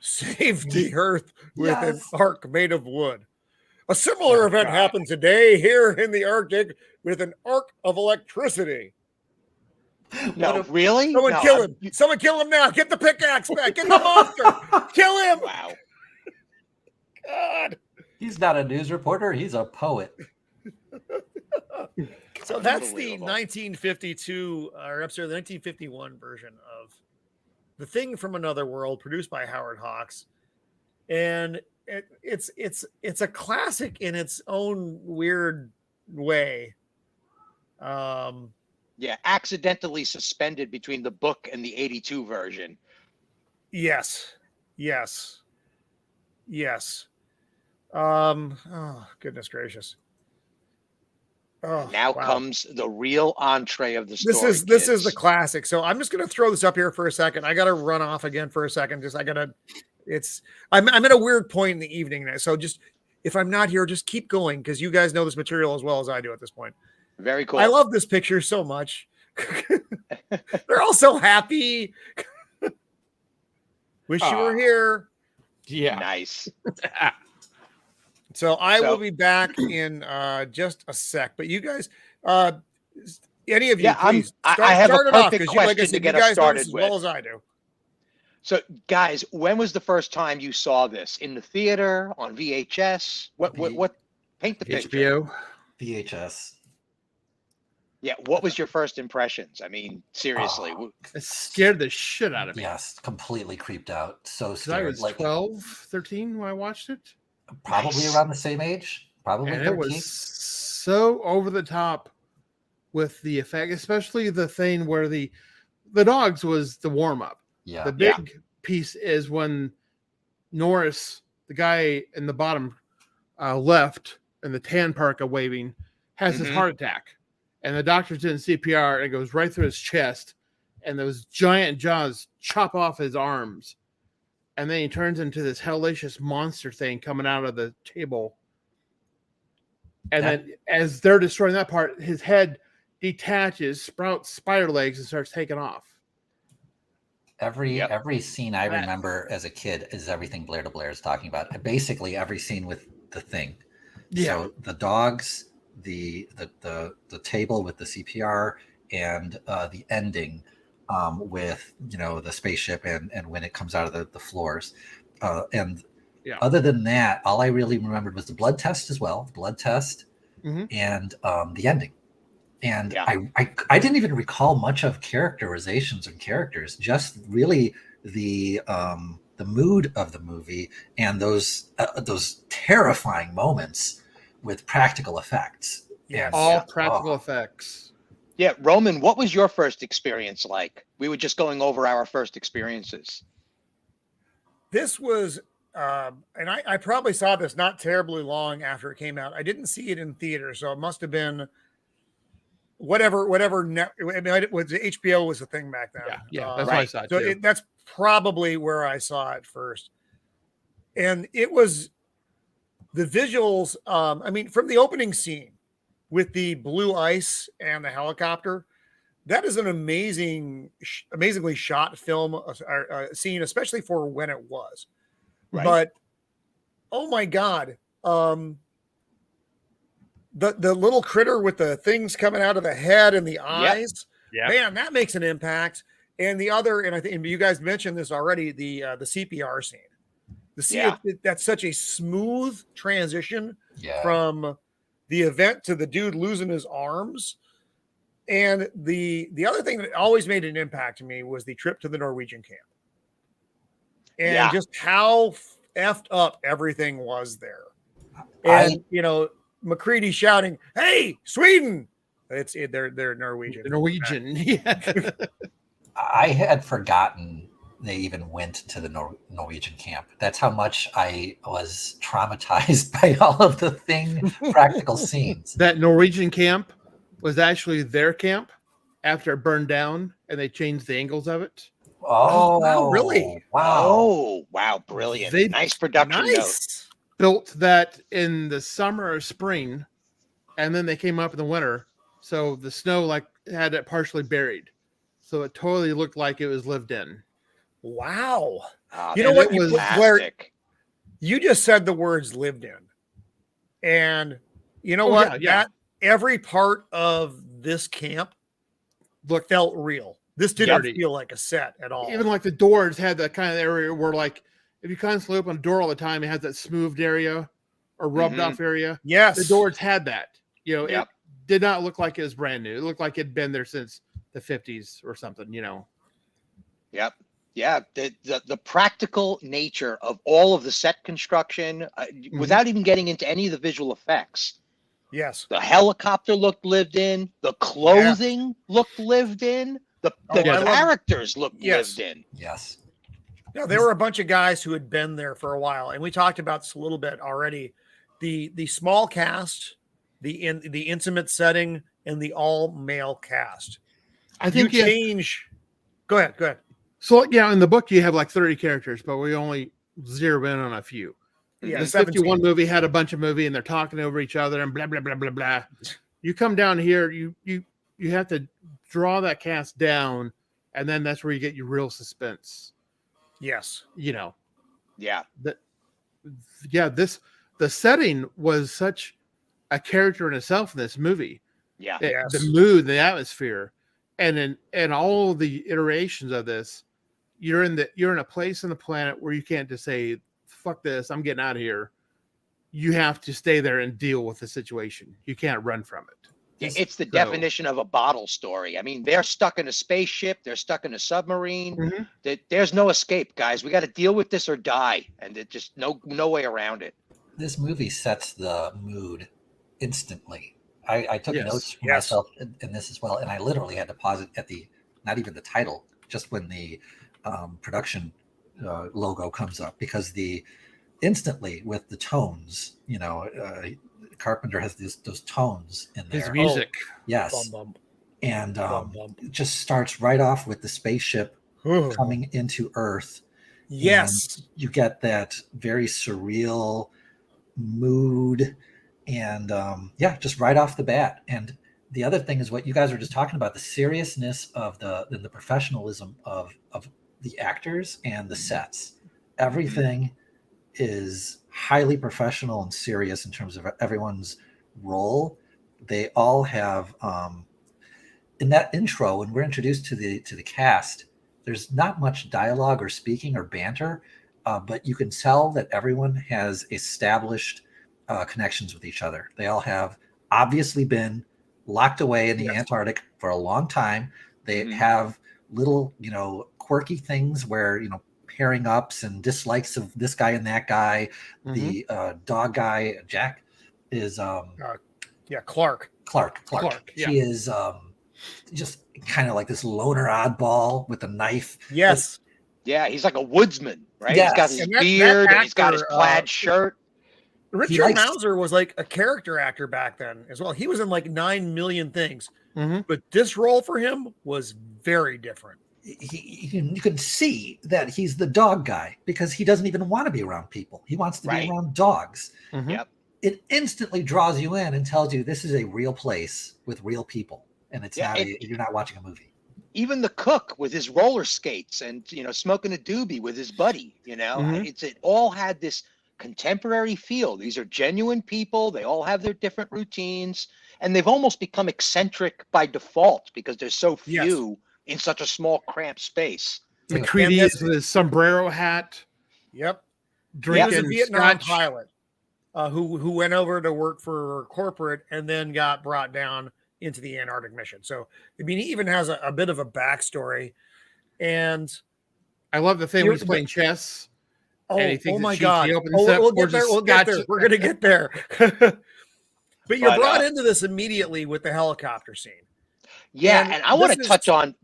Speaker 1: saved the earth with an ark made of wood. A similar event happened today here in the Arctic with an arc of electricity.
Speaker 2: No, really?
Speaker 1: Someone kill him. Someone kill him now. Get the pickaxe back. Get the monster. Kill him.
Speaker 2: Wow.
Speaker 1: God.
Speaker 3: He's not a news reporter. He's a poet.
Speaker 1: So that's the 1952, or I'm sorry, the 1951 version of The Thing from Another World, produced by Howard Hawks. And it's a classic in its own weird way.
Speaker 2: Yeah, accidentally suspended between the book and the 82 version.
Speaker 1: Yes. Oh, goodness gracious. Oh,
Speaker 2: now comes the real entree of the story.
Speaker 1: This is the classic. So I'm just going to throw this up here for a second. I got to run off again for a second. I'm at a weird point in the evening now. So just, if I'm not here, just keep going, because you guys know this material as well as I do at this point.
Speaker 2: Very cool.
Speaker 1: I love this picture so much. They're all so happy. Wish you were here.
Speaker 4: Yeah.
Speaker 2: Nice.
Speaker 1: So I will be back in just a sec. But you guys, any of you, please
Speaker 2: I have a perfect question to get us started
Speaker 1: as
Speaker 2: with.
Speaker 1: well as I do.
Speaker 2: So, guys, when was the first time you saw this? In the theater, on VHS? What? Paint the picture.
Speaker 4: HBO,
Speaker 3: VHS.
Speaker 2: Yeah. What was your first impressions? I mean, seriously.
Speaker 4: It scared the shit out of me.
Speaker 3: Yes, completely creeped out. So
Speaker 4: I
Speaker 3: scared.
Speaker 4: was 12, 13 when I watched it.
Speaker 3: Probably around the same age. Probably
Speaker 4: and
Speaker 3: 13.
Speaker 4: It was so over the top with the effect, especially the thing where the dogs was the warm up.
Speaker 3: Yeah.
Speaker 4: The big piece is when Norris, the guy in the bottom left, and the tan parka waving, has his heart attack, and the doctor's doing CPR, and it goes right through his chest, and those giant jaws chop off his arms, and then he turns into this hellacious monster thing coming out of the table. And then as they're destroying that part, his head detaches, sprouts spider legs, and starts taking off.
Speaker 3: Every scene I remember as a kid is everything Blair de Blair is talking about. Basically, every scene with the Thing.
Speaker 4: Yeah.
Speaker 3: So the dogs, the table with the CPR, and the ending with the spaceship and when it comes out of the floors. Other than that, all I really remembered was the blood test as well. The blood test and the ending. And I didn't even recall much of characterizations and characters, just really the mood of the movie and those terrifying moments with practical effects.
Speaker 1: Yes.
Speaker 4: All practical effects.
Speaker 2: Yeah, Roman, what was your first experience like? We were just going over our first experiences.
Speaker 1: This was, and I probably saw this not terribly long after it came out. I didn't see it in theater, so it must have been whatever net. I mean, it was HBO was the thing back then.
Speaker 4: Yeah, that's what I saw
Speaker 1: so
Speaker 4: too.
Speaker 1: that's probably where I saw it first, and it was the visuals. I mean, from the opening scene with the blue ice and the helicopter, that is an amazingly shot film scene, especially for when it was. Right. But oh my God. The little critter with the things coming out of the head and the eyes, man, that makes an impact. And the other, and I think you guys mentioned this already, the CPR scene. That's such a smooth transition from the event to the dude losing his arms. And the other thing that always made an impact to me was the trip to the Norwegian camp. And just how effed up everything was there. And McCready shouting, "Hey, Sweden!" They're Norwegian.
Speaker 4: Norwegian. Yeah.
Speaker 3: I had forgotten they even went to the Norwegian camp. That's how much I was traumatized by all of the practical scenes.
Speaker 4: That Norwegian camp was actually their camp after it burned down, and they changed the angles of it.
Speaker 3: Oh,
Speaker 1: wow, really?
Speaker 3: Wow.
Speaker 2: Oh, wow. Brilliant. Nice production note.
Speaker 4: Built that in the summer or spring, and then they came up in the winter. So the snow had it partially buried. So it totally looked like it was lived in.
Speaker 1: Wow.
Speaker 2: You
Speaker 1: know what?
Speaker 2: Blair,
Speaker 1: you just said the words lived in. And you know what?
Speaker 4: Yeah.
Speaker 1: That every part of this camp felt real. This didn't feel like a set at all.
Speaker 4: Even like the doors had that kind of area where if you constantly open a door all the time, it has that smoothed area or rubbed off area.
Speaker 1: Yes.
Speaker 4: The doors had that. It did not look like it was brand new. It looked like it'd been there since the 50s or something,
Speaker 2: Yep. Yeah. The practical nature of all of the set construction, without even getting into any of the visual effects.
Speaker 1: Yes.
Speaker 2: The helicopter looked lived in. The clothing looked lived in. The characters looked lived in.
Speaker 3: Yes.
Speaker 1: Yeah, there were a bunch of guys who had been there for a while, and we talked about this a little bit already. The small cast, the intimate setting, and the all male cast.
Speaker 4: I think
Speaker 1: you change. Go ahead.
Speaker 4: So in the book you have like 30 characters, but we only zero in on a few.
Speaker 1: Yeah,
Speaker 4: the
Speaker 1: 17.
Speaker 4: 51 movie had a bunch of movie, and they're talking over each other and blah blah blah blah blah. You come down here, you have to draw that cast down, and then that's where you get your real suspense.
Speaker 1: Yes.
Speaker 2: Yeah.
Speaker 4: The setting was such a character in itself in this movie.
Speaker 2: Yeah.
Speaker 4: The mood, the atmosphere, and in all the iterations of this, you're in a place on the planet where you can't just say, "Fuck this, I'm getting out of here." You have to stay there and deal with the situation. You can't run from it.
Speaker 2: It's the definition of a bottle story. I mean, they're stuck in a spaceship. They're stuck in a submarine.
Speaker 4: Mm-hmm.
Speaker 2: There's no escape, guys. We got to deal with this or die. And there's just no way around it.
Speaker 3: This movie sets the mood instantly. I took notes for myself in this as well. And I literally had to pause it at not even the title, just when the production logo comes up, because instantly with the tones, Carpenter has those tones in there.
Speaker 4: His music.
Speaker 3: Yes.
Speaker 1: Bum, bum.
Speaker 3: And
Speaker 1: Bum, bum.
Speaker 3: it just starts right off with the spaceship coming into Earth.
Speaker 1: Yes.
Speaker 3: And you get that very surreal mood. And just right off the bat. And the other thing is what you guys were just talking about, the seriousness of the professionalism of the actors and the sets. Everything is highly professional and serious in terms of everyone's role. They all have in that intro, when we're introduced to the cast, there's not much dialogue or speaking or banter, but you can tell that everyone has established connections with each other. They all have obviously been locked away in the Antarctic for a long time. They have little, quirky things where, pairing ups and dislikes of this guy and that guy. The dog guy, Jack, is
Speaker 1: Clark.
Speaker 3: Yeah. He is just kind of like this loner oddball with a knife.
Speaker 1: Yes.
Speaker 2: He's like a woodsman, right?
Speaker 3: Yes.
Speaker 2: He's got his beard, and he's got his plaid shirt.
Speaker 1: Richard Mauser was like a character actor back then as well. He was in like 9 million things, but this role for him was very different.
Speaker 3: You can see that he's the dog guy because he doesn't even want to be around people. He wants to be around dogs.
Speaker 2: Yep.
Speaker 3: It instantly draws you in and tells you this is a real place with real people, and it's you're not watching a movie.
Speaker 2: Even the cook with his roller skates and smoking a doobie with his buddy. It all had this contemporary feel. These are genuine people. They all have their different routines, and they've almost become eccentric by default because there's so few in such a small, cramped space.
Speaker 4: McCready is with his sombrero hat.
Speaker 1: Yep.
Speaker 4: Drinking
Speaker 1: he was a Vietnam
Speaker 4: scotch.
Speaker 1: pilot who went over to work for corporate and then got brought down into the Antarctic mission. So, I mean, he even has a bit of a backstory. And
Speaker 4: I love the thing when he's playing chess
Speaker 1: Oh,
Speaker 4: And he thinks
Speaker 1: oh
Speaker 4: it's
Speaker 1: my
Speaker 4: cheap.
Speaker 1: God.
Speaker 4: He opens
Speaker 1: Oh,
Speaker 4: up,
Speaker 1: we'll get
Speaker 4: pours
Speaker 1: there.
Speaker 4: his
Speaker 1: We'll get
Speaker 4: scotch-
Speaker 1: there. We're going to get there. But you're
Speaker 2: But,
Speaker 1: brought into this immediately with the helicopter scene.
Speaker 2: Yeah,
Speaker 1: And
Speaker 2: and I want
Speaker 1: this
Speaker 2: to
Speaker 1: is-
Speaker 2: touch on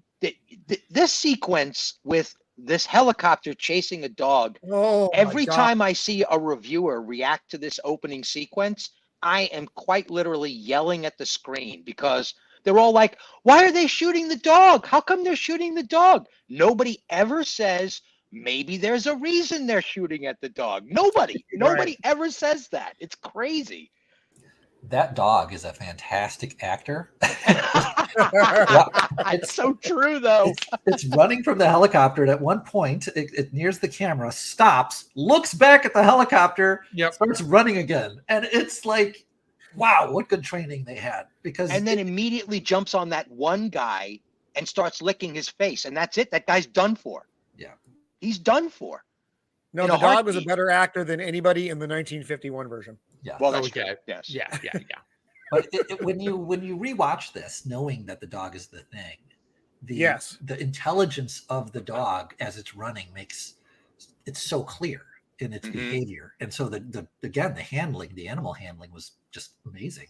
Speaker 2: this sequence with this helicopter chasing a dog.
Speaker 1: Oh, my
Speaker 2: Every
Speaker 1: God.
Speaker 2: time I see a reviewer react to this opening sequence, I am quite literally yelling at the screen because they're all like, why are they shooting the dog? How come they're shooting the dog? Nobody ever says, maybe there's a reason they're shooting at the dog. Nobody ever says that. It's crazy.
Speaker 3: That dog is a fantastic actor.
Speaker 2: It's so true, though.
Speaker 3: It's running from the helicopter, and at one point, it nears the camera, stops, looks back at the helicopter, starts running again. And it's like, wow, what good training they had.
Speaker 2: And then immediately jumps on that one guy and starts licking his face. And that's it. That guy's done for.
Speaker 3: Yeah.
Speaker 2: He's done for.
Speaker 1: No, the dog was a better actor than anybody in the 1951 version.
Speaker 3: Yeah.
Speaker 2: Well, that's
Speaker 4: okay.
Speaker 2: true. Yes.
Speaker 4: Yeah.
Speaker 3: But when you rewatch this, knowing that the dog is the thing, the intelligence of the dog as it's running makes it so clear in its behavior. And so the animal handling was just amazing.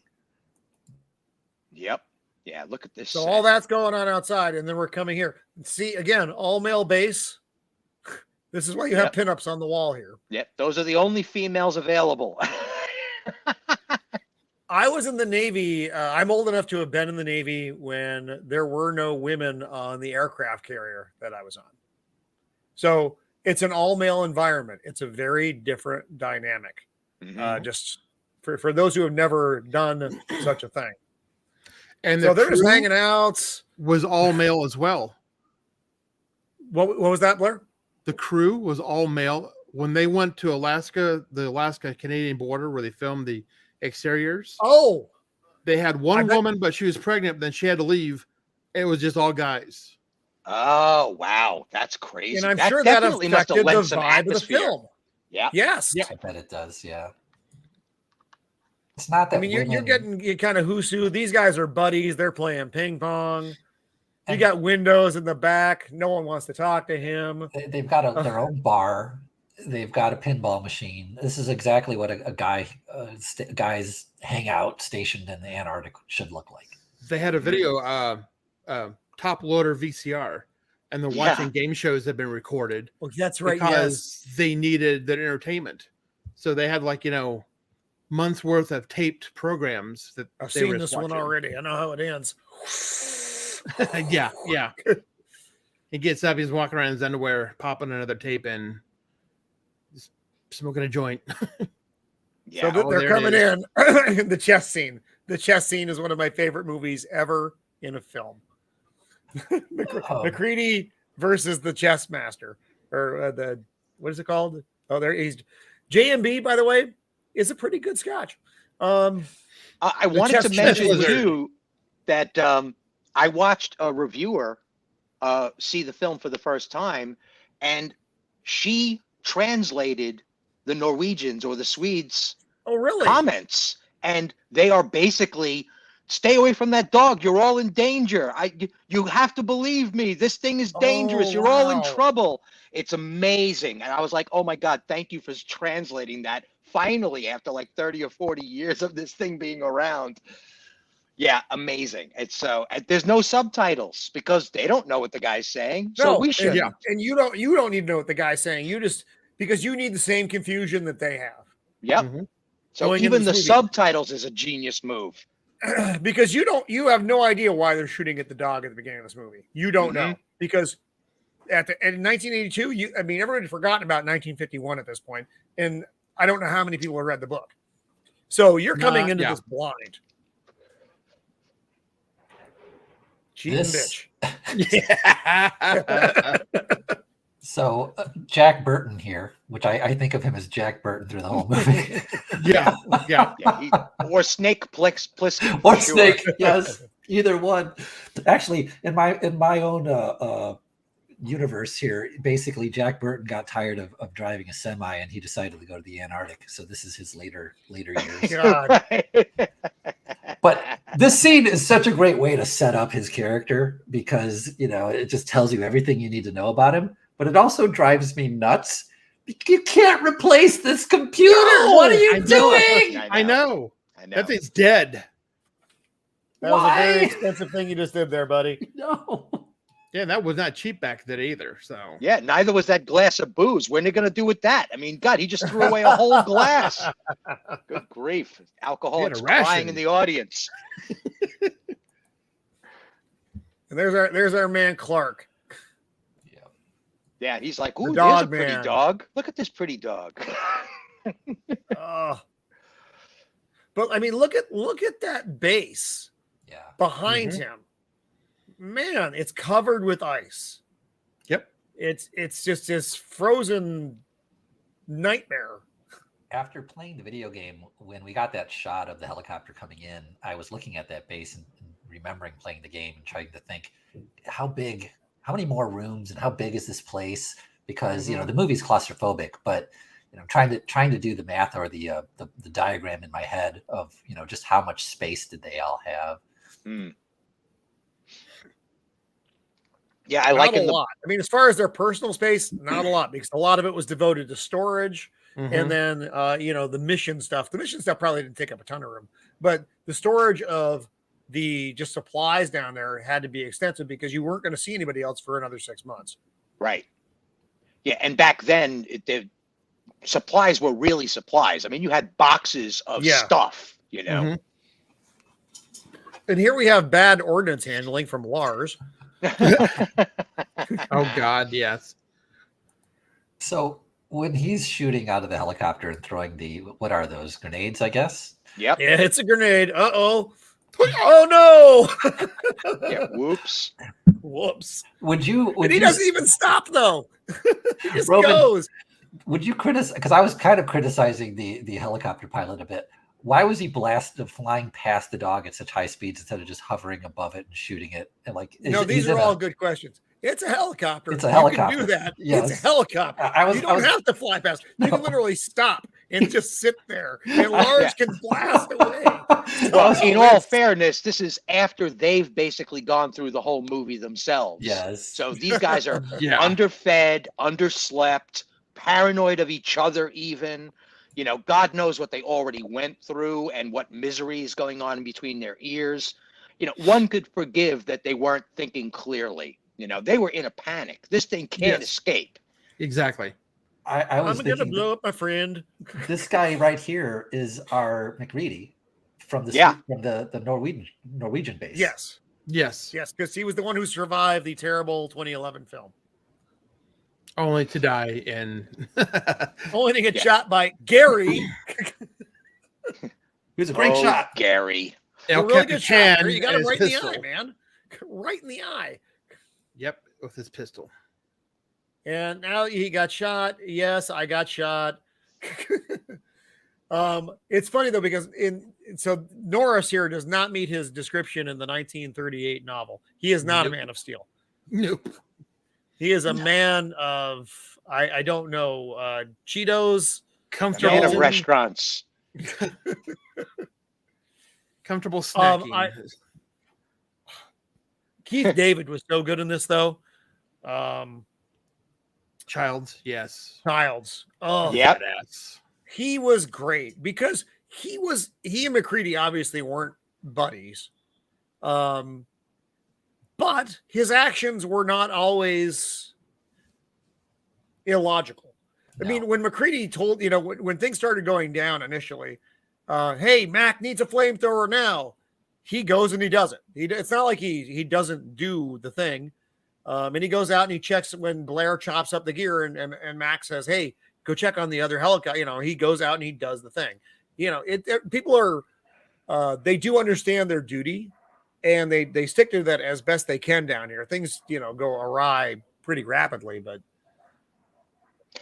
Speaker 2: Yep. Yeah. Look at this.
Speaker 1: So all that's going on outside, and then we're coming here. See, again, all male base. This is why you have pinups on the wall here.
Speaker 2: Yep. Those are the only females available.
Speaker 1: I was in the Navy. I'm old enough to have been in the Navy when there were no women on the aircraft carrier that I was on. So it's an all male environment. It's a very different dynamic. Just for those who have never done such a thing.
Speaker 4: And
Speaker 1: so they're just hanging out.
Speaker 4: Was all male as well.
Speaker 1: What was that, Blair?
Speaker 4: The crew was all male. When they went to Alaska, the Alaska-Canadian border where they filmed the exteriors.
Speaker 1: Oh,
Speaker 4: they had one woman, but she was pregnant. Then she had to leave. It was just all guys.
Speaker 2: Oh, wow. That's crazy.
Speaker 1: And I'm
Speaker 2: that
Speaker 1: sure that
Speaker 2: definitely must have lent some
Speaker 1: vibe
Speaker 2: atmosphere.
Speaker 1: Of the film.
Speaker 2: Yeah.
Speaker 1: Yes.
Speaker 3: Yeah, I bet it does. Yeah. It's not that.
Speaker 1: I mean, you're getting kind of who's-who. These guys are buddies. They're playing ping pong. You got windows in the back. No one wants to talk to him.
Speaker 3: They've got their own bar. They've got a pinball machine. This is exactly what a guy's hangout stationed in the Antarctic should look like.
Speaker 4: They had a video, top loader VCR, and they're watching game shows that have been recorded.
Speaker 1: Well, that's right.
Speaker 4: Because they needed that entertainment. So they had months worth of taped programs that
Speaker 1: I've seen this one already. I know how it ends.
Speaker 4: yeah. He gets up, he's walking around in his underwear, popping another tape in, smoking a joint.
Speaker 1: So they're coming in. The chess scene. The chess scene is one of my favorite movies ever in a film. McCready versus the chess master, or what is it called? Oh, there he's JMB. By the way, is a pretty good scotch.
Speaker 2: I wanted to mention too that I watched a reviewer see the film for the first time, and she translated the Norwegians or the Swedes comments, and they are basically, stay away from that dog, you're all in danger, you have to believe me, this thing is dangerous, you're all in trouble. It's amazing. And I was like, oh my God, thank you for translating that finally after 30 or 40 years of this thing being around. Yeah, amazing. It's so there's no subtitles because they don't know what the guy's saying. So we should.
Speaker 1: Yeah, and you don't need to know what the guy's saying. You just, because you need the same confusion that they have.
Speaker 2: Yep. So even the subtitles is a genius move.
Speaker 1: Because you have no idea why they're shooting at the dog at the beginning of this movie. You don't know, because in 1982, everybody had forgotten about 1951 at this point, and I don't know how many people have read the book. So you're coming into this blind. Cheating bitch.
Speaker 3: So Jack Burton here, which I think of him as Jack Burton through the whole movie.
Speaker 4: yeah.
Speaker 2: Or Snake Plissken.
Speaker 3: Or Snake, yes, either one. Actually, in my own universe here, basically Jack Burton got tired of driving a semi, and he decided to go to the Antarctic. So this is his later years.
Speaker 1: God.
Speaker 3: But this scene is such a great way to set up his character, because it just tells you everything you need to know about him. But it also drives me nuts You can't replace this computer. What are you doing?
Speaker 4: I know.
Speaker 2: That
Speaker 4: That thing's dead.
Speaker 1: That was a very expensive thing you just did there, buddy.
Speaker 3: No.
Speaker 4: Yeah, that was not cheap back then either. So
Speaker 2: Yeah, neither was that glass of booze. What are they going to do with that? I mean, God, he just threw away a whole glass. Good grief. Alcoholics crying in the audience.
Speaker 1: And there's our man Clark.
Speaker 2: Yeah, he's like, ooh,
Speaker 1: The
Speaker 2: there's a
Speaker 1: dog
Speaker 2: pretty
Speaker 1: man.
Speaker 2: dog. Look at this pretty dog.
Speaker 1: But I mean, look at that base behind him. Man, it's covered with ice.
Speaker 4: Yep.
Speaker 1: It's just this frozen nightmare.
Speaker 3: After playing the video game, when we got that shot of the helicopter coming in, I was looking at that base and remembering playing the game and trying to think how many more rooms and how big is this place? Because the movie's claustrophobic, but trying to do the math or the diagram in my head of just how much space did they all have.
Speaker 2: Yeah, I
Speaker 1: not
Speaker 2: like
Speaker 1: a lot. I mean, as far as their personal space, not a lot, because a lot of it was devoted to storage. And then the mission stuff. The mission stuff probably didn't take up a ton of room, but the storage of the just supplies down there had to be extensive because you weren't going to see anybody else for another 6 months.
Speaker 2: Right. Yeah, and back then the supplies were really supplies. I mean, you had boxes of stuff,
Speaker 1: And here we have bad ordnance handling from Lars.
Speaker 4: Oh God, yes.
Speaker 3: So when he's shooting out of the helicopter and throwing what are those, grenades, I guess?
Speaker 2: Yep.
Speaker 1: Yeah, it's a grenade. Oh no.
Speaker 2: Yeah, whoops.
Speaker 3: Would you
Speaker 1: he doesn't even stop though. He just
Speaker 3: Roman,
Speaker 1: goes.
Speaker 3: Would you criticize, because I was kind of criticizing the helicopter pilot a bit. Why was he flying past the dog at such high speeds instead of just hovering above it and shooting it? And
Speaker 1: These are all good questions. It's a helicopter.
Speaker 3: It's a helicopter.
Speaker 1: You can do that.
Speaker 3: Yes.
Speaker 1: It's a helicopter. You don't have to fly past. You can literally stop and just sit there, and Lars can blast away.
Speaker 2: Well, in all fairness, this is after they've basically gone through the whole movie themselves.
Speaker 3: Yes.
Speaker 2: So these guys are underfed, underslept, paranoid of each other even. God knows what they already went through and what misery is going on in between their ears. One could forgive that they weren't thinking clearly. They were in a panic. This thing can't escape.
Speaker 4: Exactly.
Speaker 3: I'm
Speaker 1: going to blow up my friend.
Speaker 3: This guy right here is our McReady from the Norwegian base.
Speaker 1: Yes, because he was the one who survived the terrible 2011 film.
Speaker 4: Only to die in
Speaker 1: only to get shot by Gary.
Speaker 3: He was a great shot.
Speaker 2: Gary.
Speaker 1: A really good shot. You got him right in the eye, man. Right in the eye.
Speaker 4: Yep, with his pistol.
Speaker 1: And now he got shot. Yes, I got shot. It's funny though, because so Norris here does not meet his description in the 1938 novel. He is not a man of steel.
Speaker 4: Nope.
Speaker 1: He is a man of I don't know Cheetos,
Speaker 4: comfortable
Speaker 2: man of restaurants,
Speaker 4: comfortable snacking.
Speaker 1: Keith David was so good in this though.
Speaker 4: Childs, yes.
Speaker 1: Childs. Oh,
Speaker 2: yep.
Speaker 1: Badass. He was great because he and McCready obviously weren't buddies. But his actions were not always illogical. I mean, when McCready told, when things started going down initially, hey, Mac needs a flamethrower now. He goes and he does it. It's not like he doesn't do the thing. And he goes out and he checks when Blair chops up the gear and Mac says, hey, go check on the other helicopter. He goes out and he does the thing. People are, they do understand their duty. And they stick to that as best they can down here. Things, go awry pretty rapidly, but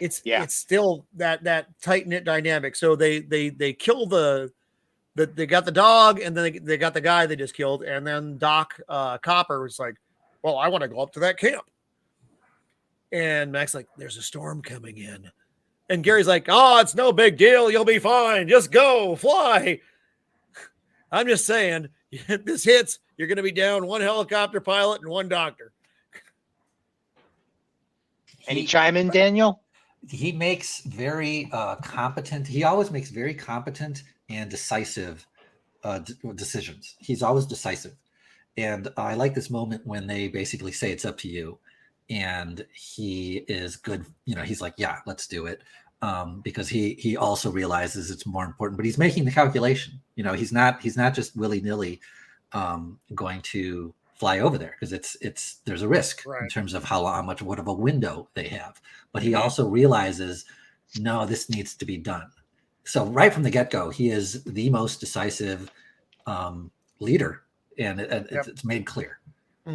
Speaker 1: it's still that tight knit dynamic. So they kill they got the dog, and then they got the guy they just killed, and then Doc Copper was like, "Well, I want to go up to that camp," and Mac's like, "There's a storm coming in," and Gary's like, "Oh, it's no big deal. You'll be fine. Just go fly." I'm just saying, this hits. You're going to be down one helicopter pilot and one doctor.
Speaker 2: Any chime in, Daniel?
Speaker 3: he makes very competent. He always makes very competent and decisive decisions. He's always decisive. And I like this moment when they basically say it's up to you. And he is good. He's like, yeah, let's do it. Because he also realizes it's more important, but he's making the calculation. He's not just willy-nilly going to fly over there, because there's a risk in terms of how much what of a window they have. But he also realizes, no, this needs to be done. So right from the get-go, he is the most decisive leader, and it's made clear.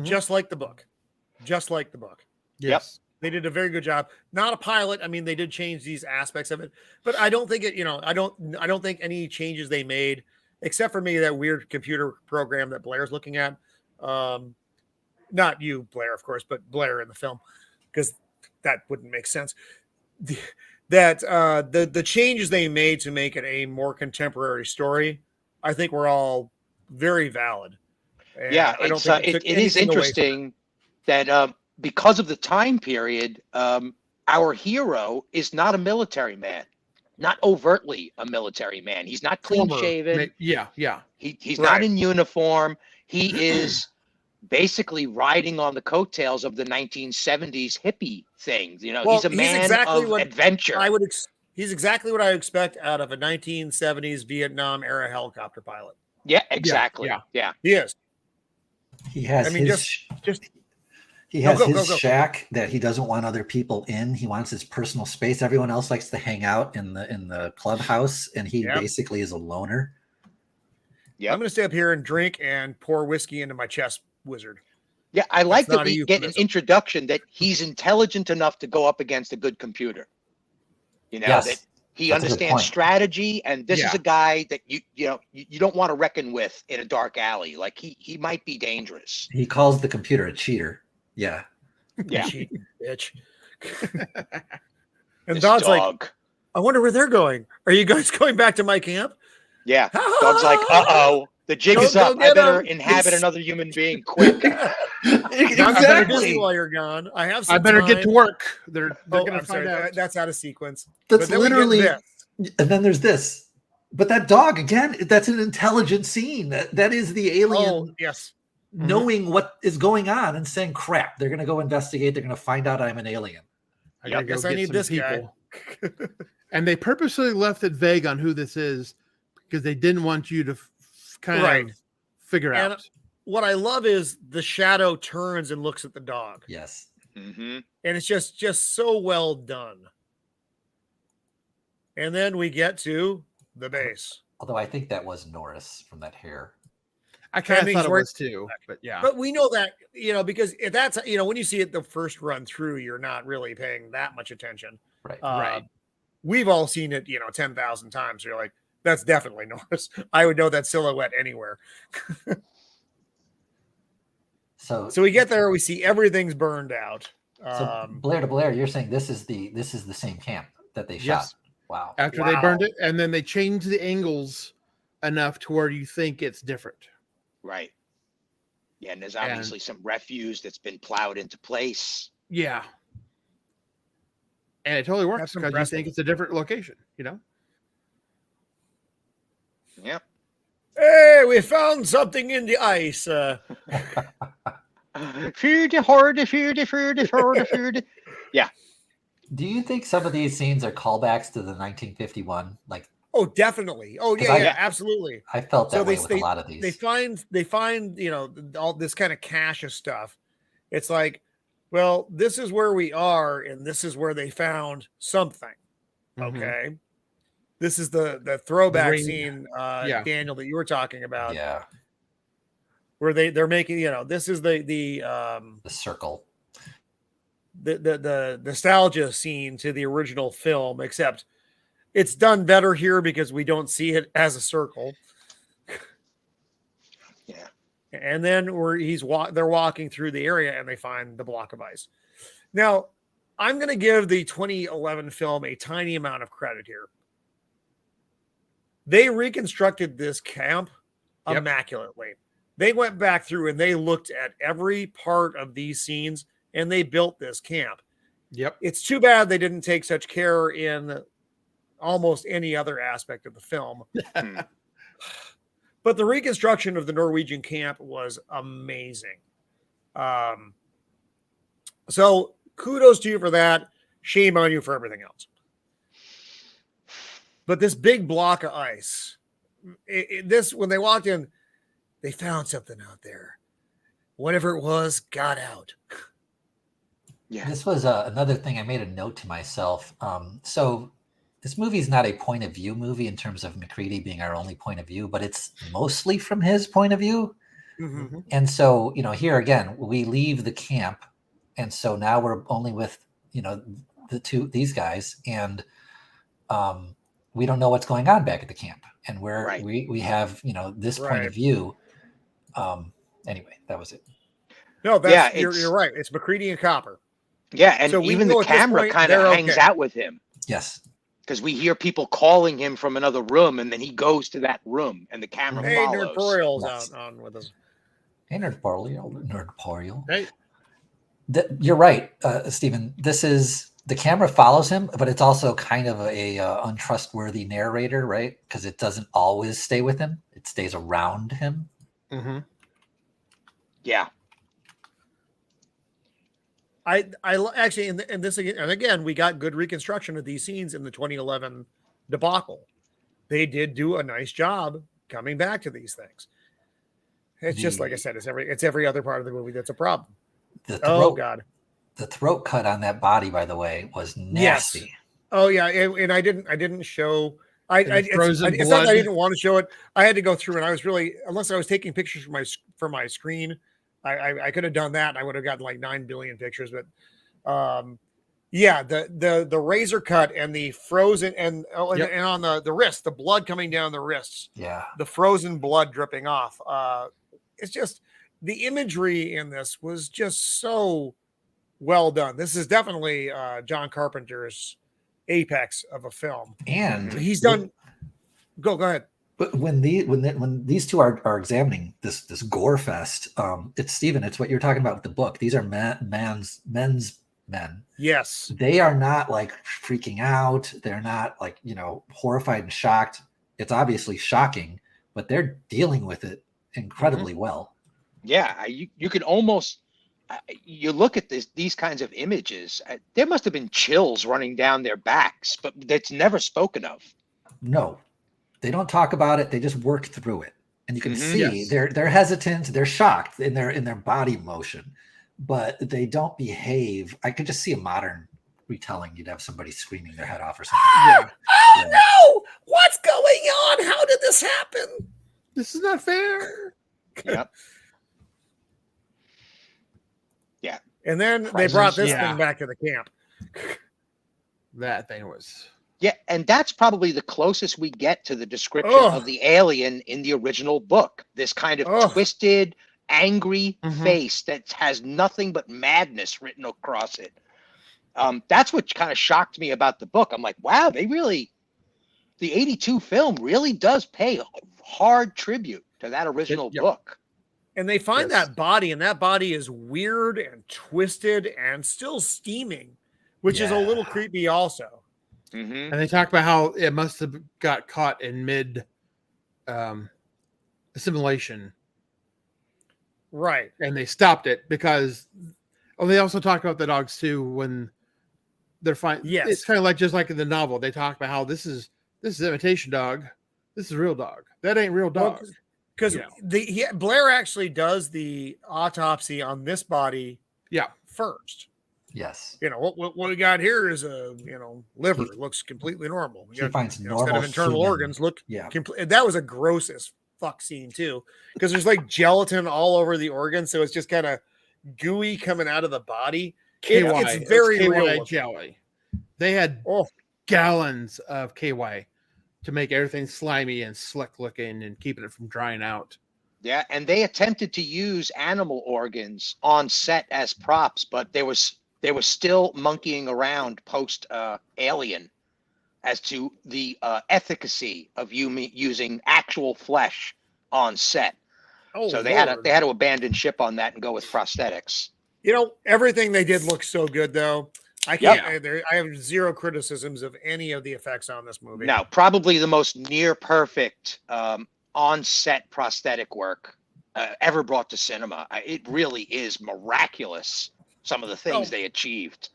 Speaker 1: Just like the book.
Speaker 4: Yes.
Speaker 1: They did a very good job. Not a pilot. I mean, they did change these aspects of it, but I don't think I don't think any changes they made, except for maybe that weird computer program that Blair's looking at. Not you, Blair, of course, but Blair in the film, because that wouldn't make sense. The changes they made to make it a more contemporary story, I think, were all very valid. And
Speaker 2: it is interesting that because of the time period, our hero is not a military man, not overtly a military man. He's not clean shaven.
Speaker 4: Yeah.
Speaker 2: He's not in uniform. He is basically riding on the coattails of the 1970s hippie thing. He's a man of adventure.
Speaker 1: He's exactly what I expect out of a 1970s Vietnam era helicopter pilot.
Speaker 2: Yeah, exactly. Yeah.
Speaker 1: He is.
Speaker 3: He has his shack that he doesn't want other people in. He wants his personal space. Everyone else likes to hang out in the clubhouse, and he basically is a loner.
Speaker 1: Yeah, I'm going to stay up here and drink and pour whiskey into my chest, wizard.
Speaker 2: Yeah, I like that we get an introduction that he's intelligent enough to go up against a good computer. That he understands strategy, and this is a guy that you don't want to reckon with in a dark alley. Like he might be dangerous.
Speaker 3: He calls the computer a cheater. Yeah.
Speaker 1: Cheating bitch. And Dog's like, I wonder where they're going. Are you guys going back to my camp?
Speaker 2: Yeah. Dog's like, the jig is up. I better inhabit another human being quick.
Speaker 1: Exactly. While you're gone, I
Speaker 4: better get to work. They're going to find out.
Speaker 1: That's out of sequence.
Speaker 3: That's literally. And then there's this. But that dog again. That's an intelligent scene. That is the alien.
Speaker 1: Oh, yes.
Speaker 3: Knowing what is going on and saying, crap, they're going to go investigate. They're going to find out I'm an alien.
Speaker 1: I guess I need this people. Guy.
Speaker 4: And they purposely left it vague on who this is because they didn't want you to kind of figure out.
Speaker 1: What I love is the shadow turns and looks at the dog.
Speaker 3: Yes.
Speaker 1: And it's just so well done. And then we get to the base.
Speaker 3: Although I think that was Norris from that hair.
Speaker 4: I kind of thought it was too, but yeah.
Speaker 1: But we know that, because that's, when you see it the first run through, you're not really paying that much attention.
Speaker 3: Right.
Speaker 1: We've all seen it, 10,000 times. You're like, that's definitely Norris. I would know that silhouette anywhere.
Speaker 3: So
Speaker 1: we get there, we see everything's burned out.
Speaker 3: So Blair de Blair, you're saying this is the same camp that they shot.
Speaker 4: Yes.
Speaker 3: Wow.
Speaker 4: After they burned it, and then they changed the angles enough to where you think it's different.
Speaker 2: Right. Yeah, and there's obviously some refuse that's been plowed into place.
Speaker 4: Yeah. And it totally works because you think it's a different location,
Speaker 2: Yeah.
Speaker 1: Hey, we found something in the ice.
Speaker 2: Yeah.
Speaker 3: Do you think some of these scenes are callbacks to the 1951?
Speaker 1: Oh, definitely. Oh, yeah, absolutely.
Speaker 3: I felt that way with a lot of these.
Speaker 1: They find, all this kind of cache of stuff. It's like, well, this is where we are, and this is where they found something. Okay. This is the throwback scene, Daniel, that you were talking about.
Speaker 3: Yeah.
Speaker 1: Where they're making, this is the
Speaker 3: circle.
Speaker 1: The nostalgia scene to the original film, except it's done better here because we don't see it as a circle.
Speaker 2: Yeah.
Speaker 1: And then they're walking through the area and they find the block of ice. Now, I'm going to give the 2011 film a tiny amount of credit here. They reconstructed this camp immaculately. They went back through and they looked at every part of these scenes and they built this camp.
Speaker 4: Yep.
Speaker 1: It's too bad they didn't take such care in almost any other aspect of the film. But the reconstruction of the Norwegian camp was amazing. So kudos to you for that. Shame on you for everything else. But this big block of ice, when they walked in, they found something out there. Whatever it was, got out.
Speaker 3: Yeah. This was another thing I made a note to myself. So this movie is not a point of view movie in terms of MacReady being our only point of view, but it's mostly from his point of view.
Speaker 1: Mm-hmm.
Speaker 3: And so, here again, we leave the camp. And so now we're only with, these guys, and we don't know what's going on back at the camp. And we have, this point of view. Anyway, that was it.
Speaker 1: No, you're right. It's MacReady and Copper.
Speaker 2: Yeah, and so even the camera kind of hangs out with him.
Speaker 3: Yes.
Speaker 2: Because we hear people calling him from another room, and then he goes to that room, and the camera follows.
Speaker 1: Nerd Poriel's on with us.
Speaker 3: Hey, Nerd Poriel.
Speaker 4: Hey.
Speaker 3: You're right, Stephen. This is the camera follows him, but it's also kind of a untrustworthy narrator, right? Because it doesn't always stay with him; it stays around him.
Speaker 4: Mm-hmm.
Speaker 2: Yeah.
Speaker 1: I actually, and this again, we got good reconstruction of these scenes in the 2011 debacle. They did do a nice job coming back to these things. It's just like I said, it's every other part of the movie that's a problem. Oh God,
Speaker 3: the throat cut on that body, by the way, was nasty.
Speaker 1: Yes. Oh yeah, and I didn't show. It's not that I didn't want to show it. I had to go through, and I was really, unless I was taking pictures for my screen. I could have done that and I would have gotten like 9 billion pictures, but the razor cut and the frozen and on the wrist, the blood coming down the wrists, the frozen blood dripping off. It's just the imagery in this was just so well done. This is definitely John Carpenter's apex of a film,
Speaker 3: and
Speaker 1: he's done. Go ahead.
Speaker 3: But when these two are examining this gore fest, it's Stephen. It's what you're talking about with the book. These are men's men.
Speaker 1: Yes,
Speaker 3: they are not like freaking out. They're not like horrified and shocked. It's obviously shocking, but they're dealing with it incredibly well.
Speaker 2: Yeah, you can almost you look at these kinds of images. There must have been chills running down their backs, but that's never spoken of.
Speaker 3: No. They don't talk about it. They just work through it, and you can see they're hesitant. They're shocked in their body motion, but they don't behave. I could just see a modern retelling. You'd have somebody screaming their head off or something.
Speaker 1: Yeah. Oh no! What's going on? How did this happen?
Speaker 4: This is not fair.
Speaker 2: Yep. Yeah.
Speaker 1: And then they brought this thing back to the camp.
Speaker 4: That thing was.
Speaker 2: Yeah, and that's probably the closest we get to the description of the alien in the original book. This kind of twisted, angry face that has nothing but madness written across it. That's what kind of shocked me about the book. I'm like, wow, the 82 film really does pay hard tribute to that original book.
Speaker 1: And they find that body, and that body is weird and twisted and still steaming, which is a little creepy also.
Speaker 4: Mm-hmm. And they talk about how it must have got caught in mid assimilation.
Speaker 1: Right.
Speaker 4: And they stopped it because they also talk about the dogs too when they're fine.
Speaker 1: Yes.
Speaker 4: It's kind of like just like in the novel. They talk about how this is imitation dog. This is real dog. That ain't real dog.
Speaker 1: Because Blair actually does the autopsy on this body first.
Speaker 3: Yes.
Speaker 1: What we got here is a liver. It looks completely normal.
Speaker 3: He finds normal
Speaker 1: instead of internal
Speaker 3: human.
Speaker 1: organs look that was a gross as fuck scene too, because there's like gelatin all over the organ, so it's just kind of gooey coming out of the body. It's very real
Speaker 4: jelly. They had gallons of KY to make everything slimy and slick looking and keeping it from drying out.
Speaker 2: Yeah, and they attempted to use animal organs on set as props, but they were still monkeying around post Alien as to the efficacy of using actual flesh on set. So they had to abandon ship on that and go with prosthetics.
Speaker 1: Everything they did looked so good though. I can't. I have zero criticisms of any of the effects on this movie.
Speaker 2: No, probably the most near perfect on-set prosthetic work ever brought to cinema. It really is miraculous. Some of the things they achieved.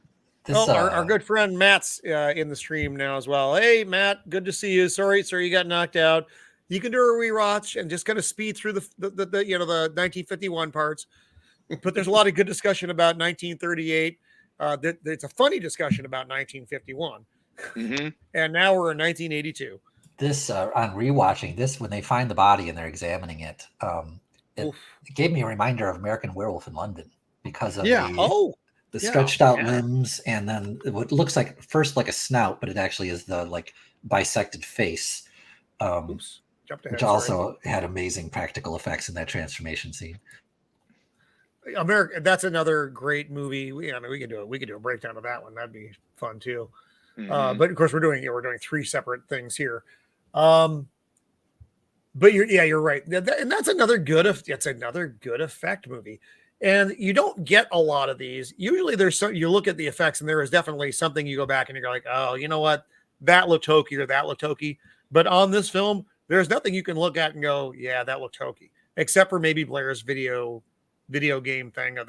Speaker 1: Our good friend Matt's in the stream now as well. Hey, Matt, good to see you. Sorry, you got knocked out. You can do a rewatch and just kind of speed through the 1951 parts. But there's a lot of good discussion about 1938. It's a funny discussion about 1951.
Speaker 2: Mm-hmm.
Speaker 1: And now we're in 1982.
Speaker 3: This on rewatching this, when they find the body and they're examining it, it gave me a reminder of American Werewolf in London because of the stretched out limbs, and then what looks like first like a snout, but it actually is the like bisected face, which also had amazing practical effects in that transformation scene.
Speaker 1: That's another great movie. We can do a breakdown of that one. That'd be fun too.
Speaker 2: Mm-hmm.
Speaker 1: But of course we're doing three separate things here. But you're right. And that's another good effect movie. And you don't get a lot of these. Usually you look at the effects and there is definitely something you go back and you're like, oh, you know what? That looked hokey or that looked hokey. But on this film, there's nothing you can look at and go, yeah, that looked hokey. Except for maybe Blair's video game thing of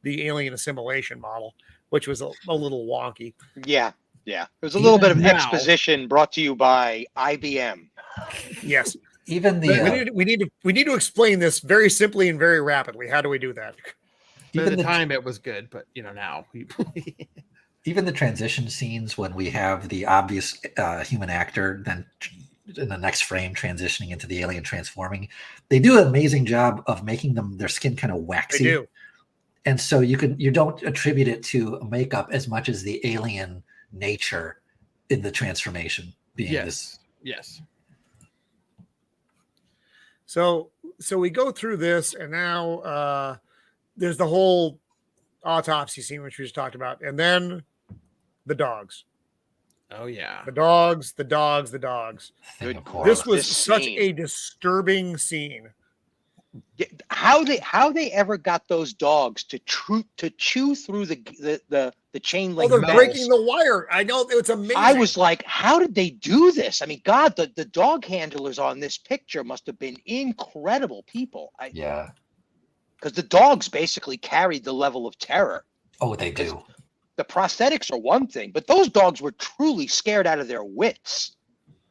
Speaker 1: the alien assimilation model, which was a little wonky.
Speaker 2: Yeah. It was a little bit of exposition brought to you by IBM.
Speaker 1: Yes.
Speaker 3: Even the
Speaker 1: we need to explain this very simply and very rapidly. How do we do that?
Speaker 4: Even at the time it was good, but now
Speaker 3: even the transition scenes when we have the obvious human actor then in the next frame transitioning into the alien transforming, they do an amazing job of making their skin kind of waxy.
Speaker 1: They do.
Speaker 3: And so you don't attribute it to makeup as much as the alien nature in the transformation being this.
Speaker 4: Yes.
Speaker 1: So we go through this, and now there's the whole autopsy scene, which we just talked about, and then the dogs.
Speaker 4: Oh yeah,
Speaker 1: the dogs.
Speaker 2: Good.
Speaker 1: This was such a disturbing scene.
Speaker 2: How they ever got those dogs to chew through the chain link?
Speaker 1: Oh, they're breaking the wire. I know, it's amazing.
Speaker 2: I was like, how did they do this? I mean, God, the dog handlers on this picture must have been incredible people. Because the dogs basically carried the level of terror.
Speaker 3: Oh, they do.
Speaker 2: The prosthetics are one thing, but those dogs were truly scared out of their wits.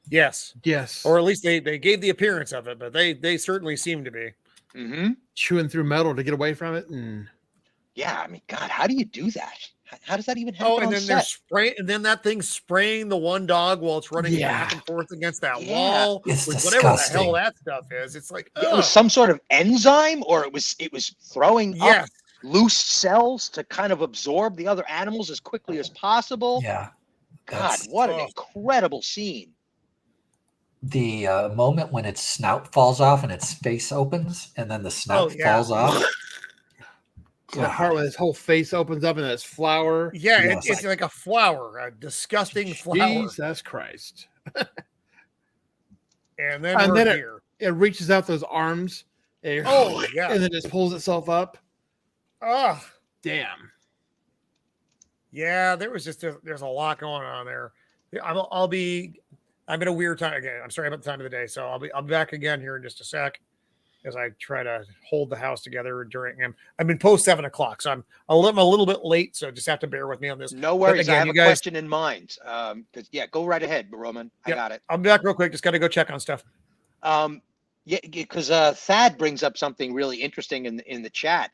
Speaker 1: Yes.
Speaker 4: Or
Speaker 1: at least they gave the appearance of it, but they certainly seem to be.
Speaker 2: Mm-hmm.
Speaker 4: Chewing through metal to get away from it. And
Speaker 2: yeah, I mean, God, how do you do that? How does that even happen?
Speaker 1: Oh, and then they're spraying, and then that thing's spraying the one dog while it's running back and forth against that wall.
Speaker 3: It's
Speaker 1: with
Speaker 3: disgusting.
Speaker 1: Whatever the hell that stuff is. It's like
Speaker 2: it was some sort of enzyme, or it was throwing up loose cells to kind of absorb the other animals as quickly as possible.
Speaker 3: Yeah.
Speaker 2: God, what an incredible scene.
Speaker 3: The moment when its snout falls off and its face opens, and then the snout falls off.
Speaker 4: The part when his whole face opens up and it's flour.
Speaker 1: Yeah, it's like a flower, a disgusting flower.
Speaker 4: Jesus Christ.
Speaker 1: And then
Speaker 4: it reaches out those arms. And then it just pulls itself up.
Speaker 1: Oh,
Speaker 4: damn.
Speaker 1: Yeah, there's a lot going on there. I'm in a weird time again. I'm sorry about the time of the day, so I'll be back again here in just a sec as I try to hold the house together during. I'm in post 7 o'clock, so I'm a little bit late, so just have to bear with me on this.
Speaker 2: No worries. Again, I have a question in mind. Go right ahead, Roman. I got it.
Speaker 1: I'll be back real quick. Just got to go check on stuff.
Speaker 2: Because Thad brings up something really interesting in the chat.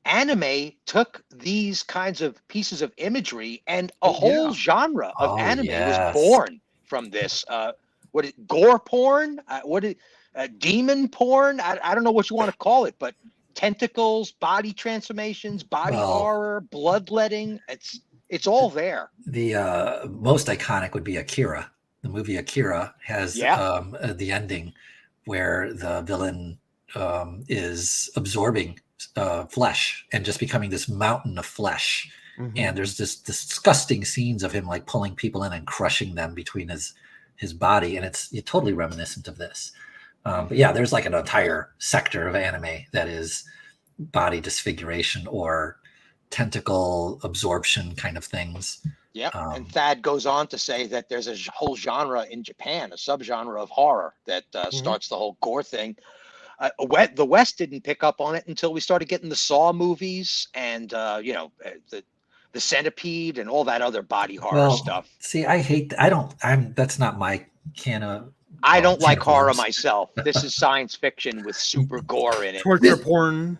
Speaker 2: Anime took these kinds of pieces of imagery, and a whole genre of anime was born from this. Gore porn? Demon porn? I don't know what you want to call it, but tentacles, body transformations, body horror, bloodletting. It's all there.
Speaker 3: The most iconic would be Akira. The movie Akira has the ending where the villain is absorbing flesh and just becoming this mountain of flesh. Mm-hmm. And there's this disgusting scenes of him like pulling people in and crushing them between his body, and it's totally reminiscent of this. But yeah, there's like an entire sector of anime that is body disfiguration or tentacle absorption kind of things.
Speaker 2: Yep. And Thad goes on to say that there's a whole genre in Japan, a subgenre of horror that starts the whole gore thing. The West didn't pick up on it until we started getting the Saw movies and the Centipede and all that other body horror stuff.
Speaker 3: See, that's not my can of.
Speaker 2: I don't like horror myself. This is science fiction with super gore in it.
Speaker 4: Torture porn.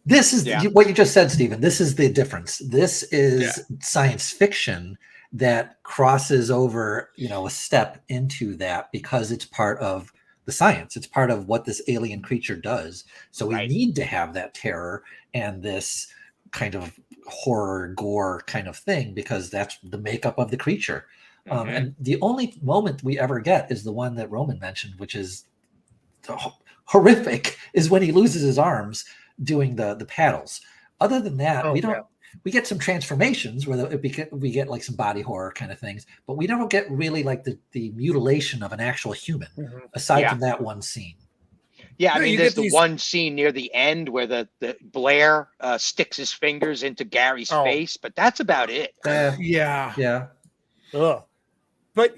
Speaker 3: This is what you just said, Stephen. This is the difference. This is science fiction that crosses over, a step into that because it's part of the science. It's part of what this alien creature does. So we need to have that terror and this kind of horror gore kind of thing because that's the makeup of the creature. And the only moment we ever get is the one that Roman mentioned, which is horrific, is when he loses his arms doing the paddles. Other than that, we get some transformations where we get like some body horror kind of things, but we don't get really like the mutilation of an actual human aside from that one scene.
Speaker 2: Yeah, I mean, there's the one scene near the end where the Blair sticks his fingers into Gary's face, but that's about it.
Speaker 3: Yeah.
Speaker 1: Ugh. But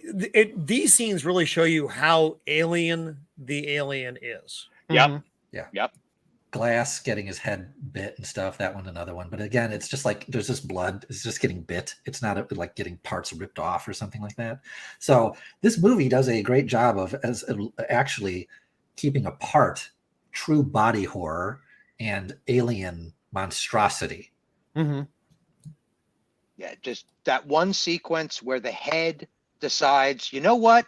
Speaker 1: these scenes really show you how alien the alien is.
Speaker 2: Yep.
Speaker 3: Yep. Glass getting his head bit and stuff. That one's another one. But again, it's just like there's this blood. It's just getting bit. It's not like getting parts ripped off or something like that. So this movie does a great job of actually keeping apart true body horror and alien monstrosity.
Speaker 2: Yeah, just that one sequence where the head decides, you know what?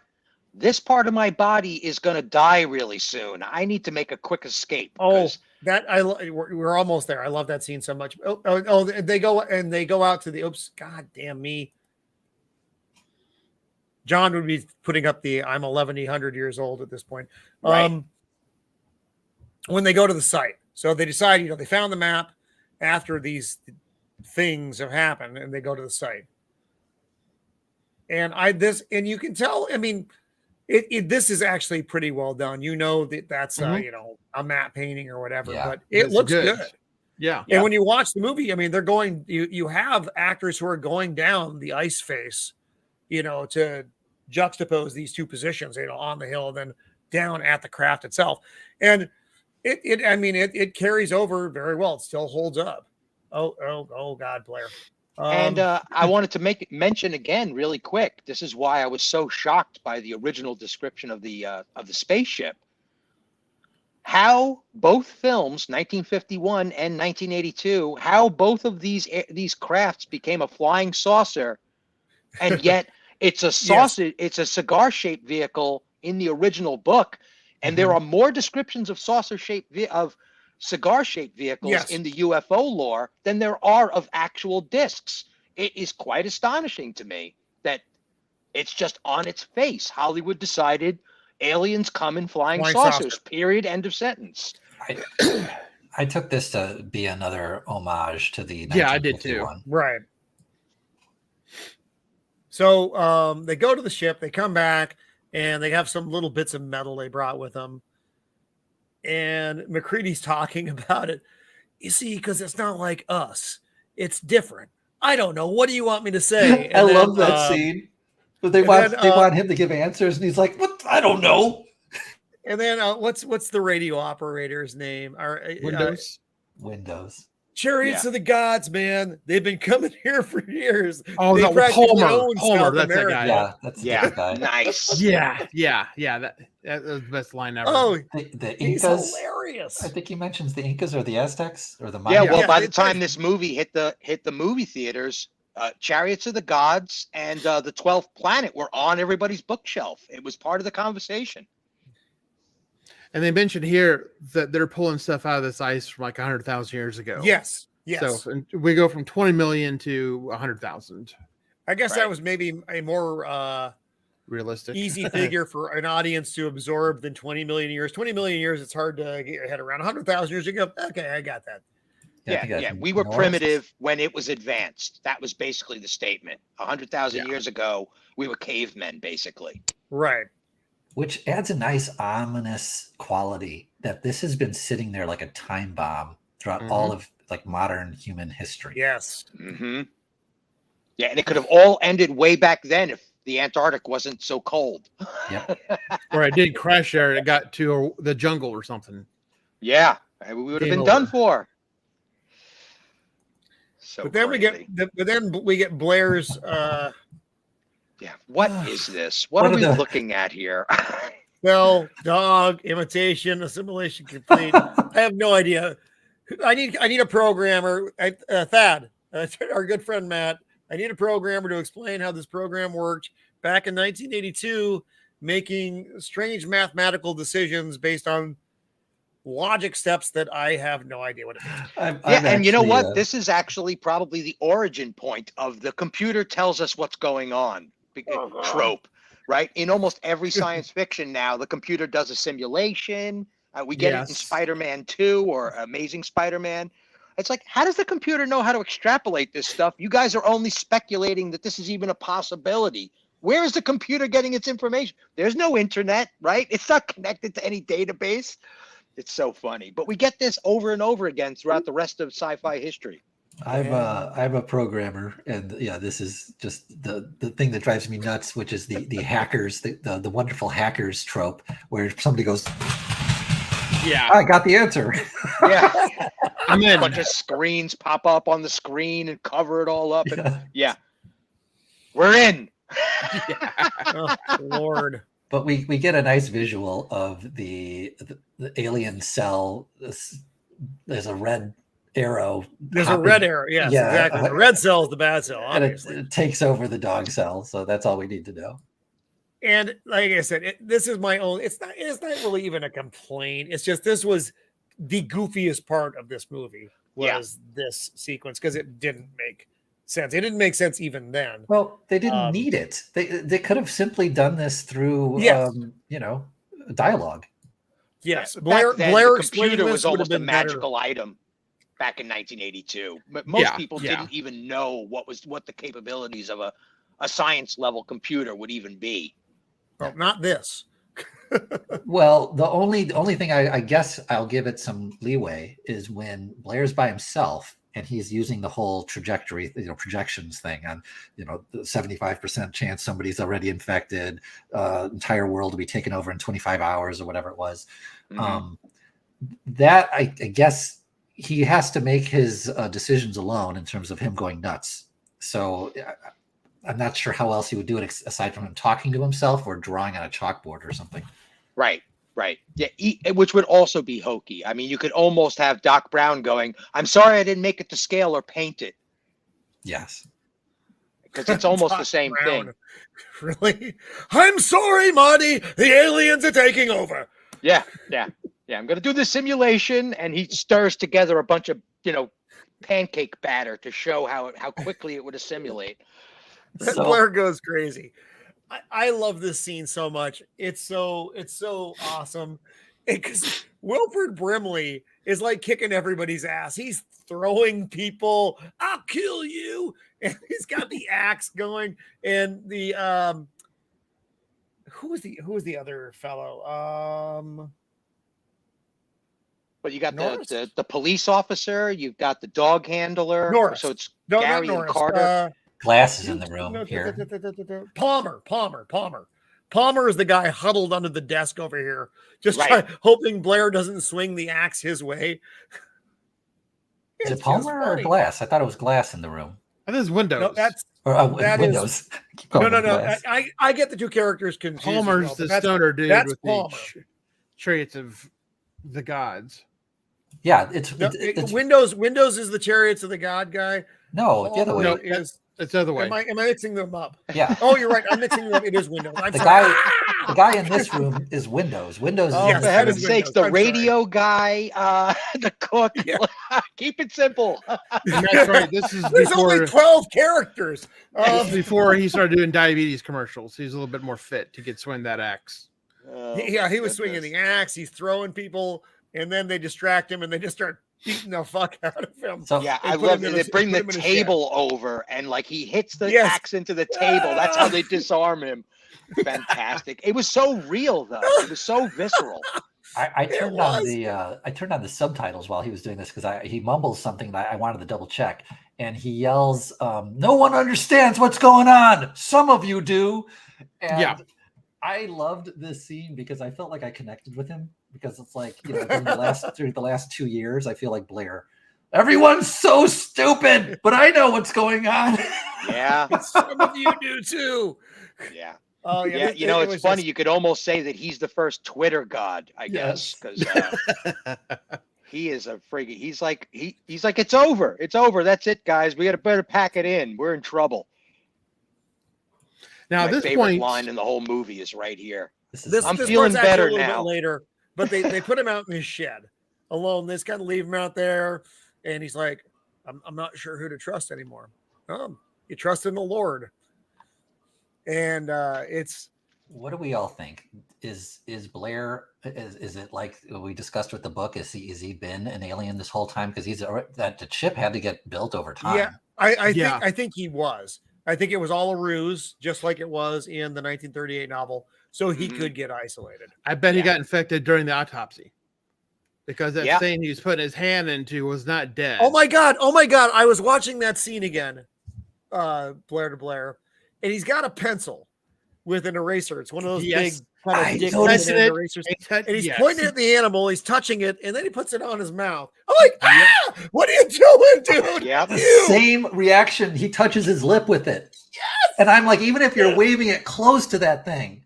Speaker 2: This part of my body is going to die really soon. I need to make a quick escape.
Speaker 1: We're almost there. I love that scene so much. They go out to the God damn me. John would be putting up the I'm 1,100 years old at this point. Right. When they go to the site, so they decide, they found the map after these things have happened, and they go to the site. And you can tell. I mean, this is actually pretty well done. That's a matte painting or whatever, but it looks good.
Speaker 4: Yeah.
Speaker 1: And when you watch the movie, I mean, they're going. You have actors who are going down the ice face, to juxtapose these two positions, on the hill, and then down at the craft itself, and it carries over very well. It still holds up. Oh God, Blair.
Speaker 2: And I wanted to mention again really quick. This is why I was so shocked by the original description of the spaceship. How both films, 1951 and 1982, how both of these crafts became a flying saucer, and yet it's a sausage. It's a cigar-shaped vehicle in the original book, and there are more descriptions of cigar-shaped vehicles in the UFO lore than there are of actual discs. It is quite astonishing to me that it's just on its face. Hollywood decided aliens come in flying saucers, period, end of sentence.
Speaker 3: I took this to be another homage to the 1951.
Speaker 4: Yeah, I did too.
Speaker 1: Right. So they go to the ship, they come back, and they have some little bits of metal they brought with them. And McCready's talking about it. You see, because it's not like us. It's different. I don't know. What do you want me to say?
Speaker 3: I love that scene. But they want him to give answers, and he's like, "What? I don't know."
Speaker 1: And then what's the radio operator's name?
Speaker 3: Windows.
Speaker 1: Chariots of the Gods, man. They've been coming here for years.
Speaker 4: Oh,
Speaker 1: no,
Speaker 4: Palmer. That's that guy.
Speaker 3: Yeah, that's the guy.
Speaker 2: Nice.
Speaker 4: Yeah. That was the best line ever.
Speaker 1: Oh,
Speaker 3: the
Speaker 1: he's
Speaker 3: Incas.
Speaker 1: hilarious.
Speaker 3: I think he mentions the Incas or the Aztecs or the Mayans.
Speaker 2: Yeah, well, by the time this movie hit the movie theaters, Chariots of the Gods and the 12th Planet were on everybody's bookshelf. It was part of the conversation.
Speaker 4: And they mentioned here that they're pulling stuff out of this ice from like 100,000 years ago.
Speaker 1: Yes.
Speaker 4: So we go from 20 million to 100,000.
Speaker 1: I guess that was maybe a more
Speaker 4: realistic,
Speaker 1: easy figure for an audience to absorb than 20 million years. 20 million years, it's hard to get your head around. 100,000 years, you go, okay, I got that.
Speaker 2: Yeah. We were primitive when it was advanced. That was basically the statement. 100,000 years ago, we were cavemen, basically.
Speaker 1: Right.
Speaker 3: Which adds a nice ominous quality that this has been sitting there like a time bomb throughout all of like modern human history.
Speaker 1: Yes.
Speaker 2: Mm-hmm. Yeah, and it could have all ended way back then if the Antarctic wasn't so cold.
Speaker 3: Yep.
Speaker 4: Or it did crash there and it got to the jungle or something.
Speaker 2: Yeah, we would have
Speaker 4: Game
Speaker 2: been done
Speaker 4: over.
Speaker 2: for. So
Speaker 1: But then
Speaker 2: crazy.
Speaker 1: we get Blair's
Speaker 2: Yeah, what is this? What are we looking at here?
Speaker 1: well, dog, imitation, assimilation complete. I have no idea. I need a programmer. Thad, our good friend Matt. I need a programmer to explain how this program worked back in 1982, making strange mathematical decisions based on logic steps that I have no idea what it is.
Speaker 2: And you know what? This is actually probably the origin point of the computer tells us what's going on trope, right? In almost every science fiction now, the computer does a simulation. We get it in Spider-Man 2 or Amazing Spider-Man. It's like, how does the computer know how to extrapolate this stuff? You guys are only speculating that this is even a possibility. Where is the computer getting its information? There's no internet, right? It's not connected to any database. It's so funny. But we get this over and over again throughout the rest of sci-fi history.
Speaker 3: I'm a programmer, and yeah, this is just the thing that drives me nuts, which is the hackers, the wonderful hackers trope, where somebody goes,
Speaker 4: "Yeah,
Speaker 3: I got the answer."
Speaker 2: Yeah,
Speaker 4: I'm in.
Speaker 2: A bunch of screens pop up on the screen and cover it all up. And, yeah, we're in.
Speaker 1: Oh, Lord.
Speaker 3: But we get a nice visual of the alien cell. There's a red arrow.
Speaker 1: There's a red arrow. Yes, exactly. The red cell is the bad cell, obviously.
Speaker 3: And it takes over the dog cell. So that's all we need to know.
Speaker 1: And like I said, this is my own. It's not really even a complaint. It's just this was the goofiest part of this movie was this sequence because it didn't make sense. It didn't make sense even then.
Speaker 3: Well, they didn't need it. They could have simply done this through dialogue.
Speaker 1: Yes,
Speaker 2: Blair
Speaker 1: the
Speaker 2: computer was almost a
Speaker 1: better.
Speaker 2: magical item back in 1982. But most people didn't even know what the capabilities of a science level computer would even be.
Speaker 1: Well, not this.
Speaker 3: Well, the only thing I guess I'll give it some leeway is when Blair's by himself and he's using the whole trajectory, projections thing on, the 75% chance somebody's already infected, entire world will be taken over in 25 hours or whatever it was.
Speaker 2: Mm-hmm.
Speaker 3: That I guess he has to make his decisions alone in terms of him going nuts. So I'm not sure how else he would do it aside from him talking to himself or drawing on a chalkboard or something.
Speaker 2: Right. Yeah, which would also be hokey. I mean, you could almost have Doc Brown going, "I'm sorry I didn't make it to scale or paint it."
Speaker 3: Yes.
Speaker 2: Because it's almost the same thing.
Speaker 1: Really? I'm sorry, Marty. The aliens are taking over.
Speaker 2: Yeah. I'm going to do the simulation, and he stirs together a bunch of, pancake batter to show how quickly it would assimilate.
Speaker 1: Blair goes crazy. I love this scene so much. It's so awesome because Wilford Brimley is like kicking everybody's ass. He's throwing people. I'll kill you, and he's got the axe going. And the who was the other fellow?
Speaker 2: But you got the police officer. You've got the dog handler.
Speaker 1: Norris.
Speaker 2: So it's Gary and Carter.
Speaker 3: Glass is in the room here.
Speaker 1: Palmer. Palmer is the guy huddled under the desk over here, just hoping Blair doesn't swing the axe his way.
Speaker 3: Is it Palmer or Glass? I thought it was Glass in the room.
Speaker 4: I think it's Windows.
Speaker 1: No,
Speaker 3: Windows.
Speaker 1: No. I get the two characters confused.
Speaker 4: Palmer's the stoner dude with the chariots of the gods.
Speaker 3: Yeah, it's
Speaker 1: Windows. Windows is the chariots of the god guy.
Speaker 3: No, the other way.
Speaker 4: No, it's the other way.
Speaker 1: Am I mixing them up?
Speaker 3: Yeah.
Speaker 1: Oh, you're right. I'm mixing them up. It is Windows.
Speaker 3: The guy in this room is Windows. Windows.
Speaker 2: Oh,
Speaker 3: is
Speaker 2: for heaven's sakes! The radio guy, the cook.
Speaker 1: Yeah.
Speaker 2: Keep it simple.
Speaker 4: That's right. This is
Speaker 1: There's
Speaker 4: before
Speaker 1: only 12 characters.
Speaker 4: this is before he started doing diabetes commercials. He's a little bit more fit to swing that axe.
Speaker 1: He was swinging the axe. He's throwing people, and then they distract him, and they just start beating the fuck out of him.
Speaker 3: So,
Speaker 2: I love it. They bring the table over, and like he hits the axe into the table. That's how they disarm him. Fantastic. It was so real, though. It was so visceral.
Speaker 3: I turned on the subtitles while he was doing this because he mumbles something that I wanted to double check, and he yells, "No one understands what's going on. Some of you do." And I loved this scene because I felt like I connected with him, because it's like, through the last 2 years, I feel like Blair. Everyone's so stupid, but I know what's going on.
Speaker 2: Yeah.
Speaker 1: Some of you do too.
Speaker 2: Yeah.
Speaker 1: Oh
Speaker 2: yeah. It's funny. You could almost say that he's the first Twitter god, I guess, because he is a friggin'. He's like, it's over. It's over. That's it, guys. We better pack it in. We're in trouble.
Speaker 4: Now,
Speaker 2: My
Speaker 4: this
Speaker 2: favorite line in the whole movie is right here.
Speaker 1: I'm
Speaker 2: feeling better
Speaker 1: a little
Speaker 2: now.
Speaker 1: bit later, but they put him out in his shed alone. They just kind of leave him out there, and he's like, I'm not sure who to trust anymore. You trust in the Lord. And it's,
Speaker 3: what do we all think? Is Blair, is it like we discussed with the book? Is he been an alien this whole time? Because that the chip had to get built over time.
Speaker 1: Yeah, I think he was. I think it was all a ruse, just like it was in the 1938 novel, so he could get isolated.
Speaker 4: I bet he got infected during the autopsy, because that thing he was putting his hand into was not dead.
Speaker 1: Oh my god! I was watching that scene again, Blair de Blair, and he's got a pencil with an eraser. It's one of those big kind of dick erasers, and he's pointing at the animal. He's touching it, and then he puts it on his mouth. I'm like, what are you doing, dude?
Speaker 2: Yeah,
Speaker 3: same reaction. He touches his lip with it. Yes, and I'm like, even if you're waving it close to that thing,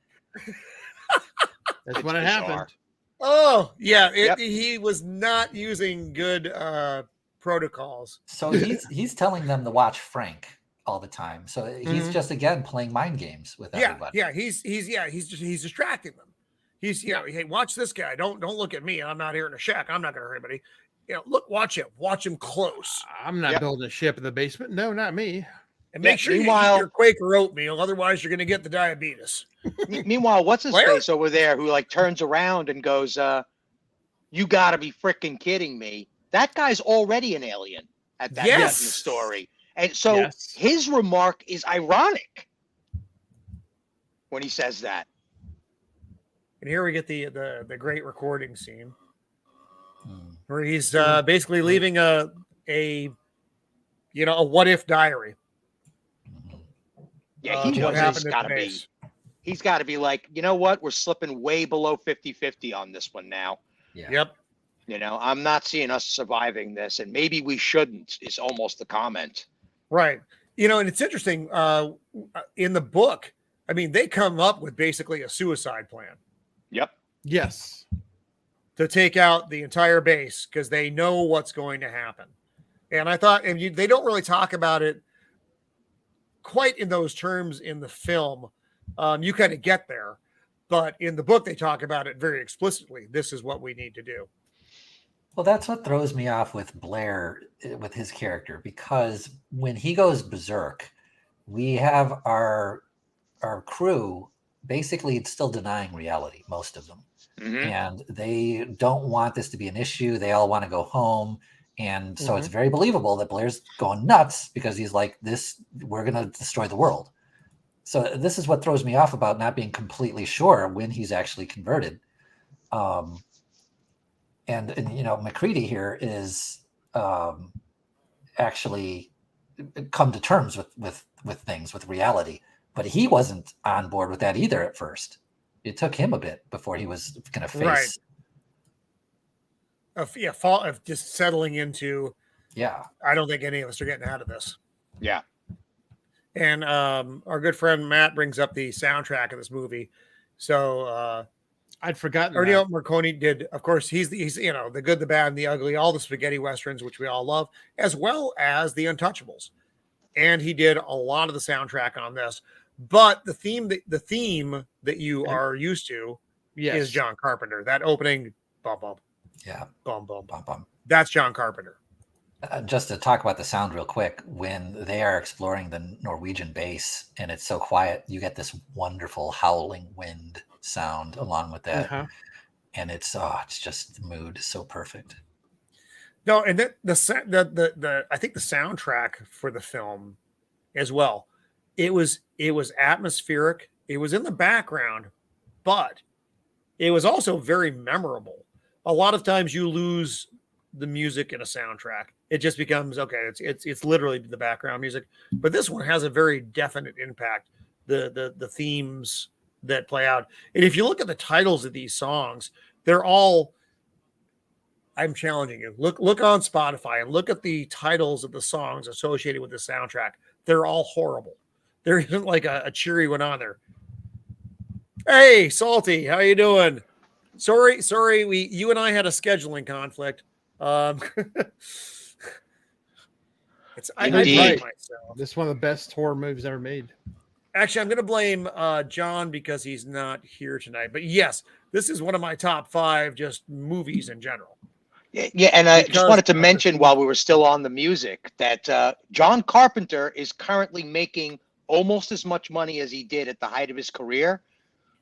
Speaker 4: that's when it happened.
Speaker 1: Oh yeah, he was not using good protocols.
Speaker 3: So he's telling them to watch Frank all the time. So he's just again playing mind games with everybody.
Speaker 1: Yeah, he's distracting them. Hey, watch this guy. Don't look at me. I'm not here in a shack. I'm not gonna hurt anybody. Look, watch him close.
Speaker 4: I'm not building a ship in the basement. No, not me.
Speaker 1: And make sure you eat your Quaker oatmeal, otherwise you're gonna get the diabetes.
Speaker 2: Meanwhile, what's his face over there who like turns around and goes, "You gotta be freaking kidding me." That guy's already an alien at that point in the story. And so his remark is ironic when he says that.
Speaker 1: And here we get the great recording scene where he's basically leaving a what if diary.
Speaker 2: Yeah, he's got to be like, you know what? We're slipping way below 50-50 on this one now.
Speaker 3: Yeah.
Speaker 1: Yep.
Speaker 2: I'm not seeing us surviving this, and maybe we shouldn't, is almost the comment.
Speaker 1: Right. And it's interesting, in the book, I mean, they come up with basically a suicide plan.
Speaker 2: Yep.
Speaker 4: Yes.
Speaker 1: To take out the entire base because they know what's going to happen. And I thought, they don't really talk about it quite in those terms in the film. You kind of get there, but in the book, they talk about it very explicitly. This is what we need to do.
Speaker 3: Well, that's what throws me off with Blair, with his character, because when he goes berserk, we have our crew basically still denying reality, most of them. And they don't want this to be an issue. They all want to go home. And so it's very believable that Blair's going nuts because he's like, we're going to destroy the world. So this is what throws me off about not being completely sure when he's actually converted. And McCready here is actually come to terms with things, with reality, but he wasn't on board with that either at first. It took him a bit before he was going to face
Speaker 1: of just settling into.
Speaker 3: Yeah,
Speaker 1: I don't think any of us are getting out of this.
Speaker 2: Yeah.
Speaker 1: And our good friend Matt brings up the soundtrack of this movie. So
Speaker 4: I'd forgotten.
Speaker 1: Ennio Morricone did, of course, he's the good, the bad, and the ugly, all the spaghetti westerns, which we all love, as well as the Untouchables. And he did a lot of the soundtrack on this. But the theme that you are used to is John Carpenter. That opening, bum bum, bum bum bum bum. That's John Carpenter.
Speaker 3: Just to talk about the sound real quick, when they are exploring the Norwegian base and it's so quiet, you get this wonderful howling wind sound along with that, and it's just the mood is so perfect.
Speaker 1: No, and the I think the soundtrack for the film as well, it was atmospheric. It was in the background, but it was also very memorable. A lot of times you lose the music in a soundtrack. It just becomes okay. It's literally the background music, but this one has a very definite impact. The themes that play out, and if you look at the titles of these songs, they're all. I'm challenging you. Look on Spotify and look at the titles of the songs associated with the soundtrack. They're all horrible. There isn't like a cheery one on there. Hey, Salty, how you doing? Sorry, you and I had a scheduling conflict. I blame myself.
Speaker 4: This is one of the best horror movies ever made.
Speaker 1: Actually, I'm going to blame John because he's not here tonight. But yes, this is one of my top 5 just movies in general.
Speaker 2: Yeah, and I just wanted to mention while we were still on the music that John Carpenter is currently making almost as much money as he did at the height of his career,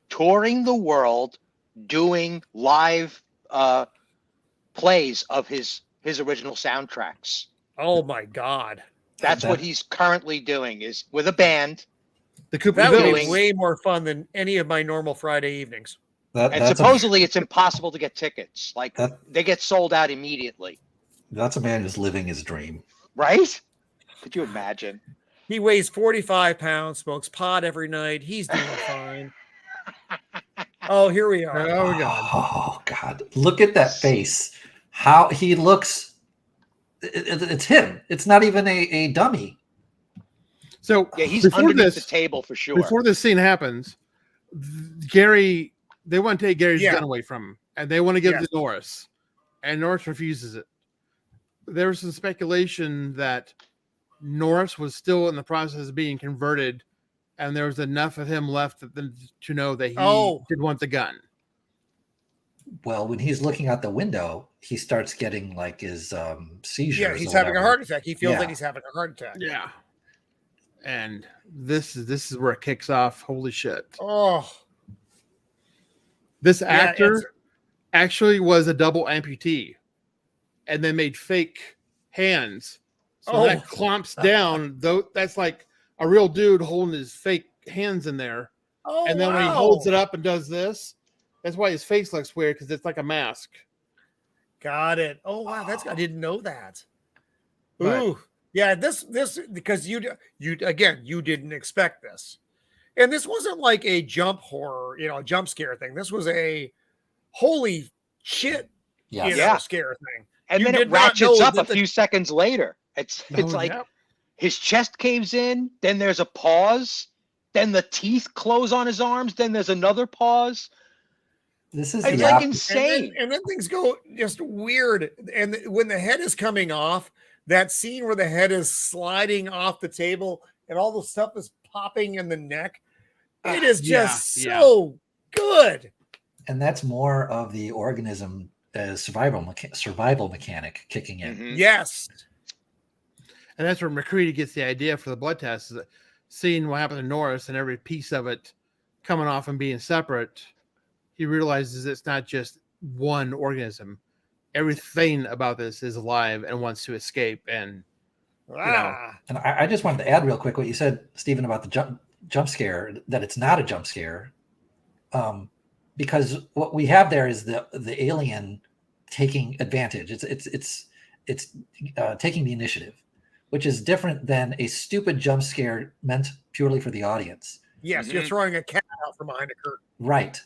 Speaker 2: touring the world, doing live plays of his original soundtracks.
Speaker 1: Oh my God.
Speaker 2: That's what he's currently doing, is with a band.
Speaker 1: That would be way more fun than any of my normal Friday evenings.
Speaker 2: And supposedly it's impossible to get tickets. Like they get sold out immediately.
Speaker 3: That's a man who's living his dream.
Speaker 2: Right? Could you imagine?
Speaker 1: He weighs 45 pounds, smokes pot every night. He's doing fine. Oh, here we are.
Speaker 4: Oh, God.
Speaker 3: Oh, God. Look at that face. How he looks. It's him. It's not even a dummy.
Speaker 2: So yeah, he's underneath the table for sure.
Speaker 4: Before this scene happens, they want to take Gary's gun away from him, and they want to give it to Norris, and Norris refuses it. There was some speculation that Norris was still in the process of being converted, and there was enough of him left to know that he did want the gun.
Speaker 3: Well, when he's looking out the window, he starts getting like his seizures.
Speaker 1: Yeah, he's having a heart attack. He feels like he's having a heart attack.
Speaker 4: Yeah. And this is where it kicks off. Holy shit.
Speaker 1: Oh.
Speaker 4: This actor actually was a double amputee and then made fake hands. So that clamps down. Though that's like a real dude holding his fake hands in there. Oh, and then when he holds it up and does this, that's why his face looks weird, because it's like a mask.
Speaker 1: Got it. Oh wow, I didn't know that. Ooh. Yeah, this because you didn't expect this. And this wasn't like a jump horror, jump scare thing. This was a holy shit, scare thing.
Speaker 2: And then it ratchets up a few seconds later. It's like his chest caves in, then there's a pause, then the teeth close on his arms, then there's another pause.
Speaker 3: This is
Speaker 2: like insane.
Speaker 1: And then things go just weird. And when the head is coming off, that scene where the head is sliding off the table and all the stuff is popping in the neck, it is just so good.
Speaker 3: And that's more of the organism survival mechanic kicking in.
Speaker 2: Mm-hmm.
Speaker 1: Yes.
Speaker 4: And that's where McCready gets the idea for the blood test, is that seeing what happened to Norris and every piece of it coming off and being separate, he realizes it's not just one organism. Everything about this is alive and wants to escape. And
Speaker 3: and I just wanted to add real quick what you said, Stephen, about the jump scare, that it's not a jump scare, because what we have there is the alien taking advantage. It's taking the initiative, which is different than a stupid jump scare meant purely for the audience.
Speaker 1: Yes, you're throwing a cat out from behind a curtain.
Speaker 3: Right.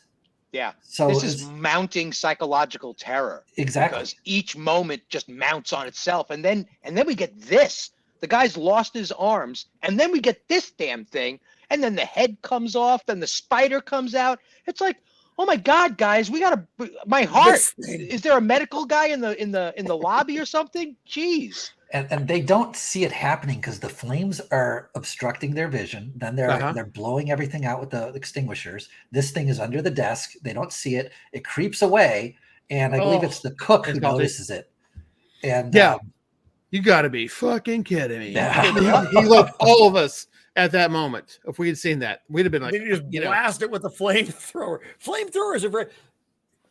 Speaker 2: Yeah.
Speaker 3: So
Speaker 2: this is mounting psychological terror.
Speaker 3: Exactly.
Speaker 2: Because each moment just mounts on itself. And then we get this. The guy's lost his arms. And then we get this damn thing. And then the head comes off. Then the spider comes out. It's like, oh my God, guys, my heart. Is there a medical guy in the lobby or something? Jeez.
Speaker 3: And they don't see it happening because the flames are obstructing their vision. Then they're blowing everything out with the extinguishers. This thing is under the desk. They don't see it. It creeps away, and I believe it's the cook who notices it. And
Speaker 4: you got to be fucking kidding me. Yeah. He loved all of us at that moment. If we had seen that, we'd have been like,
Speaker 1: then you just blast it with a flamethrower. Flamethrowers are very.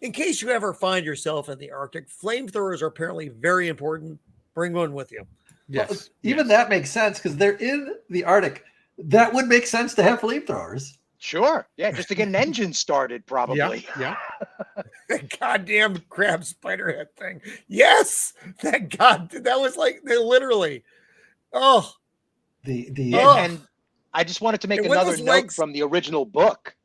Speaker 1: In case you ever find yourself in the Arctic, flamethrowers are apparently very important. Bring one with you.
Speaker 3: Yes. Well, even that makes sense because they're in the Arctic. That would make sense to have flamethrowers.
Speaker 2: Sure. Yeah, just to get an engine started, probably.
Speaker 4: Yeah.
Speaker 1: That goddamn crab spider head thing. Yes, that was like they literally. Oh,
Speaker 2: Yeah, and I just wanted to make
Speaker 1: And when
Speaker 2: another
Speaker 1: those
Speaker 2: note
Speaker 1: legs-
Speaker 2: from the original book.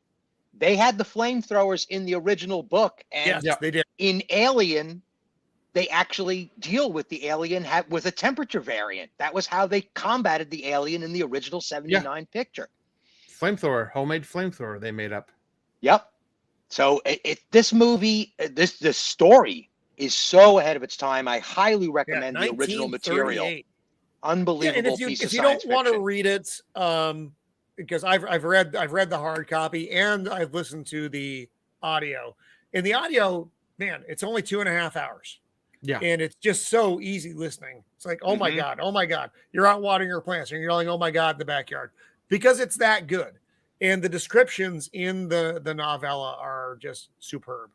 Speaker 2: They had the flamethrowers in the original book, and
Speaker 1: yes, they did.
Speaker 2: in Alien, they actually deal with the alien with a temperature variant. That was how they combated the alien in the original 79 picture.
Speaker 4: Flamethrower, homemade flamethrower they made up.
Speaker 2: Yep. So this movie, this story is so ahead of its time. I highly recommend the original material.
Speaker 1: 1938.
Speaker 2: Unbelievable
Speaker 1: and
Speaker 2: piece of
Speaker 1: if you
Speaker 2: science
Speaker 1: don't want to
Speaker 2: fiction.
Speaker 1: read it, because I've read the hard copy and I've listened to the audio. In the audio, man, it's only 2.5 hours.
Speaker 4: Yeah.
Speaker 1: And it's just so easy listening. It's like, oh my God. You're out watering your plants and you're yelling, oh my God, in the backyard. Because it's that good. And the descriptions in the novella are just superb.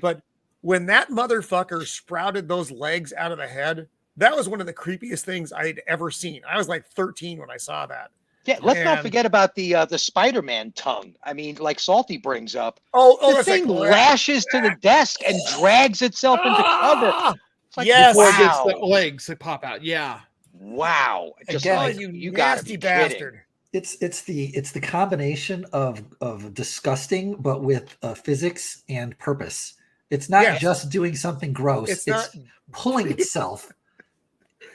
Speaker 1: But when that motherfucker sprouted those legs out of the head, that was one of the creepiest things I'd ever seen. I was like 13 when I saw that.
Speaker 2: Yeah, let's not forget about the Spider-Man tongue. I mean, like Salty brings up. The
Speaker 1: that's
Speaker 2: thing
Speaker 1: like
Speaker 2: lashes to the desk and drags itself into cover. It's like,
Speaker 1: yes,
Speaker 4: before it gets the legs that pop out. Yeah.
Speaker 2: Wow. Just
Speaker 3: Again,
Speaker 2: like,
Speaker 1: you
Speaker 2: gotta
Speaker 1: nasty
Speaker 2: be
Speaker 1: bastard.
Speaker 3: It's the combination of disgusting, but with physics and purpose. It's not just doing something gross. It's
Speaker 1: not
Speaker 3: pulling itself.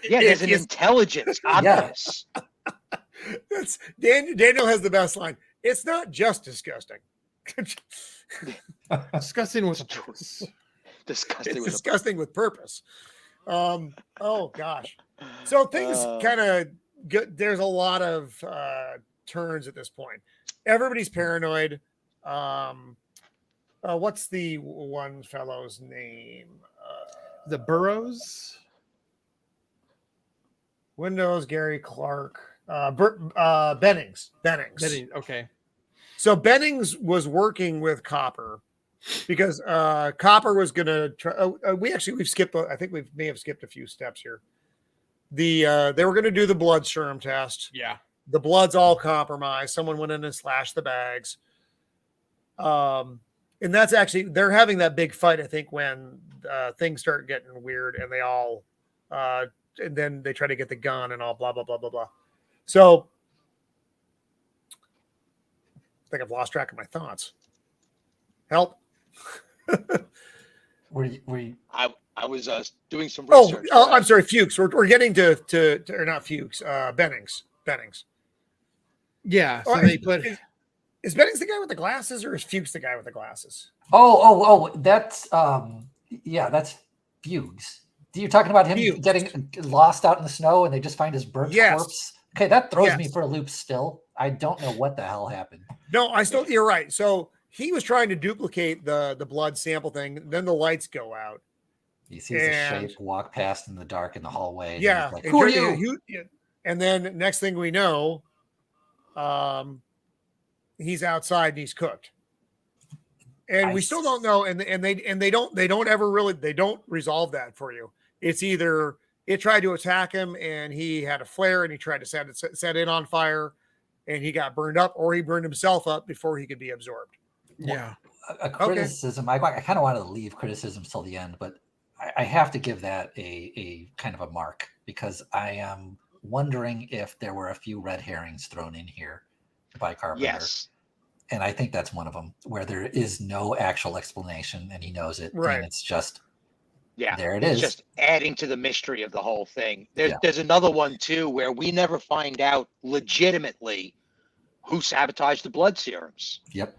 Speaker 2: Yeah, there's an intelligence, obvious.
Speaker 1: That's Daniel has the best line. It's not just disgusting.
Speaker 4: Disgusting with a purpose.
Speaker 1: Disgusting with purpose. Oh gosh. So things kind of good. There's a lot of turns at this point. Everybody's paranoid. What's the one fellow's name?
Speaker 4: The Burrows.
Speaker 1: Windows, Gary Clark, Bennings.
Speaker 4: Okay.
Speaker 1: So Bennings was working with Copper because Copper was going to try. We've skipped. I think we may have skipped a few steps here. They were going to do the blood serum test.
Speaker 4: Yeah.
Speaker 1: The blood's all compromised. Someone went in and slashed the bags. And that's actually, they're having that big fight, I think, when things start getting weird and they all, and then they try to get the gun and all blah, blah, blah, blah, blah. So I think I've lost track of my thoughts. Help.
Speaker 3: Were you...
Speaker 2: I was doing some research.
Speaker 1: I'm sorry, Fuchs. We're getting to or not Fuchs, Bennings.
Speaker 4: Yeah. So they put.
Speaker 1: Is Bennings the guy with the glasses, or is Fuchs the guy with the glasses?
Speaker 3: Oh, that's that's Fuchs. You're talking about him getting lost out in the snow and they just find his burnt corpse? Okay, that throws me for a loop still. I don't know what the hell happened.
Speaker 1: No, you're right. So he was trying to duplicate the blood sample thing. Then the lights go out.
Speaker 3: He sees a shape walk past in the dark in the hallway.
Speaker 1: Yeah.
Speaker 3: Like, who are you?
Speaker 1: And then next thing we know, he's outside and he's cooked. And we still don't know. And they don't resolve that for you. It's either it tried to attack him and he had a flare and he tried to set it on fire and he got burned up, or he burned himself up before he could be absorbed.
Speaker 4: Yeah.
Speaker 3: A criticism. I kind of wanted to leave criticisms till the end, but I have to give that a kind of a mark because I am wondering if there were a few red herrings thrown in here by Carpenter.
Speaker 2: Yes.
Speaker 3: And I think that's one of them where there is no actual explanation and he knows it.
Speaker 1: Right.
Speaker 3: And it's just, there it
Speaker 2: it's
Speaker 3: is.
Speaker 2: Just adding to the mystery of the whole thing. There's another one too, where we never find out legitimately who sabotaged the blood serums.
Speaker 3: Yep.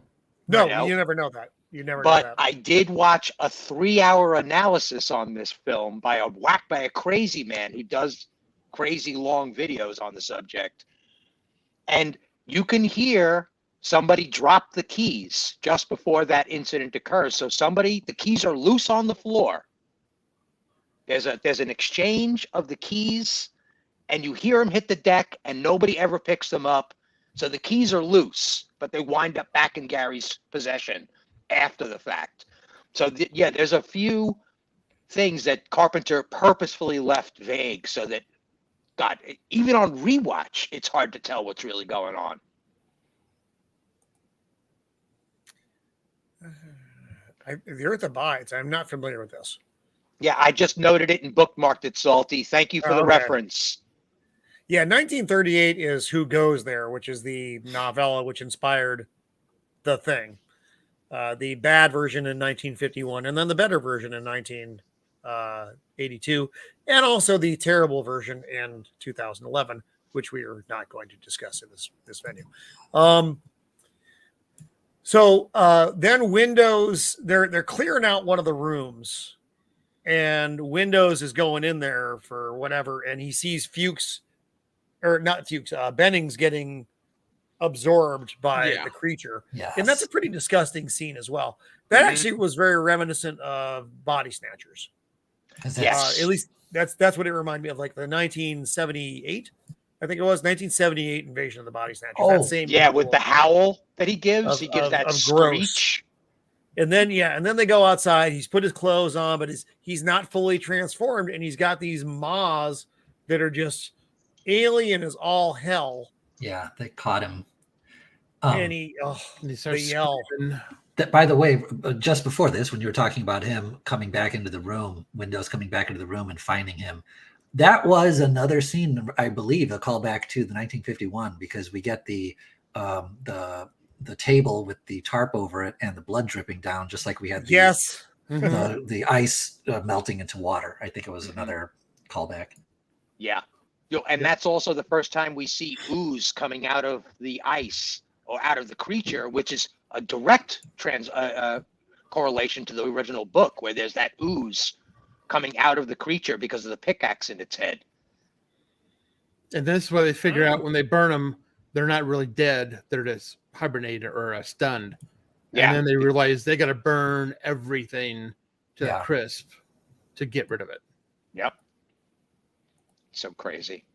Speaker 1: No, you never know that. You never know
Speaker 2: But
Speaker 1: that.
Speaker 2: I did watch a 3-hour analysis on this film by a crazy man who does crazy long videos on the subject. And you can hear somebody drop the keys just before that incident occurs. So the keys are loose on the floor. There's an exchange of the keys and you hear them hit the deck and nobody ever picks them up. So the keys are loose, but they wind up back in Gary's possession after the fact. So there's a few things that Carpenter purposefully left vague so that, God, even on rewatch, it's hard to tell what's really going on.
Speaker 1: The Earth Abides. I'm not familiar with this.
Speaker 2: Yeah, I just noted it and bookmarked it, Salty. Thank you for the
Speaker 1: Okay.
Speaker 2: reference.
Speaker 1: Yeah, 1938 is Who Goes There, which is the novella which inspired The Thing. The bad version in 1951, and then the better version in 1982, and also the terrible version in 2011, which we are not going to discuss in this venue. So then Windows, they're clearing out one of the rooms, and Windows is going in there for whatever, and he sees Fuchs, or not Fuchs, Bennings getting absorbed by the creature.
Speaker 3: Yes.
Speaker 1: And that's a pretty disgusting scene as well. That actually was very reminiscent of Body Snatchers.
Speaker 2: Yes.
Speaker 1: At least that's what it reminded me of, like the 1978, I think it was 1978 Invasion of the Body Snatchers.
Speaker 3: Oh,
Speaker 1: that same
Speaker 2: with the howl that he gives,
Speaker 1: Of-
Speaker 2: he gives
Speaker 1: of-
Speaker 2: that
Speaker 1: of
Speaker 2: screech.
Speaker 1: And then they go outside. He's put his clothes on, but he's not fully transformed, and he's got these maws that are just alien as all hell.
Speaker 3: Yeah, they caught him.
Speaker 1: And
Speaker 4: He
Speaker 1: they
Speaker 4: starts
Speaker 1: yell.
Speaker 4: screaming.
Speaker 3: That, by the way, just before this, when you were talking about him coming back into the room, Windows coming back into the room and finding him, that was another scene, I believe, a callback to the 1951, because we get the table with the tarp over it and the blood dripping down, just like we had the ice melting into water. I think it was another callback.
Speaker 2: Yeah. And that's also the first time we see ooze coming out of the ice or out of the creature, which is a direct correlation to the original book, where there's that ooze coming out of the creature because of the pickaxe in its head.
Speaker 4: And this is why they figure out when they burn them, they're not really dead. They're just hibernated or stunned.
Speaker 2: Yeah.
Speaker 4: And then they realize they got to burn everything to the crisp to get rid of it.
Speaker 2: Yep. So crazy.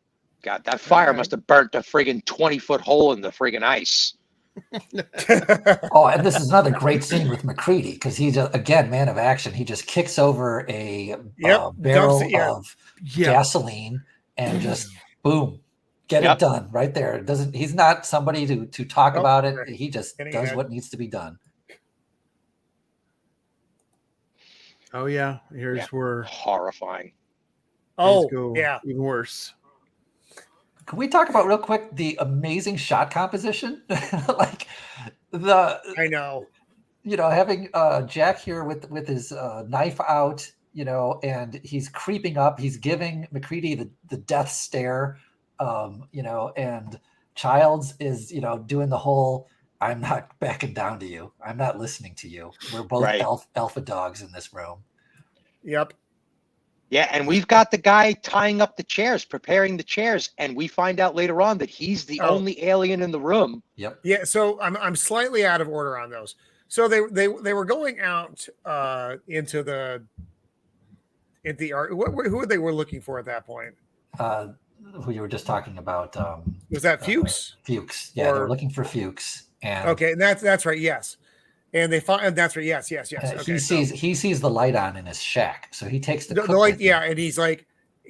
Speaker 2: God, that fire must have burnt a friggin' 20-foot hole in the friggin' ice.
Speaker 3: Oh, and this is another great scene with McCready, because he's again man of action. He just kicks over a barrel of gasoline and just boom, get it done right there. He's not somebody to talk about it. He just does what needs to be done.
Speaker 4: Oh yeah, here's where
Speaker 2: horrifying.
Speaker 4: Even worse.
Speaker 3: Can we talk about real quick the amazing shot composition? I
Speaker 1: know.
Speaker 3: Having Jack here with his knife out, and he's creeping up. He's giving McCready the death stare, and Childs is, doing the whole, I'm not backing down to you. I'm not listening to you. We're both alpha dogs in this room.
Speaker 1: Yep.
Speaker 2: Yeah, and we've got the guy tying up the chairs, preparing the chairs, and we find out later on that he's the only alien in the room.
Speaker 3: Yep.
Speaker 1: Yeah, so I'm slightly out of order on those. So they were going out into the art. Who they were looking for at that point?
Speaker 3: Who you were just talking about?
Speaker 1: Was that Fuchs?
Speaker 3: Fuchs. Yeah, they were looking for Fuchs. And
Speaker 1: okay, that's right. Yes. And they find that's right. Yes. Okay,
Speaker 3: he sees the light on in his shack, so he takes the
Speaker 1: light. Yeah, and he's like,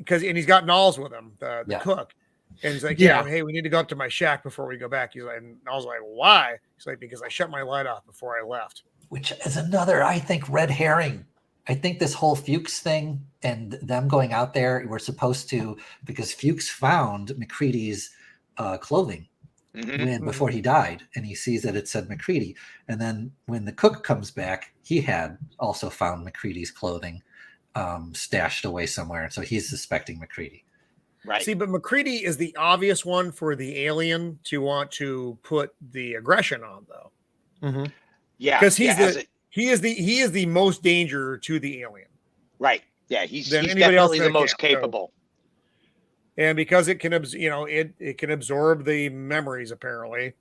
Speaker 1: and he's got Knowles with him, the cook, and he's like, hey, we need to go up to my shack before we go back. He's like, and Knowles like, why? He's like, because I shut my light off before I left.
Speaker 3: Which is another, I think, red herring. I think this whole Fuchs thing and them going out there were supposed to, because Fuchs found McCready's clothing. Before he died, and he sees that it said McCready, and then when the cook comes back, he had also found McCready's clothing stashed away somewhere, and so he's suspecting McCready.
Speaker 2: Right.
Speaker 1: See, but McCready is the obvious one for the alien to want to put the aggression on, though.
Speaker 4: Mm-hmm.
Speaker 2: Yeah,
Speaker 1: because he is the most danger to the alien.
Speaker 2: Right. Yeah, he's definitely the most capable.
Speaker 1: And because it can, it can absorb the memories, apparently.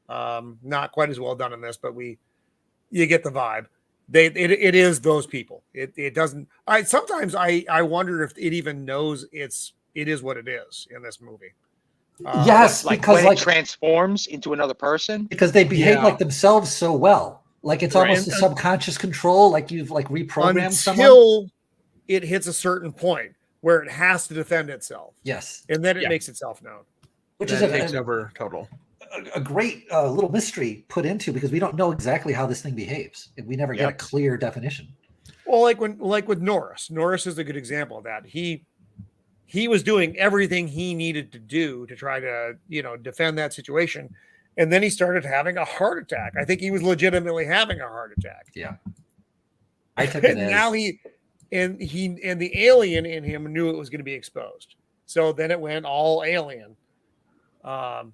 Speaker 1: Not quite as well done in this, but you get the vibe. It is those people. It doesn't. Sometimes I wonder if it even knows it is what it is in this movie.
Speaker 3: Yes,
Speaker 2: because when it transforms into another person,
Speaker 3: because they behave like themselves so well. Like it's almost a subconscious control. Like you've reprogrammed someone
Speaker 1: until it hits a certain point where it has to defend itself.
Speaker 3: Yes.
Speaker 1: And then it makes itself known.
Speaker 4: Which is takes over total.
Speaker 3: a great little mystery put into, because we don't know exactly how this thing behaves. We never get a clear definition.
Speaker 1: Well, like with Norris. Norris is a good example of that. He was doing everything he needed to do to try to, defend that situation. And then he started having a heart attack. I think he was legitimately having a heart attack.
Speaker 3: Yeah. I took it as...
Speaker 1: Now the alien in him knew it was going to be exposed. So then it went all alien. And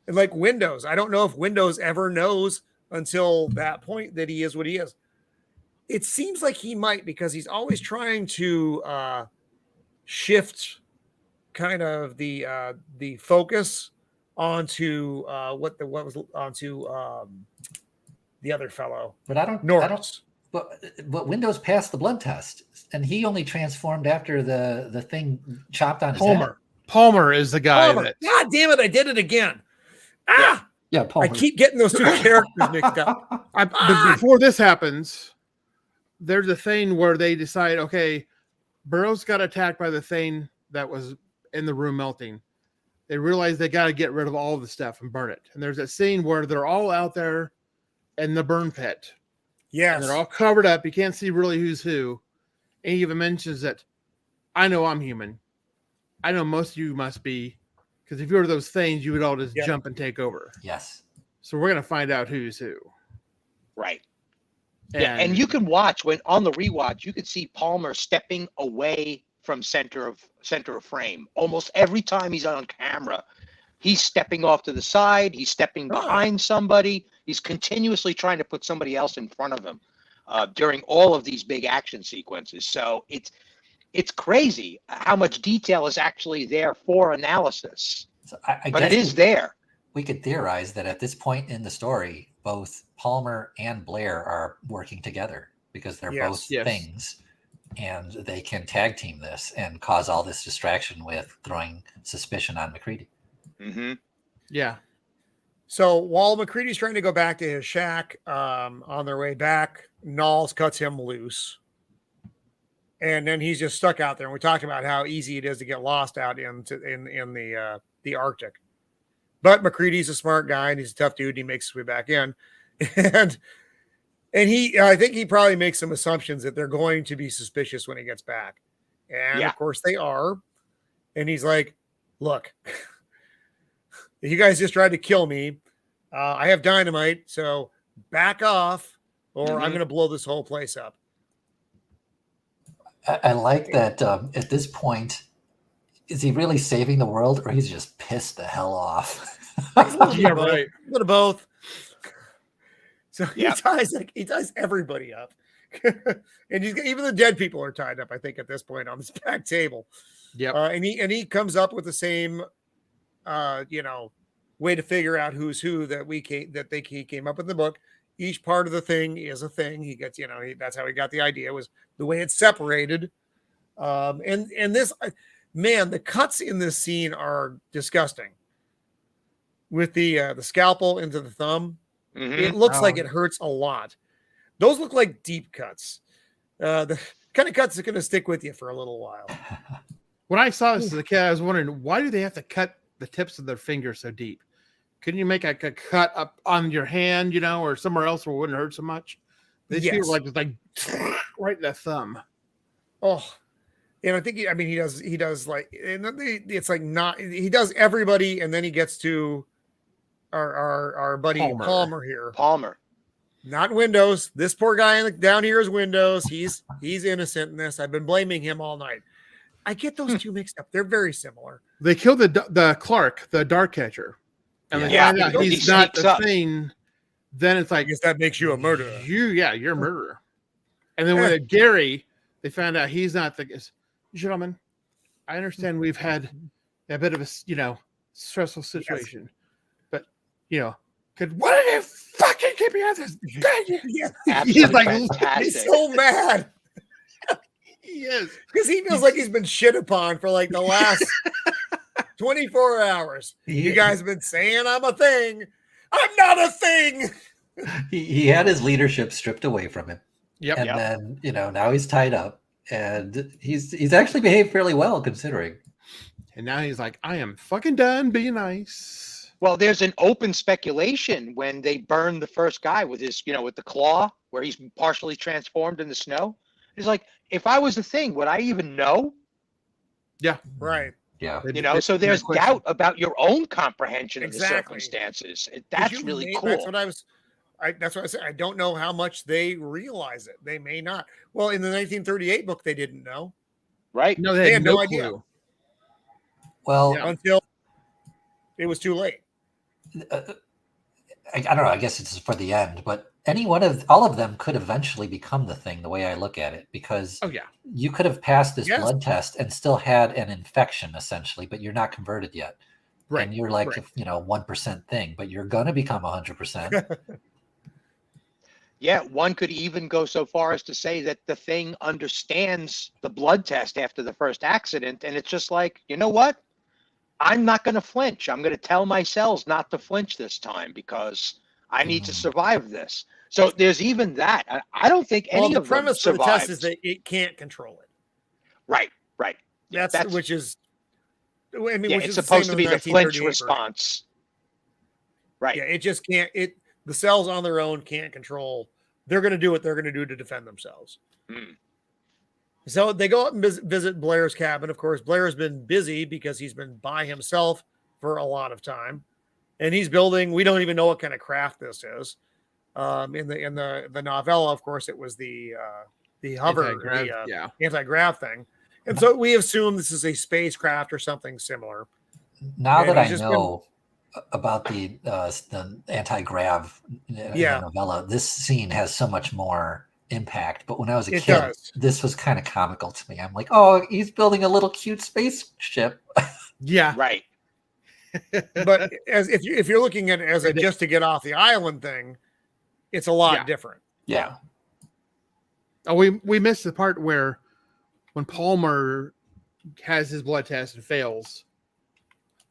Speaker 1: like Windows, I don't know if Windows ever knows until that point that he is what he is. It seems like he might, because he's always trying to shift kind of the focus onto the other fellow.
Speaker 3: But I don't. But Windows passed the blood test, and he only transformed after the thing chopped on his head.
Speaker 4: Palmer is the guy.
Speaker 1: God damn it! I did it again.
Speaker 3: Yeah, Palmer.
Speaker 1: I keep getting those two characters mixed up.
Speaker 4: But before this happens, there's a thing where they decide, okay, Burroughs got attacked by the thing that was in the room melting. They realize they got to get rid of all the stuff and burn it. And there's a scene where they're all out there in the burn pit.
Speaker 1: Yes.
Speaker 4: And they're all covered up. You can't see really who's who. And he even mentions that, I know I'm human. I know most of you must be. Because if you were those things, you would all just jump and take over.
Speaker 3: Yes.
Speaker 4: So we're going to find out who's who.
Speaker 2: Right. And you can watch, when on the rewatch, you could see Palmer stepping away from center of frame. Almost every time he's on camera, he's stepping off to the side. He's stepping behind somebody. He's continuously trying to put somebody else in front of him during all of these big action sequences. So it's crazy how much detail is actually there for analysis.
Speaker 3: So I
Speaker 2: but
Speaker 3: guess
Speaker 2: it is there.
Speaker 3: We could theorize that at this point in the story, both Palmer and Blair are working together, because they're both things, and they can tag team this and cause all this distraction with throwing suspicion on McCready.
Speaker 2: Mm-hmm.
Speaker 4: Yeah.
Speaker 1: So while McCready's trying to go back to his shack, on their way back, Knowles cuts him loose. And then he's just stuck out there. And we talked about how easy it is to get lost out in the Arctic. But McCready's a smart guy, and he's a tough dude. And he makes his way back in. And I think he probably makes some assumptions that they're going to be suspicious when he gets back. And of course they are. And he's like, look, you guys just tried to kill me. I have dynamite, so back off, or I'm going to blow this whole place up.
Speaker 3: I like that at this point, is he really saving the world, or he's just pissed the hell off?
Speaker 1: Yeah, right. A little of both. So he ties everybody up. And even the dead people are tied up, I think, at this point on this back table.
Speaker 4: Yep.
Speaker 1: And he comes up with the same way to figure out who's who that he came up with in the book. Each part of the thing is a thing. He gets, that's how he got the idea, was the way it's separated. And this, man, the cuts in this scene are disgusting. With the scalpel into the thumb, it looks like it hurts a lot. Those look like deep cuts. The kind of cuts that are going to stick with you for a little while.
Speaker 4: When I saw this as a kid, I was wondering, why do they have to cut the tips of their fingers so deep? Couldn't you make a cut up on your hand, or somewhere else where it wouldn't hurt so much? They feel like it's like right in the thumb. Oh,
Speaker 1: and I think he does like, and it's like not, he does everybody, and then he gets to our buddy Palmer here.
Speaker 2: Palmer,
Speaker 1: not Windows. This poor guy down here is Windows. He's innocent in this. I've been blaming him all night. I get those two mixed up. They're very similar.
Speaker 4: They killed the Clark, the dark catcher. And they find out he's not the thing. Then it's like,
Speaker 1: I guess that makes you a murderer.
Speaker 4: You're a murderer. And then with Gary, they found out he's not the gentleman. I understand we've had a bit of a stressful situation, but why did you fucking keep me out of this?
Speaker 2: He's like fantastic.
Speaker 1: He's so mad.
Speaker 4: Yes,
Speaker 1: because he feels like he's been shit upon for like the last 24 hours. You guys have been saying I'm a thing. I'm not a thing.
Speaker 3: He had his leadership stripped away from him.
Speaker 4: Yep.
Speaker 3: And then, now he's tied up, and he's actually behaved fairly well considering.
Speaker 4: And now he's like, I am fucking done being nice.
Speaker 2: Well, there's an open speculation when they burn the first guy with his, with the claw, where he's partially transformed in the snow. It's like, if I was the Thing, would I even know?
Speaker 4: Yeah.
Speaker 1: Right.
Speaker 3: Yeah.
Speaker 2: So there's doubt about your own comprehension of the
Speaker 1: Exactly.
Speaker 2: circumstances.
Speaker 1: Because
Speaker 2: That's really cool.
Speaker 1: That's what I was. That's what I said. I don't know how much they realize it. They may not. Well, in the 1938 book, they didn't know.
Speaker 2: Right?
Speaker 4: No, they had no
Speaker 1: idea.
Speaker 4: clue.
Speaker 3: Well,
Speaker 1: until it was too late.
Speaker 3: I don't know. I guess it's for the end, but all of them could eventually become the Thing, the way I look at it, because you could have passed this blood test and still had an infection essentially, but you're not converted yet. Right. And you're like, 1% Thing, but you're going to become 100%.
Speaker 2: Yeah. One could even go so far as to say that the Thing understands the blood test after the first accident. And it's just like, you know what? I'm not going to flinch. I'm going to tell my cells not to flinch this time because I need to survive this. So there's even that. I don't think any of them
Speaker 1: the premise for the test is that it can't control it.
Speaker 2: Right.
Speaker 1: Which is, I mean,
Speaker 2: it's supposed to be the flinch response. Right.
Speaker 1: Yeah, it just can't. The cells on their own can't control. They're going to do what they're going to do to defend themselves. So they go up and visit Blair's cabin. Of course, Blair's been busy because he's been by himself for a lot of time, and he's building. We don't even know what kind of craft this is. In the novella, of course, it was the hover, anti-grav thing, and so we assume this is a spacecraft or something similar.
Speaker 3: Now that I know about the anti-grav novella, this scene has so much more impact. But when I was a kid, this was kind of comical to me. I'm like, oh, he's building a little cute spaceship.
Speaker 4: Yeah,
Speaker 2: right.
Speaker 1: But if you're looking at it as a just to get off the island thing, it's a lot different.
Speaker 3: Yeah.
Speaker 4: Oh, we missed the part where when Palmer has his blood test and fails.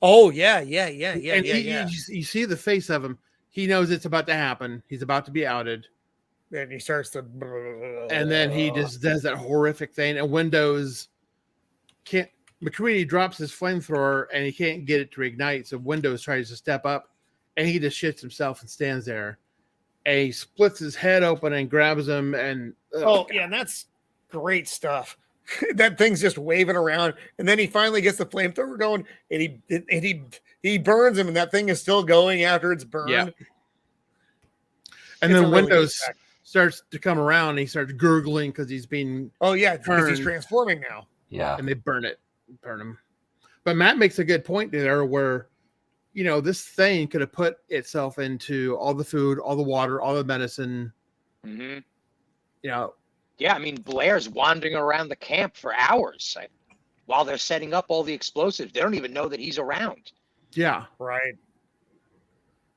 Speaker 1: Oh yeah. And
Speaker 4: you see the face of him. He knows it's about to happen. He's about to be outed.
Speaker 1: And he starts to,
Speaker 4: and then he just does that horrific thing. And Windows can't. McCready drops his flamethrower and he can't get it to ignite. So Windows tries to step up, and he just shits himself and stands there. And he splits his head open and grabs him. And
Speaker 1: and that's great stuff. That thing's just waving around, and then he finally gets the flamethrower going, and he burns him, and that thing is still going after it's burned.
Speaker 4: Yeah. And then Windows starts to come around, and he starts gurgling because he's being
Speaker 1: because he's transforming now.
Speaker 4: Yeah, and they burn him. But Matt makes a good point there, where this thing could have put itself into all the food, all the water, all the medicine.
Speaker 2: Mm-hmm.
Speaker 4: Yeah,
Speaker 2: I mean, Blair's wandering around the camp for hours while they're setting up all the explosives. They don't even know that he's around.
Speaker 4: Yeah.
Speaker 1: Right.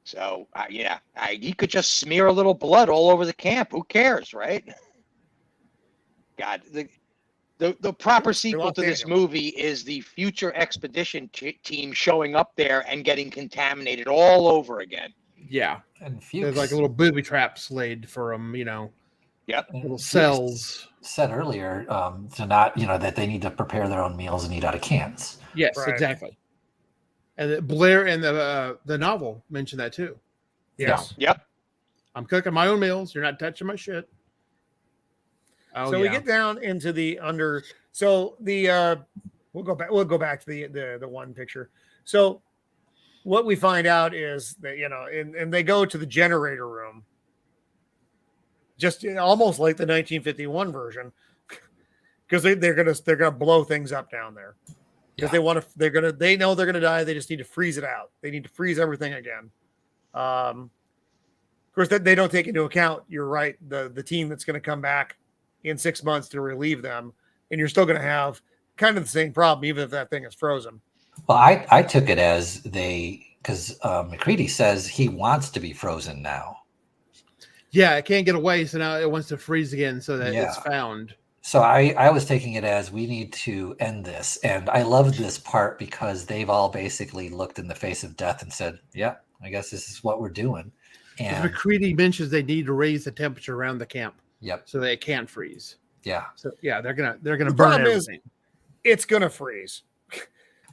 Speaker 2: So, he could just smear a little blood all over the camp. Who cares, right? God, the proper sequel to this movie is the future expedition team showing up there and getting contaminated all over again.
Speaker 4: Yeah.
Speaker 3: And
Speaker 4: there's like a little booby traps laid for them,
Speaker 2: Yep.
Speaker 4: Little cells.
Speaker 3: Said earlier to not, that they need to prepare their own meals and eat out of cans.
Speaker 4: Yes, exactly. And Blair in the novel mentioned that too.
Speaker 1: Yes.
Speaker 2: Yeah. Yep.
Speaker 4: I'm cooking my own meals. You're not touching my shit.
Speaker 1: Oh, so we get down into the under. So the we'll go back to the one picture. So what we find out is that and they go to the generator room. Just almost like the 1951 version, because they're gonna blow things up down there because they know they're gonna die. They just need to freeze it out. They need to freeze everything again. Of course, they don't take into account. You're right. The team that's gonna come back in 6 months to relieve them, and you're still gonna have kind of the same problem, even if that thing is frozen.
Speaker 3: Well, I took it as because McCready says he wants to be frozen now.
Speaker 4: Yeah, it can't get away, so now it wants to freeze again so that it's found.
Speaker 3: So I was taking it as we need to end this. And I love this part because they've all basically looked in the face of death and said, yeah, I guess this is what we're doing. And
Speaker 4: McCready mentions they need to raise the temperature around the camp.
Speaker 3: Yep.
Speaker 4: So that it can't freeze.
Speaker 3: Yeah.
Speaker 4: So they're gonna burn everything.
Speaker 1: It's gonna freeze.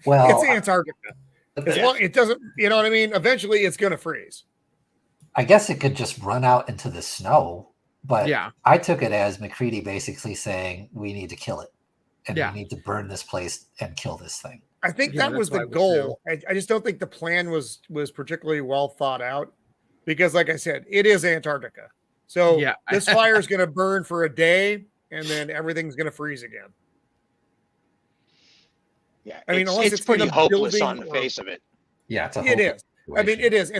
Speaker 3: Well,
Speaker 1: it's Antarctica. As long it doesn't, you know what I mean? Eventually it's going to freeze.
Speaker 3: I guess it could just run out into the snow, but
Speaker 4: Yeah.
Speaker 3: I took it as McCready basically saying we need to kill it, and
Speaker 4: Yeah.
Speaker 3: we need to burn this place and kill this thing.
Speaker 1: I think
Speaker 4: Yeah,
Speaker 1: that was
Speaker 4: that's
Speaker 1: the
Speaker 4: what I would
Speaker 1: goal. I just don't think the plan was particularly well thought out because, like I said, it is Antarctica. So
Speaker 4: Yeah.
Speaker 1: this fire is going to burn for a day and then everything's going to freeze again.
Speaker 2: Yeah,
Speaker 1: I mean, unless
Speaker 2: it's
Speaker 1: it's in
Speaker 2: pretty
Speaker 1: a
Speaker 2: hopeless
Speaker 1: building
Speaker 2: on the
Speaker 1: or-
Speaker 2: face of it.
Speaker 3: Yeah, it's a
Speaker 1: It
Speaker 3: hopeless
Speaker 1: is. I mean,
Speaker 3: situation.
Speaker 1: it is.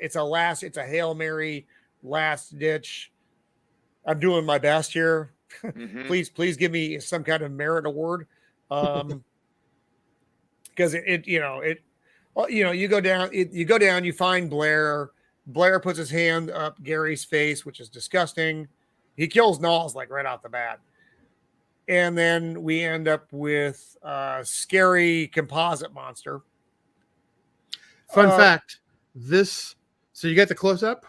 Speaker 1: It's a last ditch. I'm doing my best here.
Speaker 2: Mhm.
Speaker 1: Please give me some kind of merit award. Because you go down, you find Blair. Blair puts his hand up Gary's face, which is disgusting. He kills Knowles like right off the bat. And then we end up with a scary composite monster.
Speaker 4: Fun fact, so you got the close up.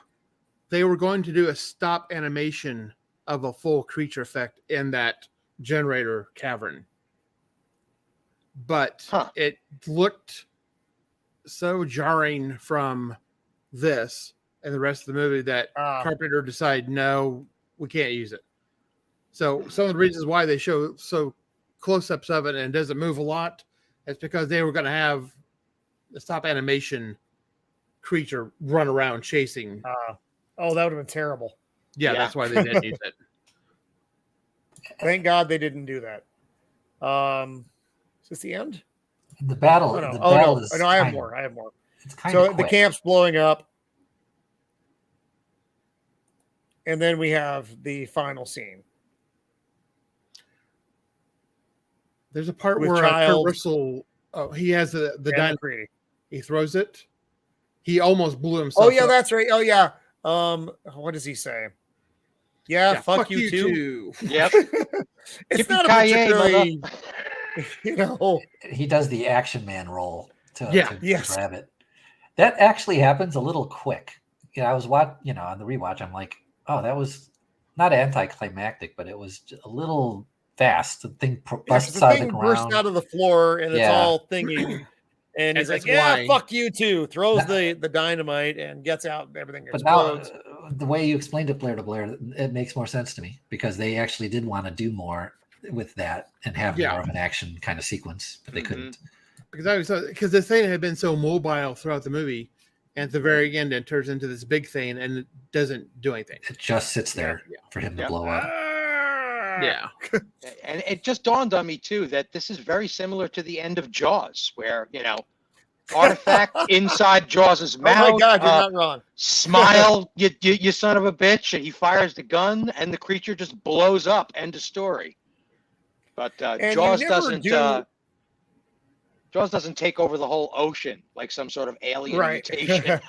Speaker 4: They were going to do a stop animation of a full creature effect in that generator cavern. But it looked so jarring from this and the rest of the movie that Carpenter decided, no, we can't use it. So some of the reasons why they show so close-ups of it and it doesn't move a lot is because they were going to have the stop animation creature run around chasing.
Speaker 1: That would have been terrible.
Speaker 4: Yeah, that's why they didn't use it.
Speaker 1: Thank God they didn't do that. Is this the end?
Speaker 3: The battle.
Speaker 1: Oh, no.
Speaker 3: The
Speaker 1: Oh,
Speaker 3: battle
Speaker 1: no.
Speaker 3: is
Speaker 1: No, I have
Speaker 3: kinda-
Speaker 1: more. I have more.
Speaker 3: It's kind
Speaker 1: So
Speaker 3: of
Speaker 1: the camp's blowing up. And then we have the final scene.
Speaker 4: There's a part
Speaker 1: With
Speaker 4: where Kurt
Speaker 1: Childs
Speaker 4: Russell, he has the
Speaker 1: and
Speaker 4: dynamite.
Speaker 1: McCready.
Speaker 4: He throws it. He almost blew himself
Speaker 1: Oh yeah,
Speaker 4: up.
Speaker 1: that's right. Oh yeah. What does he say? Yeah, fuck you too.
Speaker 2: Yep.
Speaker 1: It's not a
Speaker 2: Yippee-ki-yay,
Speaker 1: particularly,
Speaker 3: he does the action man role to
Speaker 1: Yes.
Speaker 3: grab it. That actually happens a little quick. I was on the rewatch. I'm like, oh, that was not anticlimactic, but it was a little fast. The thing busts
Speaker 1: the
Speaker 3: out of
Speaker 1: thing
Speaker 3: the
Speaker 1: bursts
Speaker 3: ground.
Speaker 1: out of the floor and it's
Speaker 3: Yeah.
Speaker 1: all thingy. And he's
Speaker 4: And
Speaker 1: like,
Speaker 4: that's
Speaker 1: yeah,
Speaker 4: why-
Speaker 1: fuck you too. Throws the dynamite and gets out and everything
Speaker 3: But now,
Speaker 1: explodes.
Speaker 3: the way you explained it, Blair de Blair, it makes more sense to me because they actually did want to do more with that and have more of an action kind of sequence, but they couldn't.
Speaker 4: Because the thing had been so mobile throughout the movie, and at the very end, it turns into this big thing and it doesn't do anything.
Speaker 3: It just sits there for him to blow up.
Speaker 4: Yeah.
Speaker 2: And it just dawned on me too that this is very similar to the end of Jaws, where artifact inside Jaws's mouth.
Speaker 1: Oh my God, you're not wrong.
Speaker 2: Smile, you son of a bitch, and he fires the gun, and the creature just blows up. End of story. But Jaws doesn't take over the whole ocean like some sort of alien mutation.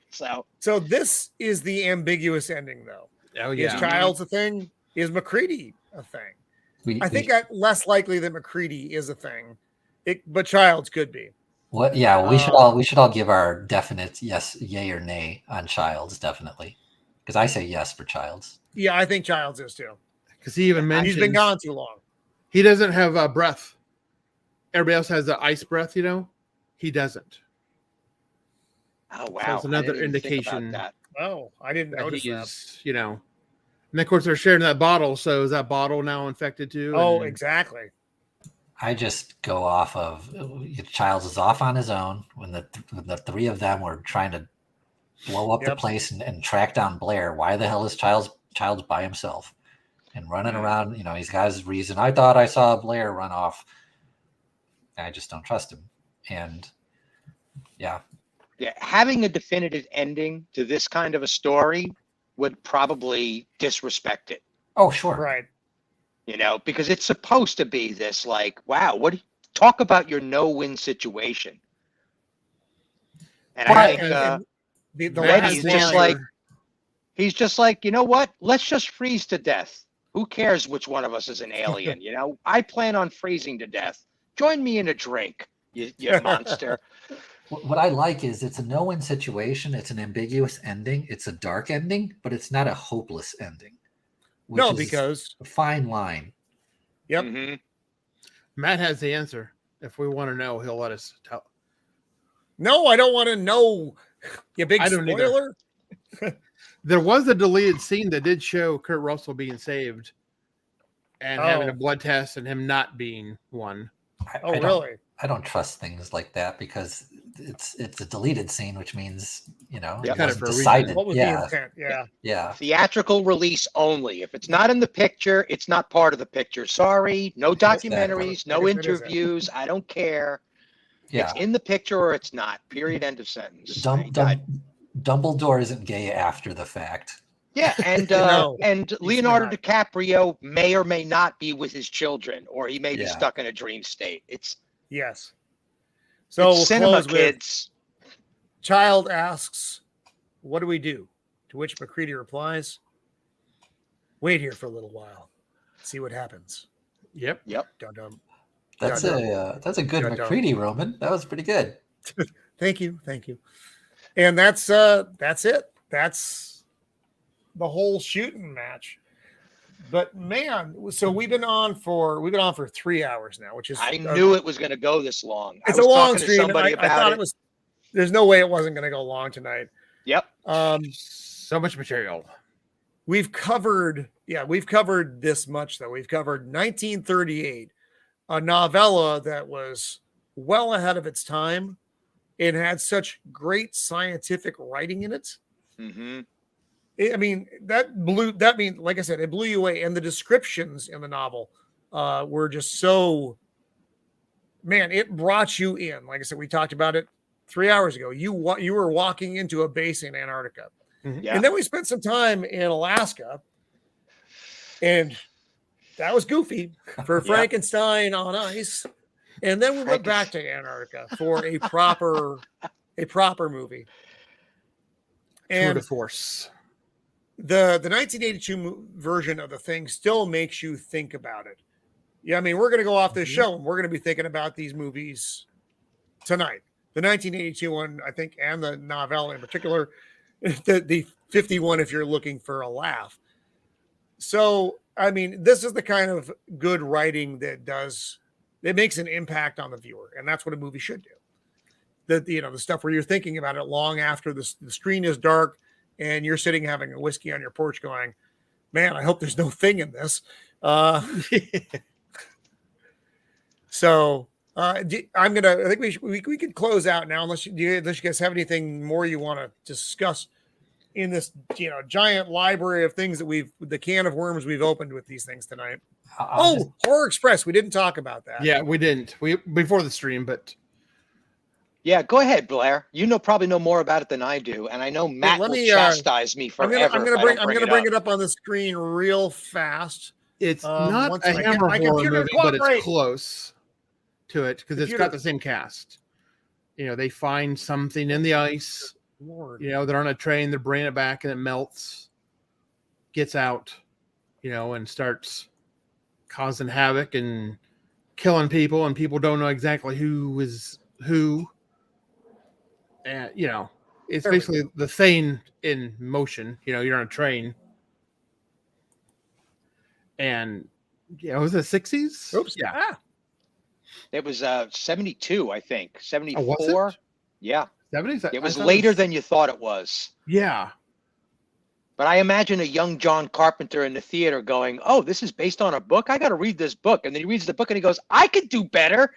Speaker 2: So
Speaker 1: this is the ambiguous ending, though.
Speaker 4: Oh
Speaker 1: Is Child's a thing? Is McCready a thing? I think that's less likely that McCready is a thing, but Child's could be.
Speaker 3: What? Yeah, we should all give our definite yes, yay or nay on Child's, definitely, because I say yes for Child's.
Speaker 1: Yeah, I think Child's is too.
Speaker 4: Because he even mentions
Speaker 1: he's been gone too long.
Speaker 4: He doesn't have breath. Everybody else has the ice breath, He doesn't.
Speaker 2: Oh wow!
Speaker 4: That's another
Speaker 2: I didn't even think
Speaker 4: indication
Speaker 2: about that.
Speaker 1: Oh, I didn't
Speaker 4: that
Speaker 1: notice
Speaker 4: he
Speaker 1: that.
Speaker 4: is, And of course, they're sharing that bottle. So is that bottle now infected too?
Speaker 1: Oh,
Speaker 4: And-
Speaker 1: exactly.
Speaker 3: I just go off of Childs is off on his own when the three of them were trying to blow up the place and track down Blair. Why the hell is Childs by himself and running around? He's got his reason. I thought I saw Blair run off. I just don't trust him. And
Speaker 2: having a definitive ending to this kind of a story would probably disrespect it.
Speaker 3: Oh, sure.
Speaker 1: Right.
Speaker 2: Because it's supposed to be this like, wow, talk about your no-win situation. And I think he's just like, you know what? Let's just freeze to death. Who cares which one of us is an alien? I plan on freezing to death. Join me in a drink, you monster.
Speaker 3: What I like is it's a no-win situation. It's an ambiguous ending. It's a dark ending, but it's not a hopeless ending.
Speaker 1: No, because
Speaker 3: a fine line.
Speaker 1: Yep.
Speaker 2: Mm-hmm.
Speaker 4: Matt has the answer. If we want to know, he'll let us
Speaker 1: No, I don't want to know. You big
Speaker 4: I don't either.
Speaker 1: spoiler.
Speaker 4: There was a deleted scene that did show Kurt Russell being saved and having a
Speaker 1: Oh.
Speaker 4: blood test and him not being one.
Speaker 1: Oh,
Speaker 3: I
Speaker 1: really?
Speaker 3: I don't trust things like that because it's a deleted scene, which means
Speaker 2: Yeah.
Speaker 3: it
Speaker 4: Cut it
Speaker 3: wasn't
Speaker 4: for a reason.
Speaker 3: decided.
Speaker 1: What was the
Speaker 3: Yeah,
Speaker 1: intent? Yeah.
Speaker 3: yeah.
Speaker 2: Theatrical release only. If it's not in the picture, it's not part of the picture. Sorry, no documentaries, no
Speaker 1: I guess that is it.
Speaker 2: interviews. I don't care.
Speaker 3: Yeah.
Speaker 2: It's in the picture or it's not. Period. End of sentence.
Speaker 3: Dumbledore isn't gay after the fact.
Speaker 2: Yeah, and
Speaker 1: No,
Speaker 2: and Leonardo
Speaker 1: not.
Speaker 2: DiCaprio may or may not be with his children, or he may be
Speaker 3: Yeah.
Speaker 2: stuck in a dream state. It's
Speaker 1: Yes. So
Speaker 2: it's
Speaker 1: we'll
Speaker 2: cinema,
Speaker 1: close with
Speaker 2: kids.
Speaker 1: Child asks, "What do we do?" To which McCready replies, "Wait here for a little while. See what happens."
Speaker 4: Yep.
Speaker 2: Yep.
Speaker 1: Dun dun.
Speaker 3: That's a good
Speaker 1: Dun, dun.
Speaker 3: McCready, Roman. That was pretty good.
Speaker 1: Thank you. And that's it. That's the whole shooting match. But man, so we've been on for 3 hours now, which is
Speaker 2: I knew it was going to go this long.
Speaker 1: it's
Speaker 2: I
Speaker 1: a
Speaker 2: was
Speaker 1: long
Speaker 2: talking to
Speaker 1: stream. And
Speaker 2: somebody
Speaker 1: I thought
Speaker 2: about
Speaker 1: it was. There's no way it wasn't going to go long tonight.
Speaker 2: Yep.
Speaker 4: So much material.
Speaker 1: We've covered this much though. We've covered 1938, a novella that was well ahead of its time and had such great scientific writing in it.
Speaker 2: Mm-hmm.
Speaker 1: I mean, like I said, it blew you away. And the descriptions in the novel were just so, man, it brought you in. Like I said, we talked about it 3 hours ago. You were walking into a base in Antarctica.
Speaker 2: Yeah.
Speaker 1: And then we spent some time in Alaska. And that was goofy for Frankenstein on ice. And then we went back to Antarctica for a proper movie.
Speaker 4: Tour
Speaker 1: And
Speaker 4: de force.
Speaker 1: the 1982 version of the thing still makes you think about it. Yeah, I mean, we're going to go off this show and we're going to be thinking about these movies tonight. The 1982 one, I think, and the novella in particular, the 51 if you're looking for a laugh. So, I mean, this is the kind of good writing that makes an impact on the viewer, and that's what a movie should do. The stuff where you're thinking about it long after the screen is dark and you're sitting having a whiskey on your porch going, man, I hope there's no thing in this. So I think we could close out now unless you guys have anything more you want to discuss in this, giant library of things that the can of worms we've opened with these things tonight. Horror Express. We didn't talk about that.
Speaker 4: Yeah, we didn't. Before the stream, but
Speaker 2: Yeah, go ahead, Blair. You probably know more about it than I do, and I know Matt will chastise me forever.
Speaker 1: I'm gonna bring it up on the screen real fast.
Speaker 4: it's not a Hammer horror movie, but it's close to it because it's got the same cast. They find something in the ice.
Speaker 1: Lord.
Speaker 4: They're on a train, they're bringing it back, and it melts, gets out, and starts causing havoc and killing people, and people don't know exactly who is who. And it's basically the thing in motion. You're on a train, and was it the 60s?
Speaker 1: Oops.
Speaker 4: Yeah.
Speaker 2: It was 72, I think. 74.
Speaker 4: Was it?
Speaker 2: Yeah.
Speaker 4: 70s?
Speaker 2: It was later than you thought it was.
Speaker 4: Yeah.
Speaker 2: But I imagine a young John Carpenter in the theater going, "Oh, this is based on a book. I got to read this book." And then he reads the book and he goes, "I could do better."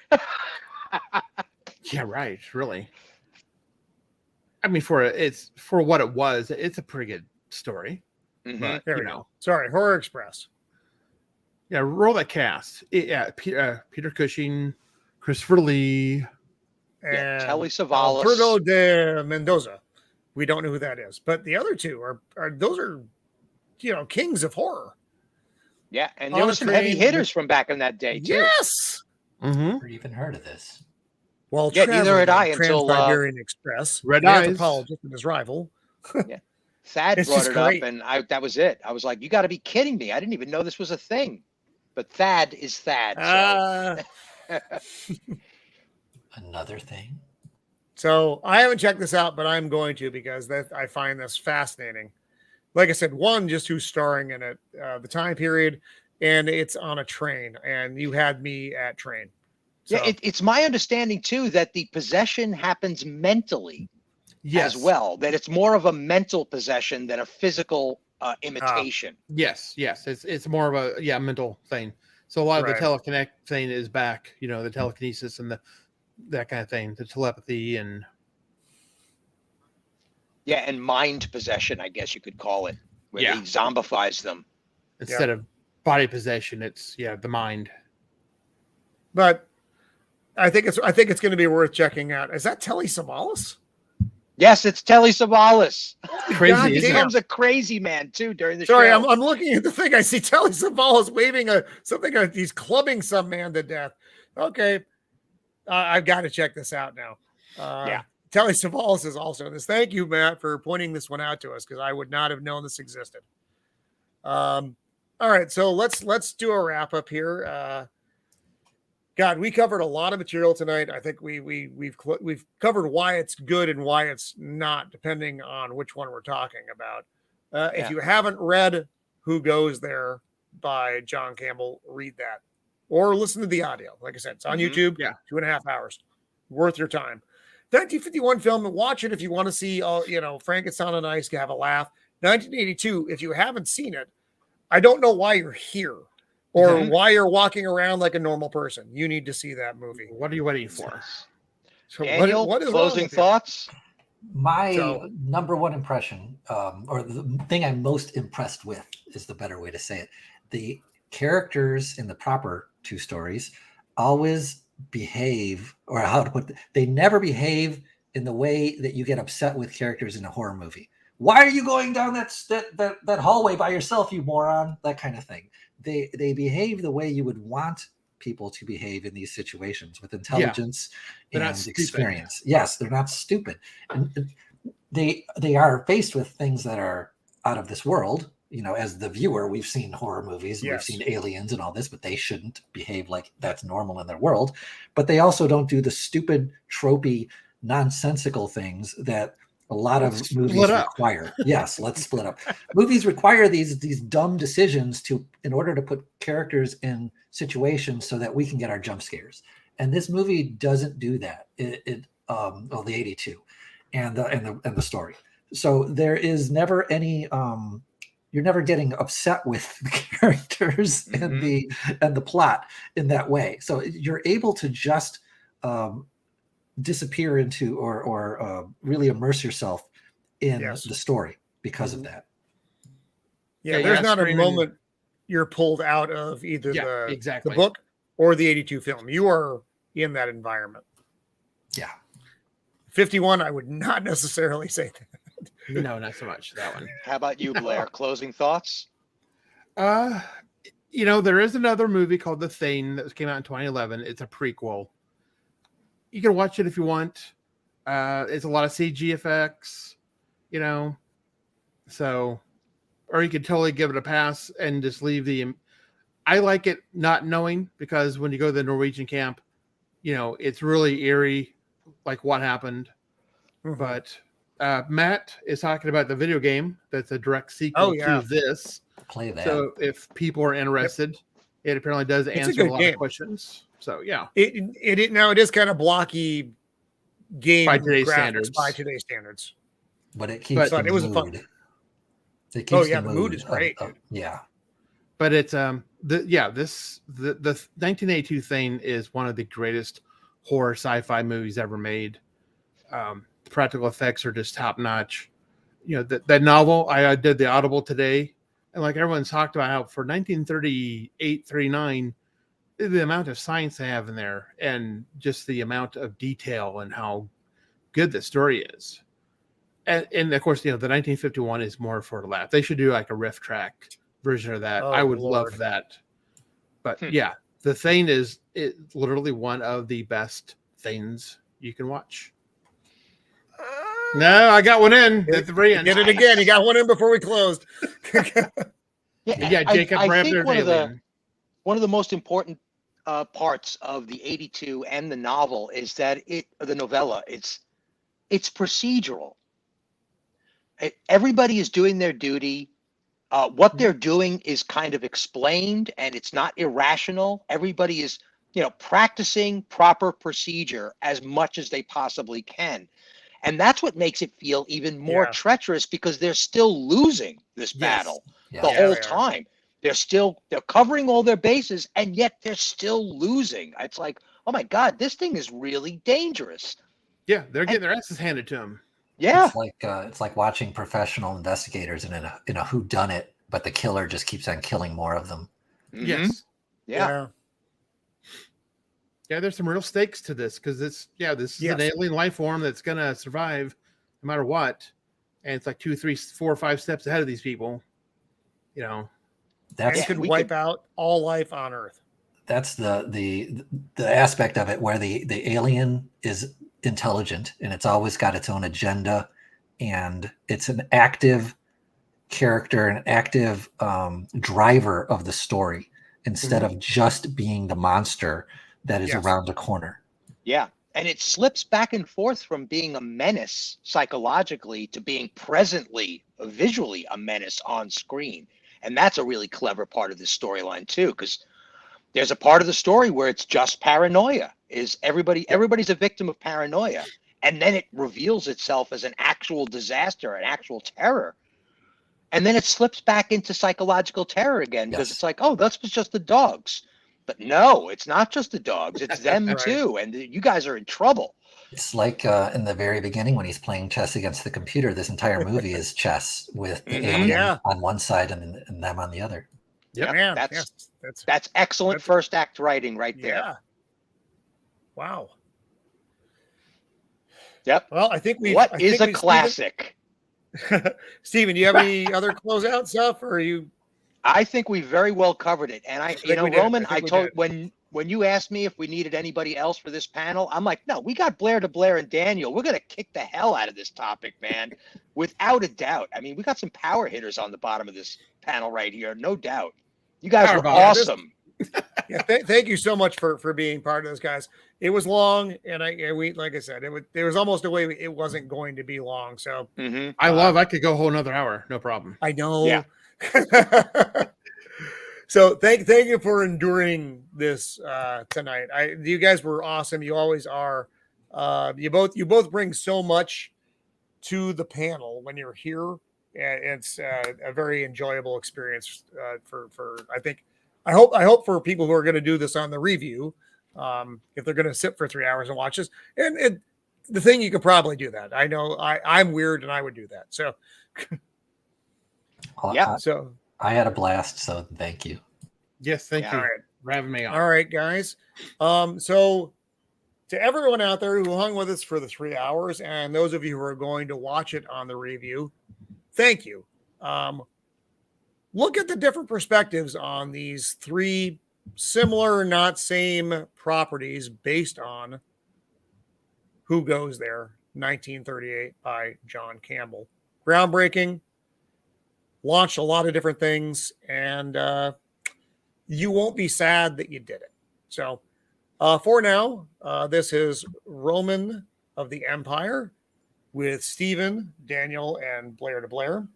Speaker 4: Yeah, right. Really. I mean, for what it was, it's a pretty good story.
Speaker 2: Mhm.
Speaker 4: But
Speaker 1: There we go. Sorry, Horror Express.
Speaker 4: Yeah, roll that cast. Peter Cushing, Christopher Lee.
Speaker 2: Yeah,
Speaker 1: And
Speaker 2: Telly Savalas.
Speaker 1: Alberto de Mendoza. We don't know who that is, but the other two are kings of horror.
Speaker 2: Yeah, and there were some heavy hitters from back in that day too.
Speaker 1: Yes.
Speaker 4: Mm-hmm.
Speaker 3: Never even heard of this.
Speaker 1: Well,
Speaker 2: Yeah, neither had I until
Speaker 1: Trans-Siberian Express,
Speaker 4: Red
Speaker 1: the
Speaker 4: Eyes.
Speaker 1: anthropologist and his rival.
Speaker 2: Thad
Speaker 1: It's
Speaker 2: brought
Speaker 1: just
Speaker 2: it
Speaker 1: great.
Speaker 2: up, and that was it. I was like, "You got to be kidding me! I didn't even know this was a thing." But Thad is Thad. So.
Speaker 3: Another thing.
Speaker 1: So I haven't checked this out, but I'm going to because I find this fascinating. Like I said, one, just who's starring in it, the time period, and it's on a train, and you had me at train.
Speaker 2: Yeah, it's my understanding too that the possession happens mentally as well. That it's more of a mental possession than a physical imitation.
Speaker 4: Yes, it's more of a mental thing. So a lot of the teleconnect thing is back. You know, the telekinesis and that kind of thing, the telepathy and
Speaker 2: and mind possession, I guess you could call it, where he zombifies them
Speaker 4: instead of body possession. It's the mind.
Speaker 1: But I think it's going to be worth checking out. Is that Telly Savalas?
Speaker 2: Yes, it's Telly Savalas.
Speaker 4: Crazy.
Speaker 2: He becomes a crazy man too during the
Speaker 1: show.
Speaker 2: Sorry,
Speaker 1: I'm looking at the thing. I see Telly Savalas waving something. He's clubbing some man to death. Okay, I've got to check this out now. Telly Savalas is also in this. Thank you, Matt, for pointing this one out to us because I would not have known this existed. All right, so let's do a wrap up here. God, we covered a lot of material tonight. I think we've covered why it's good and why it's not, depending on which one we're talking about. If you haven't read Who Goes There by John Campbell, read that or listen to the audio. Like I said, it's on YouTube. 2.5 hours, worth your time. 1951 film, and watch it if you want to see, Frankenstein on Ice, have a laugh. 1982, if you haven't seen it, I don't know why you're here. Or why you're walking around like a normal person. You need to see that movie.
Speaker 4: What are you waiting for?
Speaker 2: So Daniel, what is closing thoughts?
Speaker 3: My number one impression, or the thing I'm most impressed with, is the better way to say it. The characters in the proper two stories always behave, or how to put it, they never behave in the way that you get upset with characters in a horror movie. Why are you going down that hallway by yourself, you moron? That kind of thing. They behave the way you would want people to behave in these situations, with intelligence and experience. Yes, they're not stupid. And they are faced with things that are out of this world. You know, as the viewer, we've seen horror movies, and we've seen aliens and all this, but they shouldn't behave like that's normal in their world. But they also don't do the stupid, tropey, nonsensical things that a lot of movies require. Yes, let's split up. Movies require these dumb decisions in order to put characters in situations so that we can get our jump scares. And this movie doesn't do that. The 82 and the story. So there is never any you're never getting upset with the characters and the plot in that way. So you're able to just disappear into or really immerse yourself in the story because of that.
Speaker 1: There's not a moment you're pulled out of either the book or the 82 film. You are in that environment. 51, I would not necessarily say that.
Speaker 4: No, not so much that one.
Speaker 2: How about you, Blair? Closing thoughts?
Speaker 4: There is another movie called The Thing that came out in 2011. It's a prequel. You can watch it if you want. It's a lot of CG effects, so, or you could totally give it a pass and just leave I like it not knowing, because when you go to the Norwegian camp, it's really eerie, like what happened. But Matt is talking about the video game that's a direct sequel to this.
Speaker 3: Play that.
Speaker 4: So if people are interested, it apparently does answer a lot of questions. So
Speaker 1: it is kind of blocky game
Speaker 4: by today's standards.
Speaker 3: But it keeps. But
Speaker 1: it was a fun.
Speaker 3: It keeps
Speaker 1: the mood is great.
Speaker 4: But it's the 1982 Thing is one of the greatest horror sci-fi movies ever made. The practical effects are just top notch. That novel, I did the Audible today, and like everyone's talked about how for 1938, 39. The amount of science they have in there and just the amount of detail and how good the story is. And of course, the 1951 is more for the laugh. They should do like a riff track version of that. I would love that. But The Thing is literally one of the best things you can watch. No, I got one in at the very end.
Speaker 1: Get it again. You got one in before we closed.
Speaker 4: Jacob
Speaker 2: I think one of the most important parts of the 82 and the novel is that the novella, it's procedural. Everybody is doing their duty. What they're doing is kind of explained, and it's not irrational. Everybody is practicing proper procedure as much as they possibly can. And that's what makes it feel even more treacherous, because they're still losing this battle the whole time. They're covering all their bases, and yet they're still losing. It's like, oh my God, this thing is really dangerous.
Speaker 4: Yeah, they're getting their asses handed to them.
Speaker 2: Yeah.
Speaker 3: It's like watching professional investigators in a whodunit, but the killer just keeps on killing more of them.
Speaker 2: Mm-hmm.
Speaker 4: Yes.
Speaker 2: Yeah.
Speaker 4: Yeah, there's some real stakes to this, because this is an alien life form that's gonna survive no matter what, and it's like 2, 3, 4, 5 steps ahead of these people.
Speaker 1: That could wipe out all life on Earth.
Speaker 3: That's the aspect of it where the alien is intelligent, and it's always got its own agenda, and it's an active character, an active driver of the story, instead of just being the monster that is around the corner.
Speaker 2: Yeah. And it slips back and forth from being a menace psychologically to being presently, visually a menace on screen. And that's a really clever part of this storyline too, because there's a part of the story where it's just paranoia. Everybody's a victim of paranoia. And then it reveals itself as an actual disaster, an actual terror. And then it slips back into psychological terror again, because it's like, oh, that's just the dogs. But no, it's not just the dogs. It's them too. And you guys are in trouble.
Speaker 3: It's like in the very beginning when he's playing chess against the computer. This entire movie is chess with the alien on one side and them on the other.
Speaker 2: Yeah,
Speaker 1: man,
Speaker 2: that's excellent first act writing right there.
Speaker 1: Yeah. Wow.
Speaker 2: Yep.
Speaker 1: Well, I think
Speaker 2: What is a classic?
Speaker 1: Steven, do you have any other closeout stuff, or are you?
Speaker 2: I think we very well covered it. And Roman, I told when you asked me if we needed anybody else for this panel, I'm like, no, we got Blair de Blair and Daniel. We're going to kick the hell out of this topic, man. Without a doubt. I mean, we got some power hitters on the bottom of this panel right here. No doubt. You guys were awesome.
Speaker 1: Thank you so much for being part of this, guys. It was long, and we like I said, there was almost a way it wasn't going to be long. So
Speaker 4: I could go a whole another hour, no problem.
Speaker 1: I know.
Speaker 2: Yeah.
Speaker 1: So thank you for enduring this tonight. You guys were awesome. You always are. You both bring so much to the panel when you're here. It's a very enjoyable experience for I hope for people who are going to do this on the review, if they're going to sit for 3 hours and watch this. And the thing, you could probably do that. I know I'm weird and I would do that. So
Speaker 3: So I had a blast. So thank you.
Speaker 4: Yes, thank you for having me on.
Speaker 1: All right, guys. So to everyone out there who hung with us for the 3 hours, and those of you who are going to watch it on the review, thank you. Look at the different perspectives on these 3 similar, not same properties based on Who Goes There, 1938 by John Campbell. Groundbreaking, launched a lot of different things, and you won't be sad that you did it. So for now, this is Roman of the Empire with Steven, Daniel, and Blair de Blair.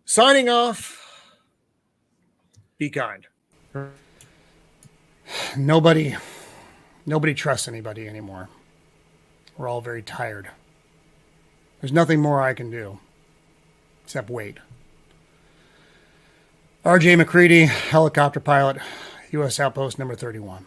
Speaker 1: Signing off. Be kind. Nobody trusts anybody anymore. We're all very tired. There's nothing more I can do except wait. R.J. McCready, helicopter pilot, U.S. Outpost number 31.